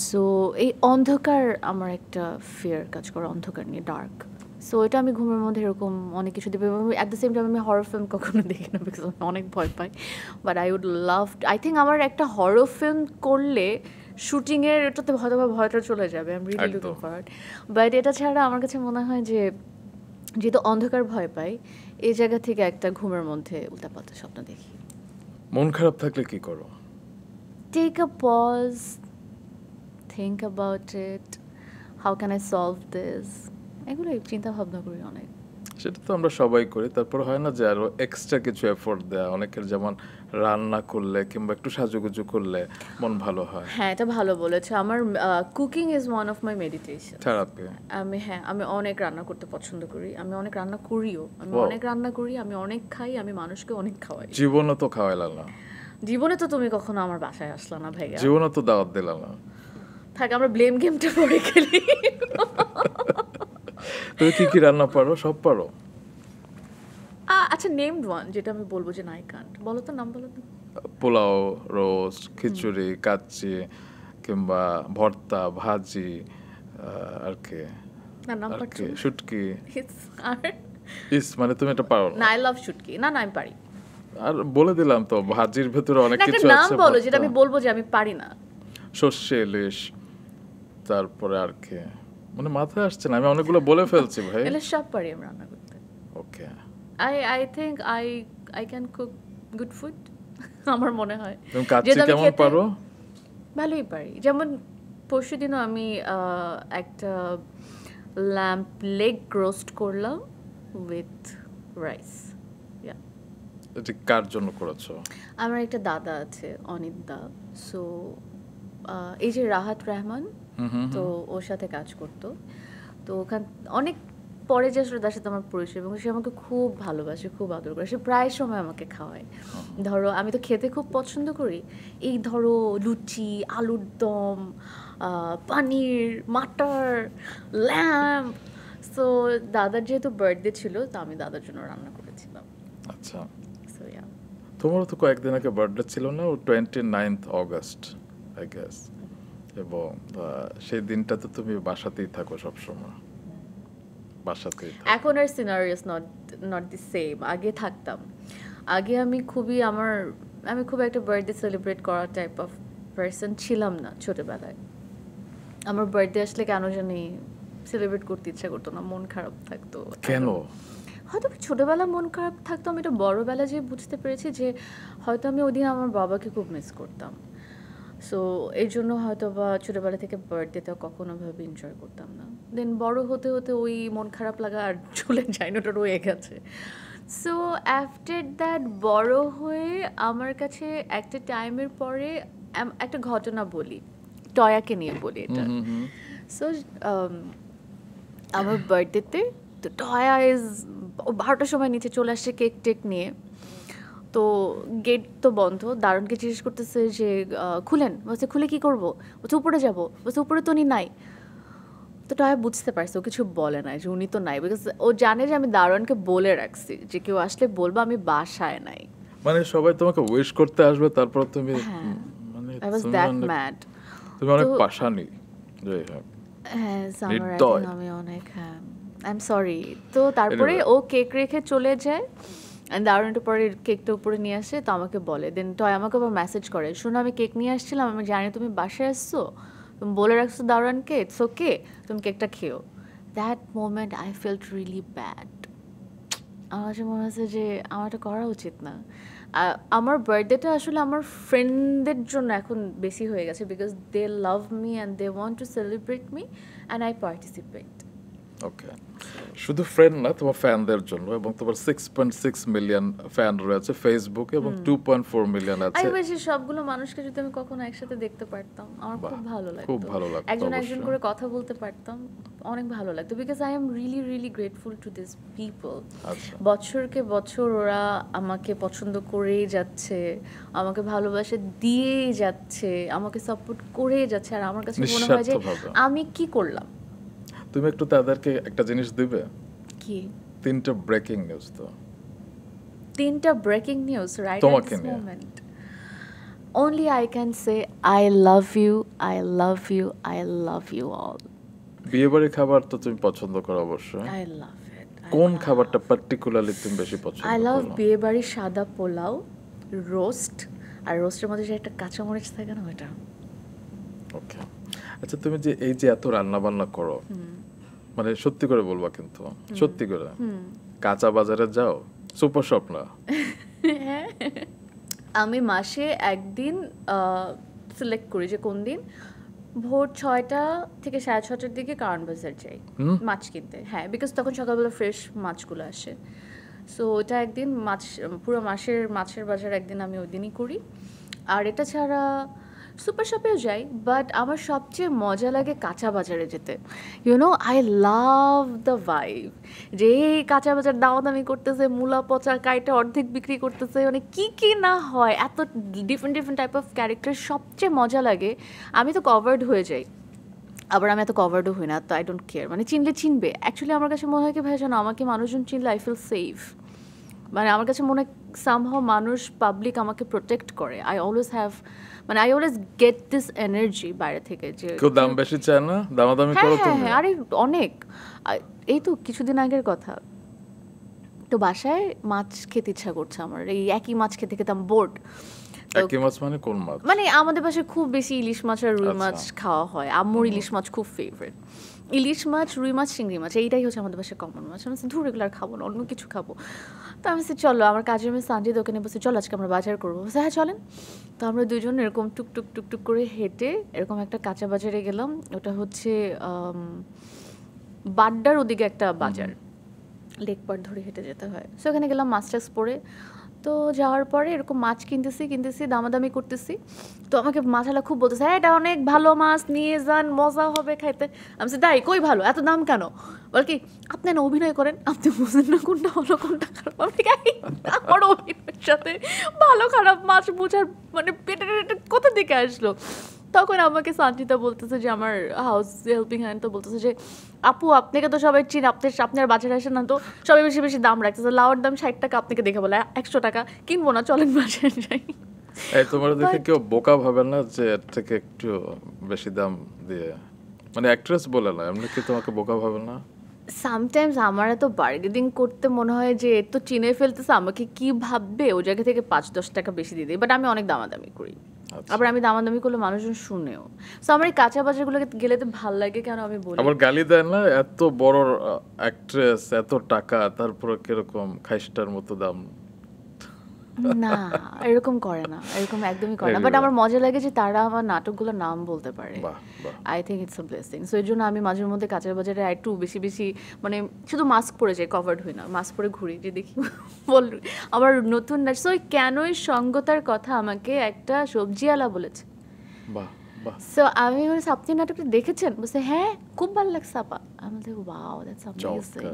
S1: সো এই অন্ধকার আমার একটা ফিয়ার কাজ করে, অন্ধকার নিয়ে, ডার্ক। সো এটা আমি ঘুমের মধ্যে এরকম অনেক কিছু দেবে। অ্যাট দ্য সেম টাইম আমি হরর ফিল্ম কখনো দেখি না, বিকজ আমি অনেক ভয় পাই। But I would love, I think আমার একটা হরর ফিল্ম করলে শুটিংয়ের এটাতে হয়তো বা ভয়টা চলে যাবে। I am really looking forward. But এটা ছাড়া আমার কাছে মনে হয় যে যেহেতু অন্ধকার ভয় পাই, এই জায়গা থেকে একটা ঘুমের মধ্যে উল্টাপাল্টা স্বপ্ন দেখি।
S2: মন খারাপ থাকলে কি করো?
S1: Take a pause, think about it, how can I solve this, এগুলো চিন্তা ভাবনা করি অনেক।
S2: সেটা তো আমরা সবাই করি, তারপর হয় না যে আরো এক্সট্রা কিছু এফোর্ট দেয়া, অনেকের যেমন রান্না করলে কিংবা একটু সাজুগুজু করলে মন ভালো হয়।
S1: হ্যাঁ, এটা ভালো বলেছো। আমার cooking is one of my meditation.
S2: Therapy.
S1: আমি অনেক রান্না করতে পছন্দ করি, আমি অনেক রান্না করিও, আমি
S2: Wow.
S1: অনেক রান্না করি, আমি অনেক খাই, আমি মানুষকে অনেক খাওয়াই।
S2: জীবনে তো খাওয়াইলা না,
S1: জীবনে তো তুমি কখনো আমার বাসায় আসলা না ভাইয়া।
S2: জীবনে তো দাওয়াত দিলা না।
S1: থাক, আমরা ব্লেম গেমটা পরে খেলি।
S2: তুমি কি কি রান্না পারো? সব পারো?
S1: আচ্ছা, নেমড ওয়ান যেটা আমি বলবো যে না, আই কান্ট। বলো তো, নাম বলো তো।
S2: পোলাও, রোস্ট, খিচুড়ি, কাচ্চি কিংবা ভর্তা, ভাজি, আর কি,
S1: না, নাম
S2: আর
S1: পারছো?
S2: কি, শুটকি।
S1: আর
S2: মানে তুমি এটা পারো
S1: না,
S2: না?
S1: আই লাভ শুটকি। না, আমি পারি
S2: আর বলে দিলাম তো, ভাজির ভেতরে অনেক
S1: না। একটা
S2: কিছু
S1: নাম
S2: আছে।
S1: বলো যেটা
S2: ভর্তা,
S1: আমি বলবো যে আমি পারি না।
S2: সর্ষে ইলিশ, তারপরে আর কি, মানে মাথায় আসছে না, আমি অনেকগুলো বলে ফেলছি ভাই।
S1: এগুলো সব পারি আমি রান্না করতে।
S2: ওকে।
S1: I think I can cook good food. আমার মনে হয়
S2: তুমি কাচ্চি
S1: যেটা আমি
S2: কেমন
S1: খেতে
S2: পারো?
S1: ভালোই পারি। যেমন পরশুদিনও আমি একটা ল্যাম্প লেগ রোস্ট করলাম উইথ রাইস।
S2: এটা কার জন্য করেছো?
S1: আমার একটা দাদা আছে, অনিত দা। সো এই যে রাহাত রহমান, তো ওর সাথে কাজ করতো। তো ওখান অনেক পরে যে আসলে তার সাথে আমার পরিচয়, এবং সে আমাকে খুব ভালোবাসে, খুব আদর করে। সে প্রায় সময় আমাকে খাওয়ায়। ধরো আমি তো খেতে খুব পছন্দ করি, এই ধরো লুচি, আলুর দম, পানির, মাটার, ল্যাম্প। সো দাদার যেহেতু বার্থডে ছিল, তো আমি দাদার জন্য রান্না করেছিলাম।
S2: আচ্ছা,
S1: সো ইয়া।
S2: তোমারও তো কয়েকদিন আগে বার্থডে ছিল না? ও 29th অগস্ট আই গেস। এবং সেই দিনটা তো তুমি বাসাতেই থাকো সবসময়, বাসাতেই থাকো।
S1: এখন আর সিনারিওস নট দি সেম। আগে থাকতাম, আগে আমি খুব একটা বার্থডে সেলিব্রেট করার টাইপ অফ পার্সন ছিলাম না ছোটবেলায়। আমার বার্থডে আসলে কেন জানি সেলিব্রেট করতে ইচ্ছা করতো না, মন খারাপ থাকতো।
S2: কেন?
S1: হয়তো ছোটবেলা মন খারাপ থাকতো, আমি এটা বড়বেলা যে বুঝতে পেরেছি যে হয়তো আমি ওই দিন আমার বাবাকে খুব মিস করতাম। সো এই জন্য হয়তো বা ছোটোবেলা থেকে বার্থডেটা কখনো ভাবে এনজয় করতাম না। দেন বড় হতে হতে ওই মন খারাপ লাগা আর চলে যায় না, ওটা রয়ে গেছে। সো আফটার দ্যাট বড় হয়ে আমার কাছে একটা টাইমের পরে একটা ঘটনা বলি, টয়াকে নিয়ে বলি এটা। সো আমার বার্থডেতে তো টয়া ইজ 12টার সময় নিচে চলে আসছে কেক টেক নিয়ে। তো গেট তো বন্ধ, দারুণকে জিজ্ঞেস করতেছে যে খুলেন। বলছে খুলে কি করবো? বলছে উপরে যাবো। বলছে উপরে তো উনি নাই। তো টয়া বুঝতে পারছে, ও কিছু বলে নাই যে উনি তো নাই, বিকজ ও জানে যে আমি দারুণকে বলে রাখছি যে কেউ আসলে বলবো আমি বাসায় নাই।
S2: মানে সবাই তোমাকে উইশ করতে আসবে, তারপর তুমি মানে
S1: আই ওয়াজ দ্যাট ম্যাড।
S2: তুমি অনেক পাশানি। যাই হোক,
S1: হ্যাঁ,
S2: নির্দয়।
S1: আমি অনেক, হ্যাঁ, আই এম সরি। তো তারপরে ও কেক রেখে চলে যায়। দারুণ একটু পরে কেকটা উপরে নিয়ে আসে, তো আমাকে বলে। দেন টয় আমাকে আবার মেসেজ করে, শোনো আমি কেক নিয়ে আসছিলাম, আমি জানি তুমি বাসায় আসছো, তুমি বলে রাখছো দারুণকে, ইটস ওকে, তুমি কেকটা খেও। That moment I felt really bad. আমার কাছে মনে হচ্ছে যে আমার এটা করা উচিত না। আমার বার্থডেটা আসলে আমার ফ্রেন্ডদের জন্য এখন বেশি হয়ে গেছে, because they love me and they want to celebrate me and I participate.
S2: Okay, শুধু ফ্রেন্ড না, তোমার ফ্যানদের জন্য। এবং তোমার 6.6 মিলিয়ন ফ্যান রয়েছে ফেসবুকে, এবং 2.4 মিলিয়ন আছে।
S1: আমি বেশি সবগুলো মানুষকে যদি আমি কখনো একসাথে দেখতে পারতাম, আমার খুব ভালো লাগতো।
S2: খুব ভালো লাগতো,
S1: একজন
S2: অবশ্যই।
S1: করে কথা বলতে পারতাম, অনেক ভালো লাগতো। Because I am really really grateful to this people.
S2: আচ্ছা,
S1: বছরকে বছর ওরা আমাকে পছন্দ করেই যাচ্ছে, আমাকে ভালোবাসা দিয়েই যাচ্ছে, আমাকে সাপোর্ট করেই যাচ্ছে। আর আমার কাছে মনে হয় যে
S2: নিঃস্বার্থভাবে।
S1: আমি কি করলাম।
S2: তুমি একটু তাদেরকে একটা জিনিস দিবে?
S1: কি?
S2: 3টা ব্রেকিং নিউজ তো।
S1: 3টা ব্রেকিং নিউজ রাইট
S2: তোমাকে
S1: এট দিস
S2: নিয়ে।
S1: Moment. Only I can say I love you, I love you, I love you all.
S2: বিয়েবাড়ি খাবার তো তুমি পছন্দ করো অবশ্যই।
S1: I love it.
S2: কোন খাবারটা পার্টিকুলারলি তুমি বেশি পছন্দ
S1: I love
S2: করো?
S1: বিয়ে বাড়ির সাদা পোলাও, রোস্ট, আর রোস্টের মধ্যে যে একটা কাঁচামরিচ থাকে না, ওটা।
S2: ওকে, আচ্ছা, তুমি যে এই যে এত রান্না বান্না করো, মানে সত্যি করে বলবা কিন্তু, সত্যি করে, কাঁচা বাজারে যাও? সুপার শপ না?
S1: আমি মাসে একদিন সিলেক্ট করি যে কোন দিন ভোর 6টা থেকে 6:30টার দিকে কারণ বাজার যাই মাছ কিনতে। হ্যাঁ, বিকজ তখন সকালবেলা ফ্রেশ মাছগুলো আসে। সো ওটা একদিন মাছ, পুরো মাছের বাজার একদিন আমি ওই দিনই করি। আর এটা ছাড়া সুপার শপেও যাই, বাট আমার সবচেয়ে মজা লাগে কাঁচা বাজারে যেতে। আই লাভ দ্য ভাইব, যে এই কাঁচা বাজার দামাদামি করতেছে, মূলা পচা কাইটা অর্ধেক বিক্রি করতেছে, মানে কি না হয়, এত different different type of character, সবচেয়ে মজা লাগে। আমি তো কভার্ড হয়ে যাই, আবার আমি এত কভার্ডও হই না, তো আই ডোন্ট কেয়ার, মানে চিনলে চিনবে। অ্যাকচুয়ালি আমার কাছে মনে হয় কি ভাই জানো, আমাকে মানুষজন চিনলে আই ফিল সেফ। মানে আমার কাছে মনে হয় সামহাও মানুষ, পাবলিক আমাকে প্রোটেক্ট করে। I always get this energy বাইরে থেকে, যে
S2: কেউ দাম বেশি চায় না, দামাদামি
S1: হ্যাঁ
S2: করো
S1: হ্যাঁ
S2: তুমি?
S1: হ্যাঁ, আরে অনেক। এই তো কিছুদিন আগের কথা, তো বাসায় মাছ খেতে ইচ্ছা করছে আমার, এই একই মাছ খেতে খেতে আমি বোর্ড।
S2: একই মাছ মানে কোন মাছ?
S1: মানে আমাদের বাসায় খুব বেশি ইলিশ মাছ আর রুই মাছ
S2: আচ্ছা।
S1: খাওয়া হয়। আম্মুর ইলিশ মাছ খুব ফেভারিট। ইলিশ মাছ, রুই মাছ, চিংড়ি মাছ, এইটাই হচ্ছে আমাদের বাসায় কমন মাছ। আমি ধুর এগুলো আর খাবো না, অন্য কিছু খাবো। তো আমি চলো, আমার কাজের মেয়ে সানজিদ ওখানে বসে, চলো আজকে আমরা বাজার করবো। হ্যাঁ চলেন। তো আমরা দুজন এরকম টুকটুক টুকটুক করে হেঁটে এরকম একটা কাঁচা বাজারে গেলাম। ওটা হচ্ছে বাড্ডার ওদিকে একটা বাজার, লেকপাট ধরে হেঁটে যেতে হয়। সো ওখানে গেলাম মাছ টাছ পরে। তো যাওয়ার পরে এরকম মাছ কিনতেছি, দামাদামি করতেছি। তো আমাকে মাছালা খুব বলতেছে, হ্যাঁ এটা অনেক ভালো মাছ, নিয়ে যান, মজা হবে খাইতে। আমি বলছি, তাই কই ভালো, এত দাম কেন? বল কি, আপনি না অভিনয় করেন, আপনি বুঝেন না কোনটা ভালো কোনটা খারাপ। আমি আমার অভিনয়ের সাথে ভালো খারাপ মাছ বোঝার মানে পেটে কোথা থেকে আসলো? তখন আমাকে সানজিদা বলতেছে, যে আমার হাউস হেল্পিং হ্যান্ড, তো বলতেছে যে আপু আপনাকে তো সবাই চিন, আপনার বাজারে আসেন না তো, সবাই বেশি বেশি দাম রাখতেছে, লাউর দাম 60 টাকা, আপনাকে দেখে বলে 100 টাকা, কিনবো না, চলেন বাজারে যাই।
S2: এই তোমার দেখে কেউ বোকা ভাবে না যে এর থেকে একটু বেশি দাম দিয়ে, মানে অ্যাক্ট্রেস বলে না, এমনি কি তোমাকে বোকা ভাবে না?
S1: সামটাইমস আমার এত বার্গেনিং করতে মনে হয় যে এর তো চিনে ফেলতেছে, আমাকে কি ভাববে, ওই জায়গা থেকে 5-10 টাকা বেশি দিয়ে দিই। বাট আমি অনেক দামাদামি করি, আবার আমি দামাদামি করলে মানুষজন শুনেও। সো আমার এই কাঁচা বাজারগুলোকে গেলে তো ভাল লাগে, কেন আমি বলি।
S2: আবার গালি দেয় না, এত বড় অ্যাক্ট্রেস, এত টাকা, তারপরে কিরকম খাইস্টার মতো দাম।
S1: না, এরকম করে না, এরকম একদমই করে না। বাট আমার মজা লাগে যে তারা আমার নাটকগুলোর নাম বলতে পারে।
S2: বাহ বাহ।
S1: I think it's a blessing. So এর জন্য আমি মাঝে মধ্যে কাঁচার বাজারে একটু বেশি বেশি, মানে শুধু মাস্ক পরে যাই, কভার্ড হই না, মাস্ক পরে ঘুরি, যে দেখি বল আমার নতুন না। সো কেনই সঙ্গতার কথা আমাকে একটা সবজিওয়ালা বলেছে।
S2: বাহ বাহ।
S1: সো আমি বলেছি, আপনি নাটকটা দেখেছেন? বলছে হ্যাঁ খুব ভালো লাগছে আপা। আমি বলছি ওয়াও, দ্যাটস অ্যামেজিং।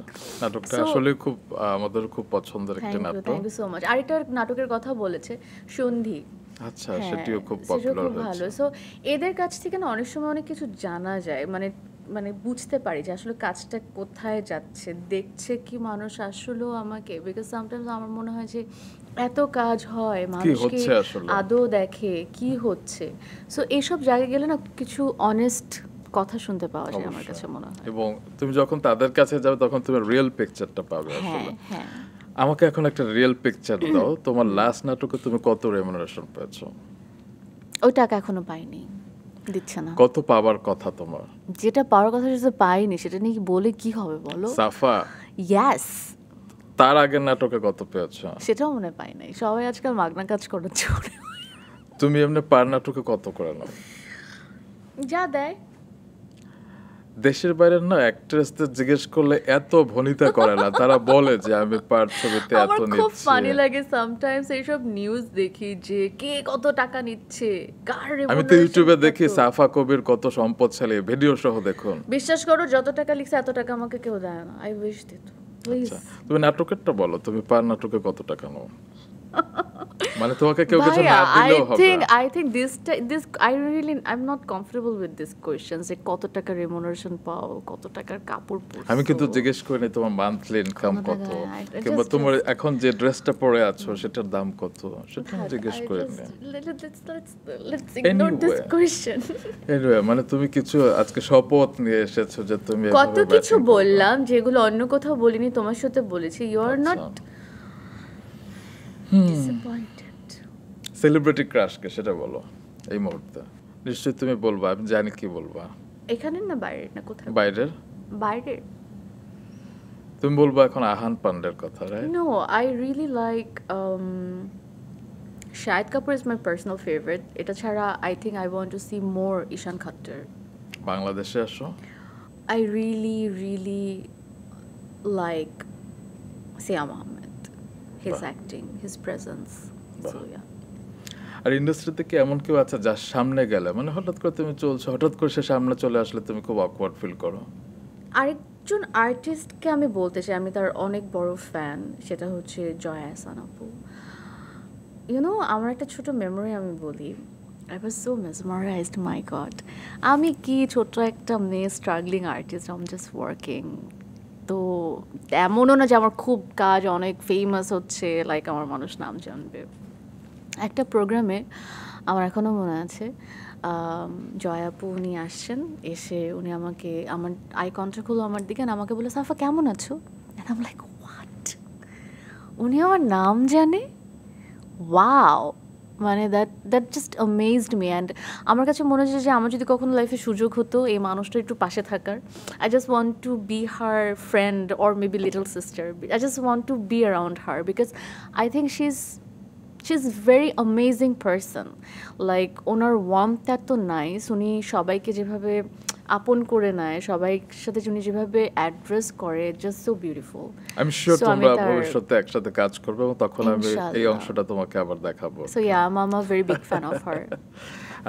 S2: নাটকটা আসলে খুব আমাদের খুব পছন্দের একটা নাটক।
S1: Thank you so much. আরেকটা নাটকের কথা বলেছে, সন্ধি।
S2: আচ্ছা,
S1: হ্যাঁ,
S2: সেটিও খুব
S1: সেটাও
S2: পপুলার
S1: খুব ভালো।
S2: হয়েছে।
S1: সো এদের কাছ থেকে না অনেক সময় অনেক কিছু জানা যায়, মানে মানে বুঝতে পারি যে আসলে কাজটা কোথায় যাচ্ছে, দেখছে কি মানুষ আসলেও আমাকে। বিকজ সামটাইমস আমার মনে হয় যে এত কাজ হয়, মানুষ কি
S2: হচ্ছে আসলে?
S1: আদৌ দেখে কি হচ্ছে। সো এইসব জায়গায় গেলে না কিছু অনেস্ট কথা শুনতে পাওয়া যায় আমার কাছে মনে হয়।
S2: এবং তুমি যখন তাদের কাছে যাবে তখন তুমি রিয়েল পিকচারটা পাবে
S1: হ্যাঁ
S2: আসলে।
S1: হ্যাঁ।
S2: আমাকে এখন একটা রিয়েল পিকচার দাও, তোমার লাস্ট নাটকে তুমি কত রেমুনারেশন পেয়েছো?
S1: ওই টাকা এখনো পাইনি, দিচ্ছে না।
S2: কত পাওয়ার কথা তোমার?
S1: যেটা পাওয়ার কথা সেটা পাইনি, সেটা নিয়ে বলে কি হবে বলো?
S2: সাফা,
S1: ইয়াস।
S2: তার আগের নাটকে কত পেয়েছো?
S1: সেটাও মনে পাই নাই, সবাই আজকাল মাগনা কাজ করাচ্ছে।
S2: তুমি এমনি পার নাটকে কত করে নাও?
S1: যা দেয়।
S2: দেশের বাইরের না অ্যাক্ট্রেসদের জিজ্ঞেস করলে এত ভনিতা করে না, তারা বলে যে আমি পার ছবিতে এত
S1: আমার খুব ফানি
S2: নিচ্ছি।
S1: লাগে সামটাইমস এইসব নিউজ দেখি যে কে কত টাকা নিচ্ছে, কার
S2: আমি তো ইউটিউবে
S1: remuneration
S2: দেখি
S1: কত।
S2: সাফা কবির কত সম্পদশালী, ভিডিও সহ দেখুন।
S1: বিশ্বাস করো, যত টাকা লিখছে এত টাকা আমাকে কেউ দেয় না। আই উইশ দিত প্লিজ।
S2: আচ্ছা, তুমি নাটকেরটা বলো, তুমি পার নাটকে কত টাকা নাও? মানে তোমাকে কেউ কিছু না দিলেও হবে।
S1: I think this I really I'm not comfortable with this questions, যে কত টাকা রেমুনারেশন পাও, কত টাকার কাপড় পরছো।
S2: আমি কিন্তু জিজ্ঞেস করিনি তোমার মান্থলি ইনকাম
S1: কোনো
S2: কত,
S1: টাকা,
S2: কিংবা
S1: just-
S2: তোমার এখন যে ড্রেসটা পরে আছো সেটার দাম কত, সেটা আমি জিজ্ঞেস করিনি।
S1: Let's ignore this
S2: Anyway.
S1: question.
S2: Anyway, মানে তুমি কিছু আজকে শপথ নিয়ে এসেছো যে তুমি এভাবে
S1: কত কিছু
S2: batting করবে।
S1: বললাম যেগুলো অন্য কোথাও বলিনি, তোমার সাথে বলেছি। ইউ আর
S2: আচ্ছা।
S1: Not disappointed.
S2: সেলিব্রিটি ক্রাশকে সেটা বলো এই মুহূর্তে। নিশ্চয়ই তুমি বলবা, আমি জানি কি বলবা।
S1: এখানে না বাইরে না কোথায়?
S2: বাইরের?
S1: বাইরের।
S2: তুমি বলবা এখন আহান পান্ডের কথা, right?
S1: No, I really like Shahid Kapoor is my personal favorite. এটা ছাড়া I think I want to see more Ishan Khattar.
S2: বাংলাদেশে আসো,
S1: I really like Siam Ahmed. His acting, his presence. So yeah.
S2: আর ইন্ডাস্ট্রিতে কি এমন কেউ আছে যার সামনে গেলে মানে হঠাৎ করে তুমি চলছো, হঠাৎ করে সে সামনে চলে আসলে তুমি খুব অকওয়ার্ড ফিল করো?
S1: আরেকজন আর্টিস্টকে আমি বলতে চাই, আমি তার অনেক বড় ফ্যান, সেটা হচ্ছে জয়া আহসান আপু। আমার একটা ছোট মেমোরি আমি বলি। I was so mesmerized, my God. আমি কি ছোট একটা মেয়ে struggling artist, I am just working. তো এমনও না যে আমার খুব কাজ অনেক ফেমাস হচ্ছে, লাইক আমার মানুষ নাম জানবে। একটা প্রোগ্রামে আমার এখনও মনে আছে, জয়া আপু উনি আসছেন, এসে উনি আমাকে আমার আই কন্ট্যাক্ট হলো আমার দিকে, আমাকে বলে সাফা কেমন আছো? And I am like what, উনি আমার নাম জানে, ওয়াও। মানে that just amazed me. And আমার কাছে মনে হচ্ছে যে আমার যদি কখনো লাইফে সুযোগ হতো এই মানুষটা একটু পাশে থাকার, I just want to be her friend or maybe little sister. I just want to be around her because I think she's very amazing person. Like ওনার ওয়ার্মথ এত নাইস, উনি সবাইকে যেভাবে আপন করে নেয়, সবাই সাথে উনি যেভাবে অ্যাড্রেস করে, জাস্ট সো বিউটিফুল।
S2: আমি শিওর তোমরা ভবিষ্যতে একসাথে কাজ করবে এবং তখন আমি এই অংশটা তোমাকে আবার দেখাবো।
S1: So yeah, I am a very big fan of her.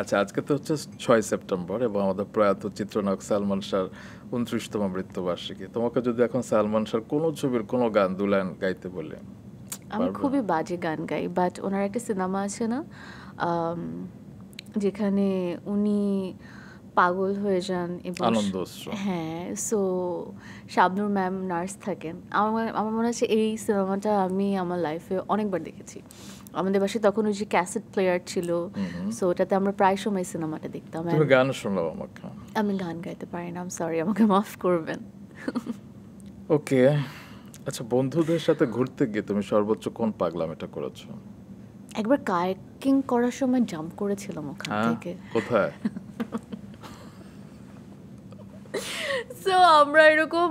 S2: আচ্ছা, আজকে তো হচ্ছে 6 সেপ্টেম্বর এবং আমাদের প্রয়াত চিত্রনায়ক সালমান শাহর 29তম মৃত্যুবার্ষিকী। তোমাকে যদি এখন সালমান শাহর কোনো ছবির কোনো গান দু লাইন গাইতে বলে?
S1: আমি খুবই বাজে গান গাই, বাট ওনার একটা সিনেমা আছে না যেখানে উনি পাগল হয়ে যান এবং হ্যাঁ, সো শাবনূর ম্যাম নার্স থাকেন। আমার মনে হচ্ছে এই সিনেমাটা আমি আমার লাইফে অনেকবার দেখেছি। আমাদের বাসায় তখন ওই যে ক্যাসেট প্লেয়ার ছিল, সো ওটাতে আমরা প্রায় সময় সিনেমাটা দেখতাম।
S2: গান শোনাও আমাকে? আমি
S1: গান গাইতে পারি না, আই এম সরি, আমাকে মাফ করবেন।
S2: ওকে। আচ্ছা, বন্ধুদের সাথে ঘুরতে গিয়ে তুমি সর্বোচ্চ কোন পাগলামিটা করেছো?
S1: একবার কায়াকিং করার সময় জাম্প করেছিলাম ওখান থেকে।
S2: কোথায়?
S1: সো আমরা এরকম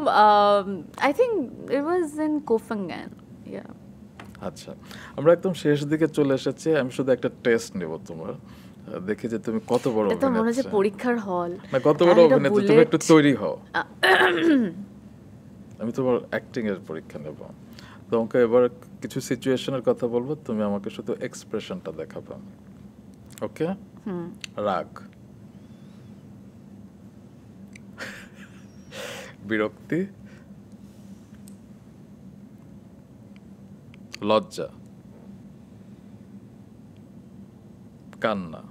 S1: I think it was in Koh Phangan. Yeah.
S2: আচ্ছা, আমরা একদম শেষ দিকে চলে এসেছি। আমি শুধু একটা টেস্ট নেব তোমার, দেখি যে তুমি কত বড় অভিনেত্রী।
S1: এটা মনে হচ্ছে পরীক্ষার হল।
S2: না, কত বড় অভিনেত্রী, তুমি একটু তৈরি হও। আমি তোমার অ্যাক্টিং এর পরীক্ষা নেব। তোমাকে এবার কিছু সিচুয়েশনের কথা বলবো, তুমি আমাকে শুধু এক্সপ্রেশনটা দেখাবে। ওকে? রাগ, বিরক্তি, লজ্জা, কান্না,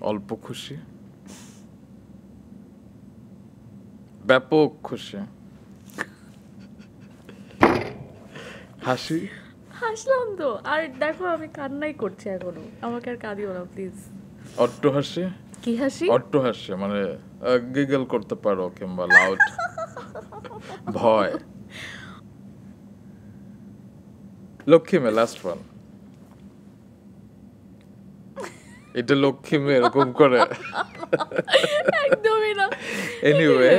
S2: অল্প খুশি, ব্যাপক খুশি, হাসি।
S1: হাসলাম তো, আর দেখো আমি কান্নাই করছি এখনো, আমাকে আর কাঁদিও না প্লিজ।
S2: অট্ট হাসি।
S1: কি হাসি?
S2: অট্ট হাসি মানে গিগল করতে পারো কিংবা লাউড। ভয়। লক্ষ্মী মে, লাস্ট ওয়ান। এটা লক্ষ্মী মে এরকম করে
S1: একদমই না।
S2: এনিওয়ে,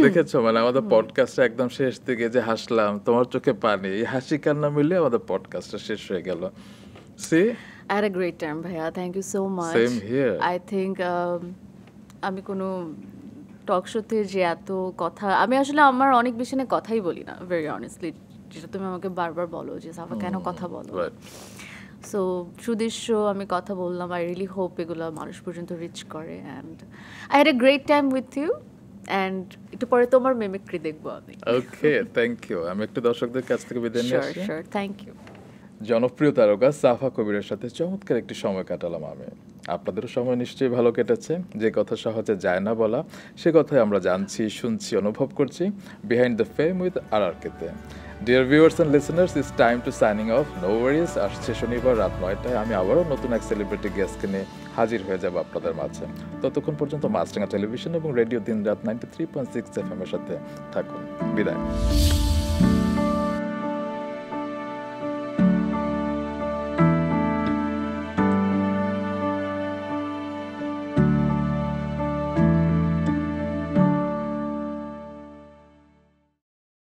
S2: দেখেছো মানে আমাদের পডকাস্টে একদম শেষ দিকে যে হাসলাম, তোমার চোখে পানি, এই হাসি কান্না মিলে আমাদের পডকাস্টটা শেষ হয়ে গেল। See,
S1: I had a great time, ভাইয়া, thank you so much.
S2: Same here.
S1: I think আমি কোনো টক শোতে যে এত কথা, আমি আসলে আমার অনেক বেশি না কথাই বলি না, ভেরি অনেস্টলি, যেটা তুমি আমাকে বারবার বলো যে সাফা কেন কথা বলো। সো সুদৃশ্য আমি কথা বললাম, আই রিয়েলি হোপ এগুলো মানুষ পর্যন্ত রিচ করে। And I had a great time with you, and একটু পরে তোমার মিমিক্রি দেখবো আমি।
S2: Okay, thank you. আমি একটু দর্শকদের কাছ থেকে বিদায় নিয়ে আসি।
S1: Sure, thank you.
S2: জনপ্রিয় তারকা সাফা কবিরের সাথে চমৎকার একটি সময় কাটালাম আমি। আপনাদেরও সময় নিশ্চয়ই ভালো কেটেছে। যে কথা সহজে যায় না বলা, সে কথাই আমরা জানছি, শুনছি, অনুভব করছি বিহাইন্ড দ্য ফেম উইথ RRK-তে। Dear viewers and listeners, it's time to signing off. No worries, আসছে শনিবার রাত 9টায় আমি আবারও নতুন এক সেলিব্রিটি গেস্টকে নিয়ে হাজির হয়ে যাব আপনাদের মাঝে। ততক্ষণ পর্যন্ত মাছরাঙা টেলিভিশন এবং রেডিও দিনরাত 93.6 FM এর সাথে থাকুন। বিদায়।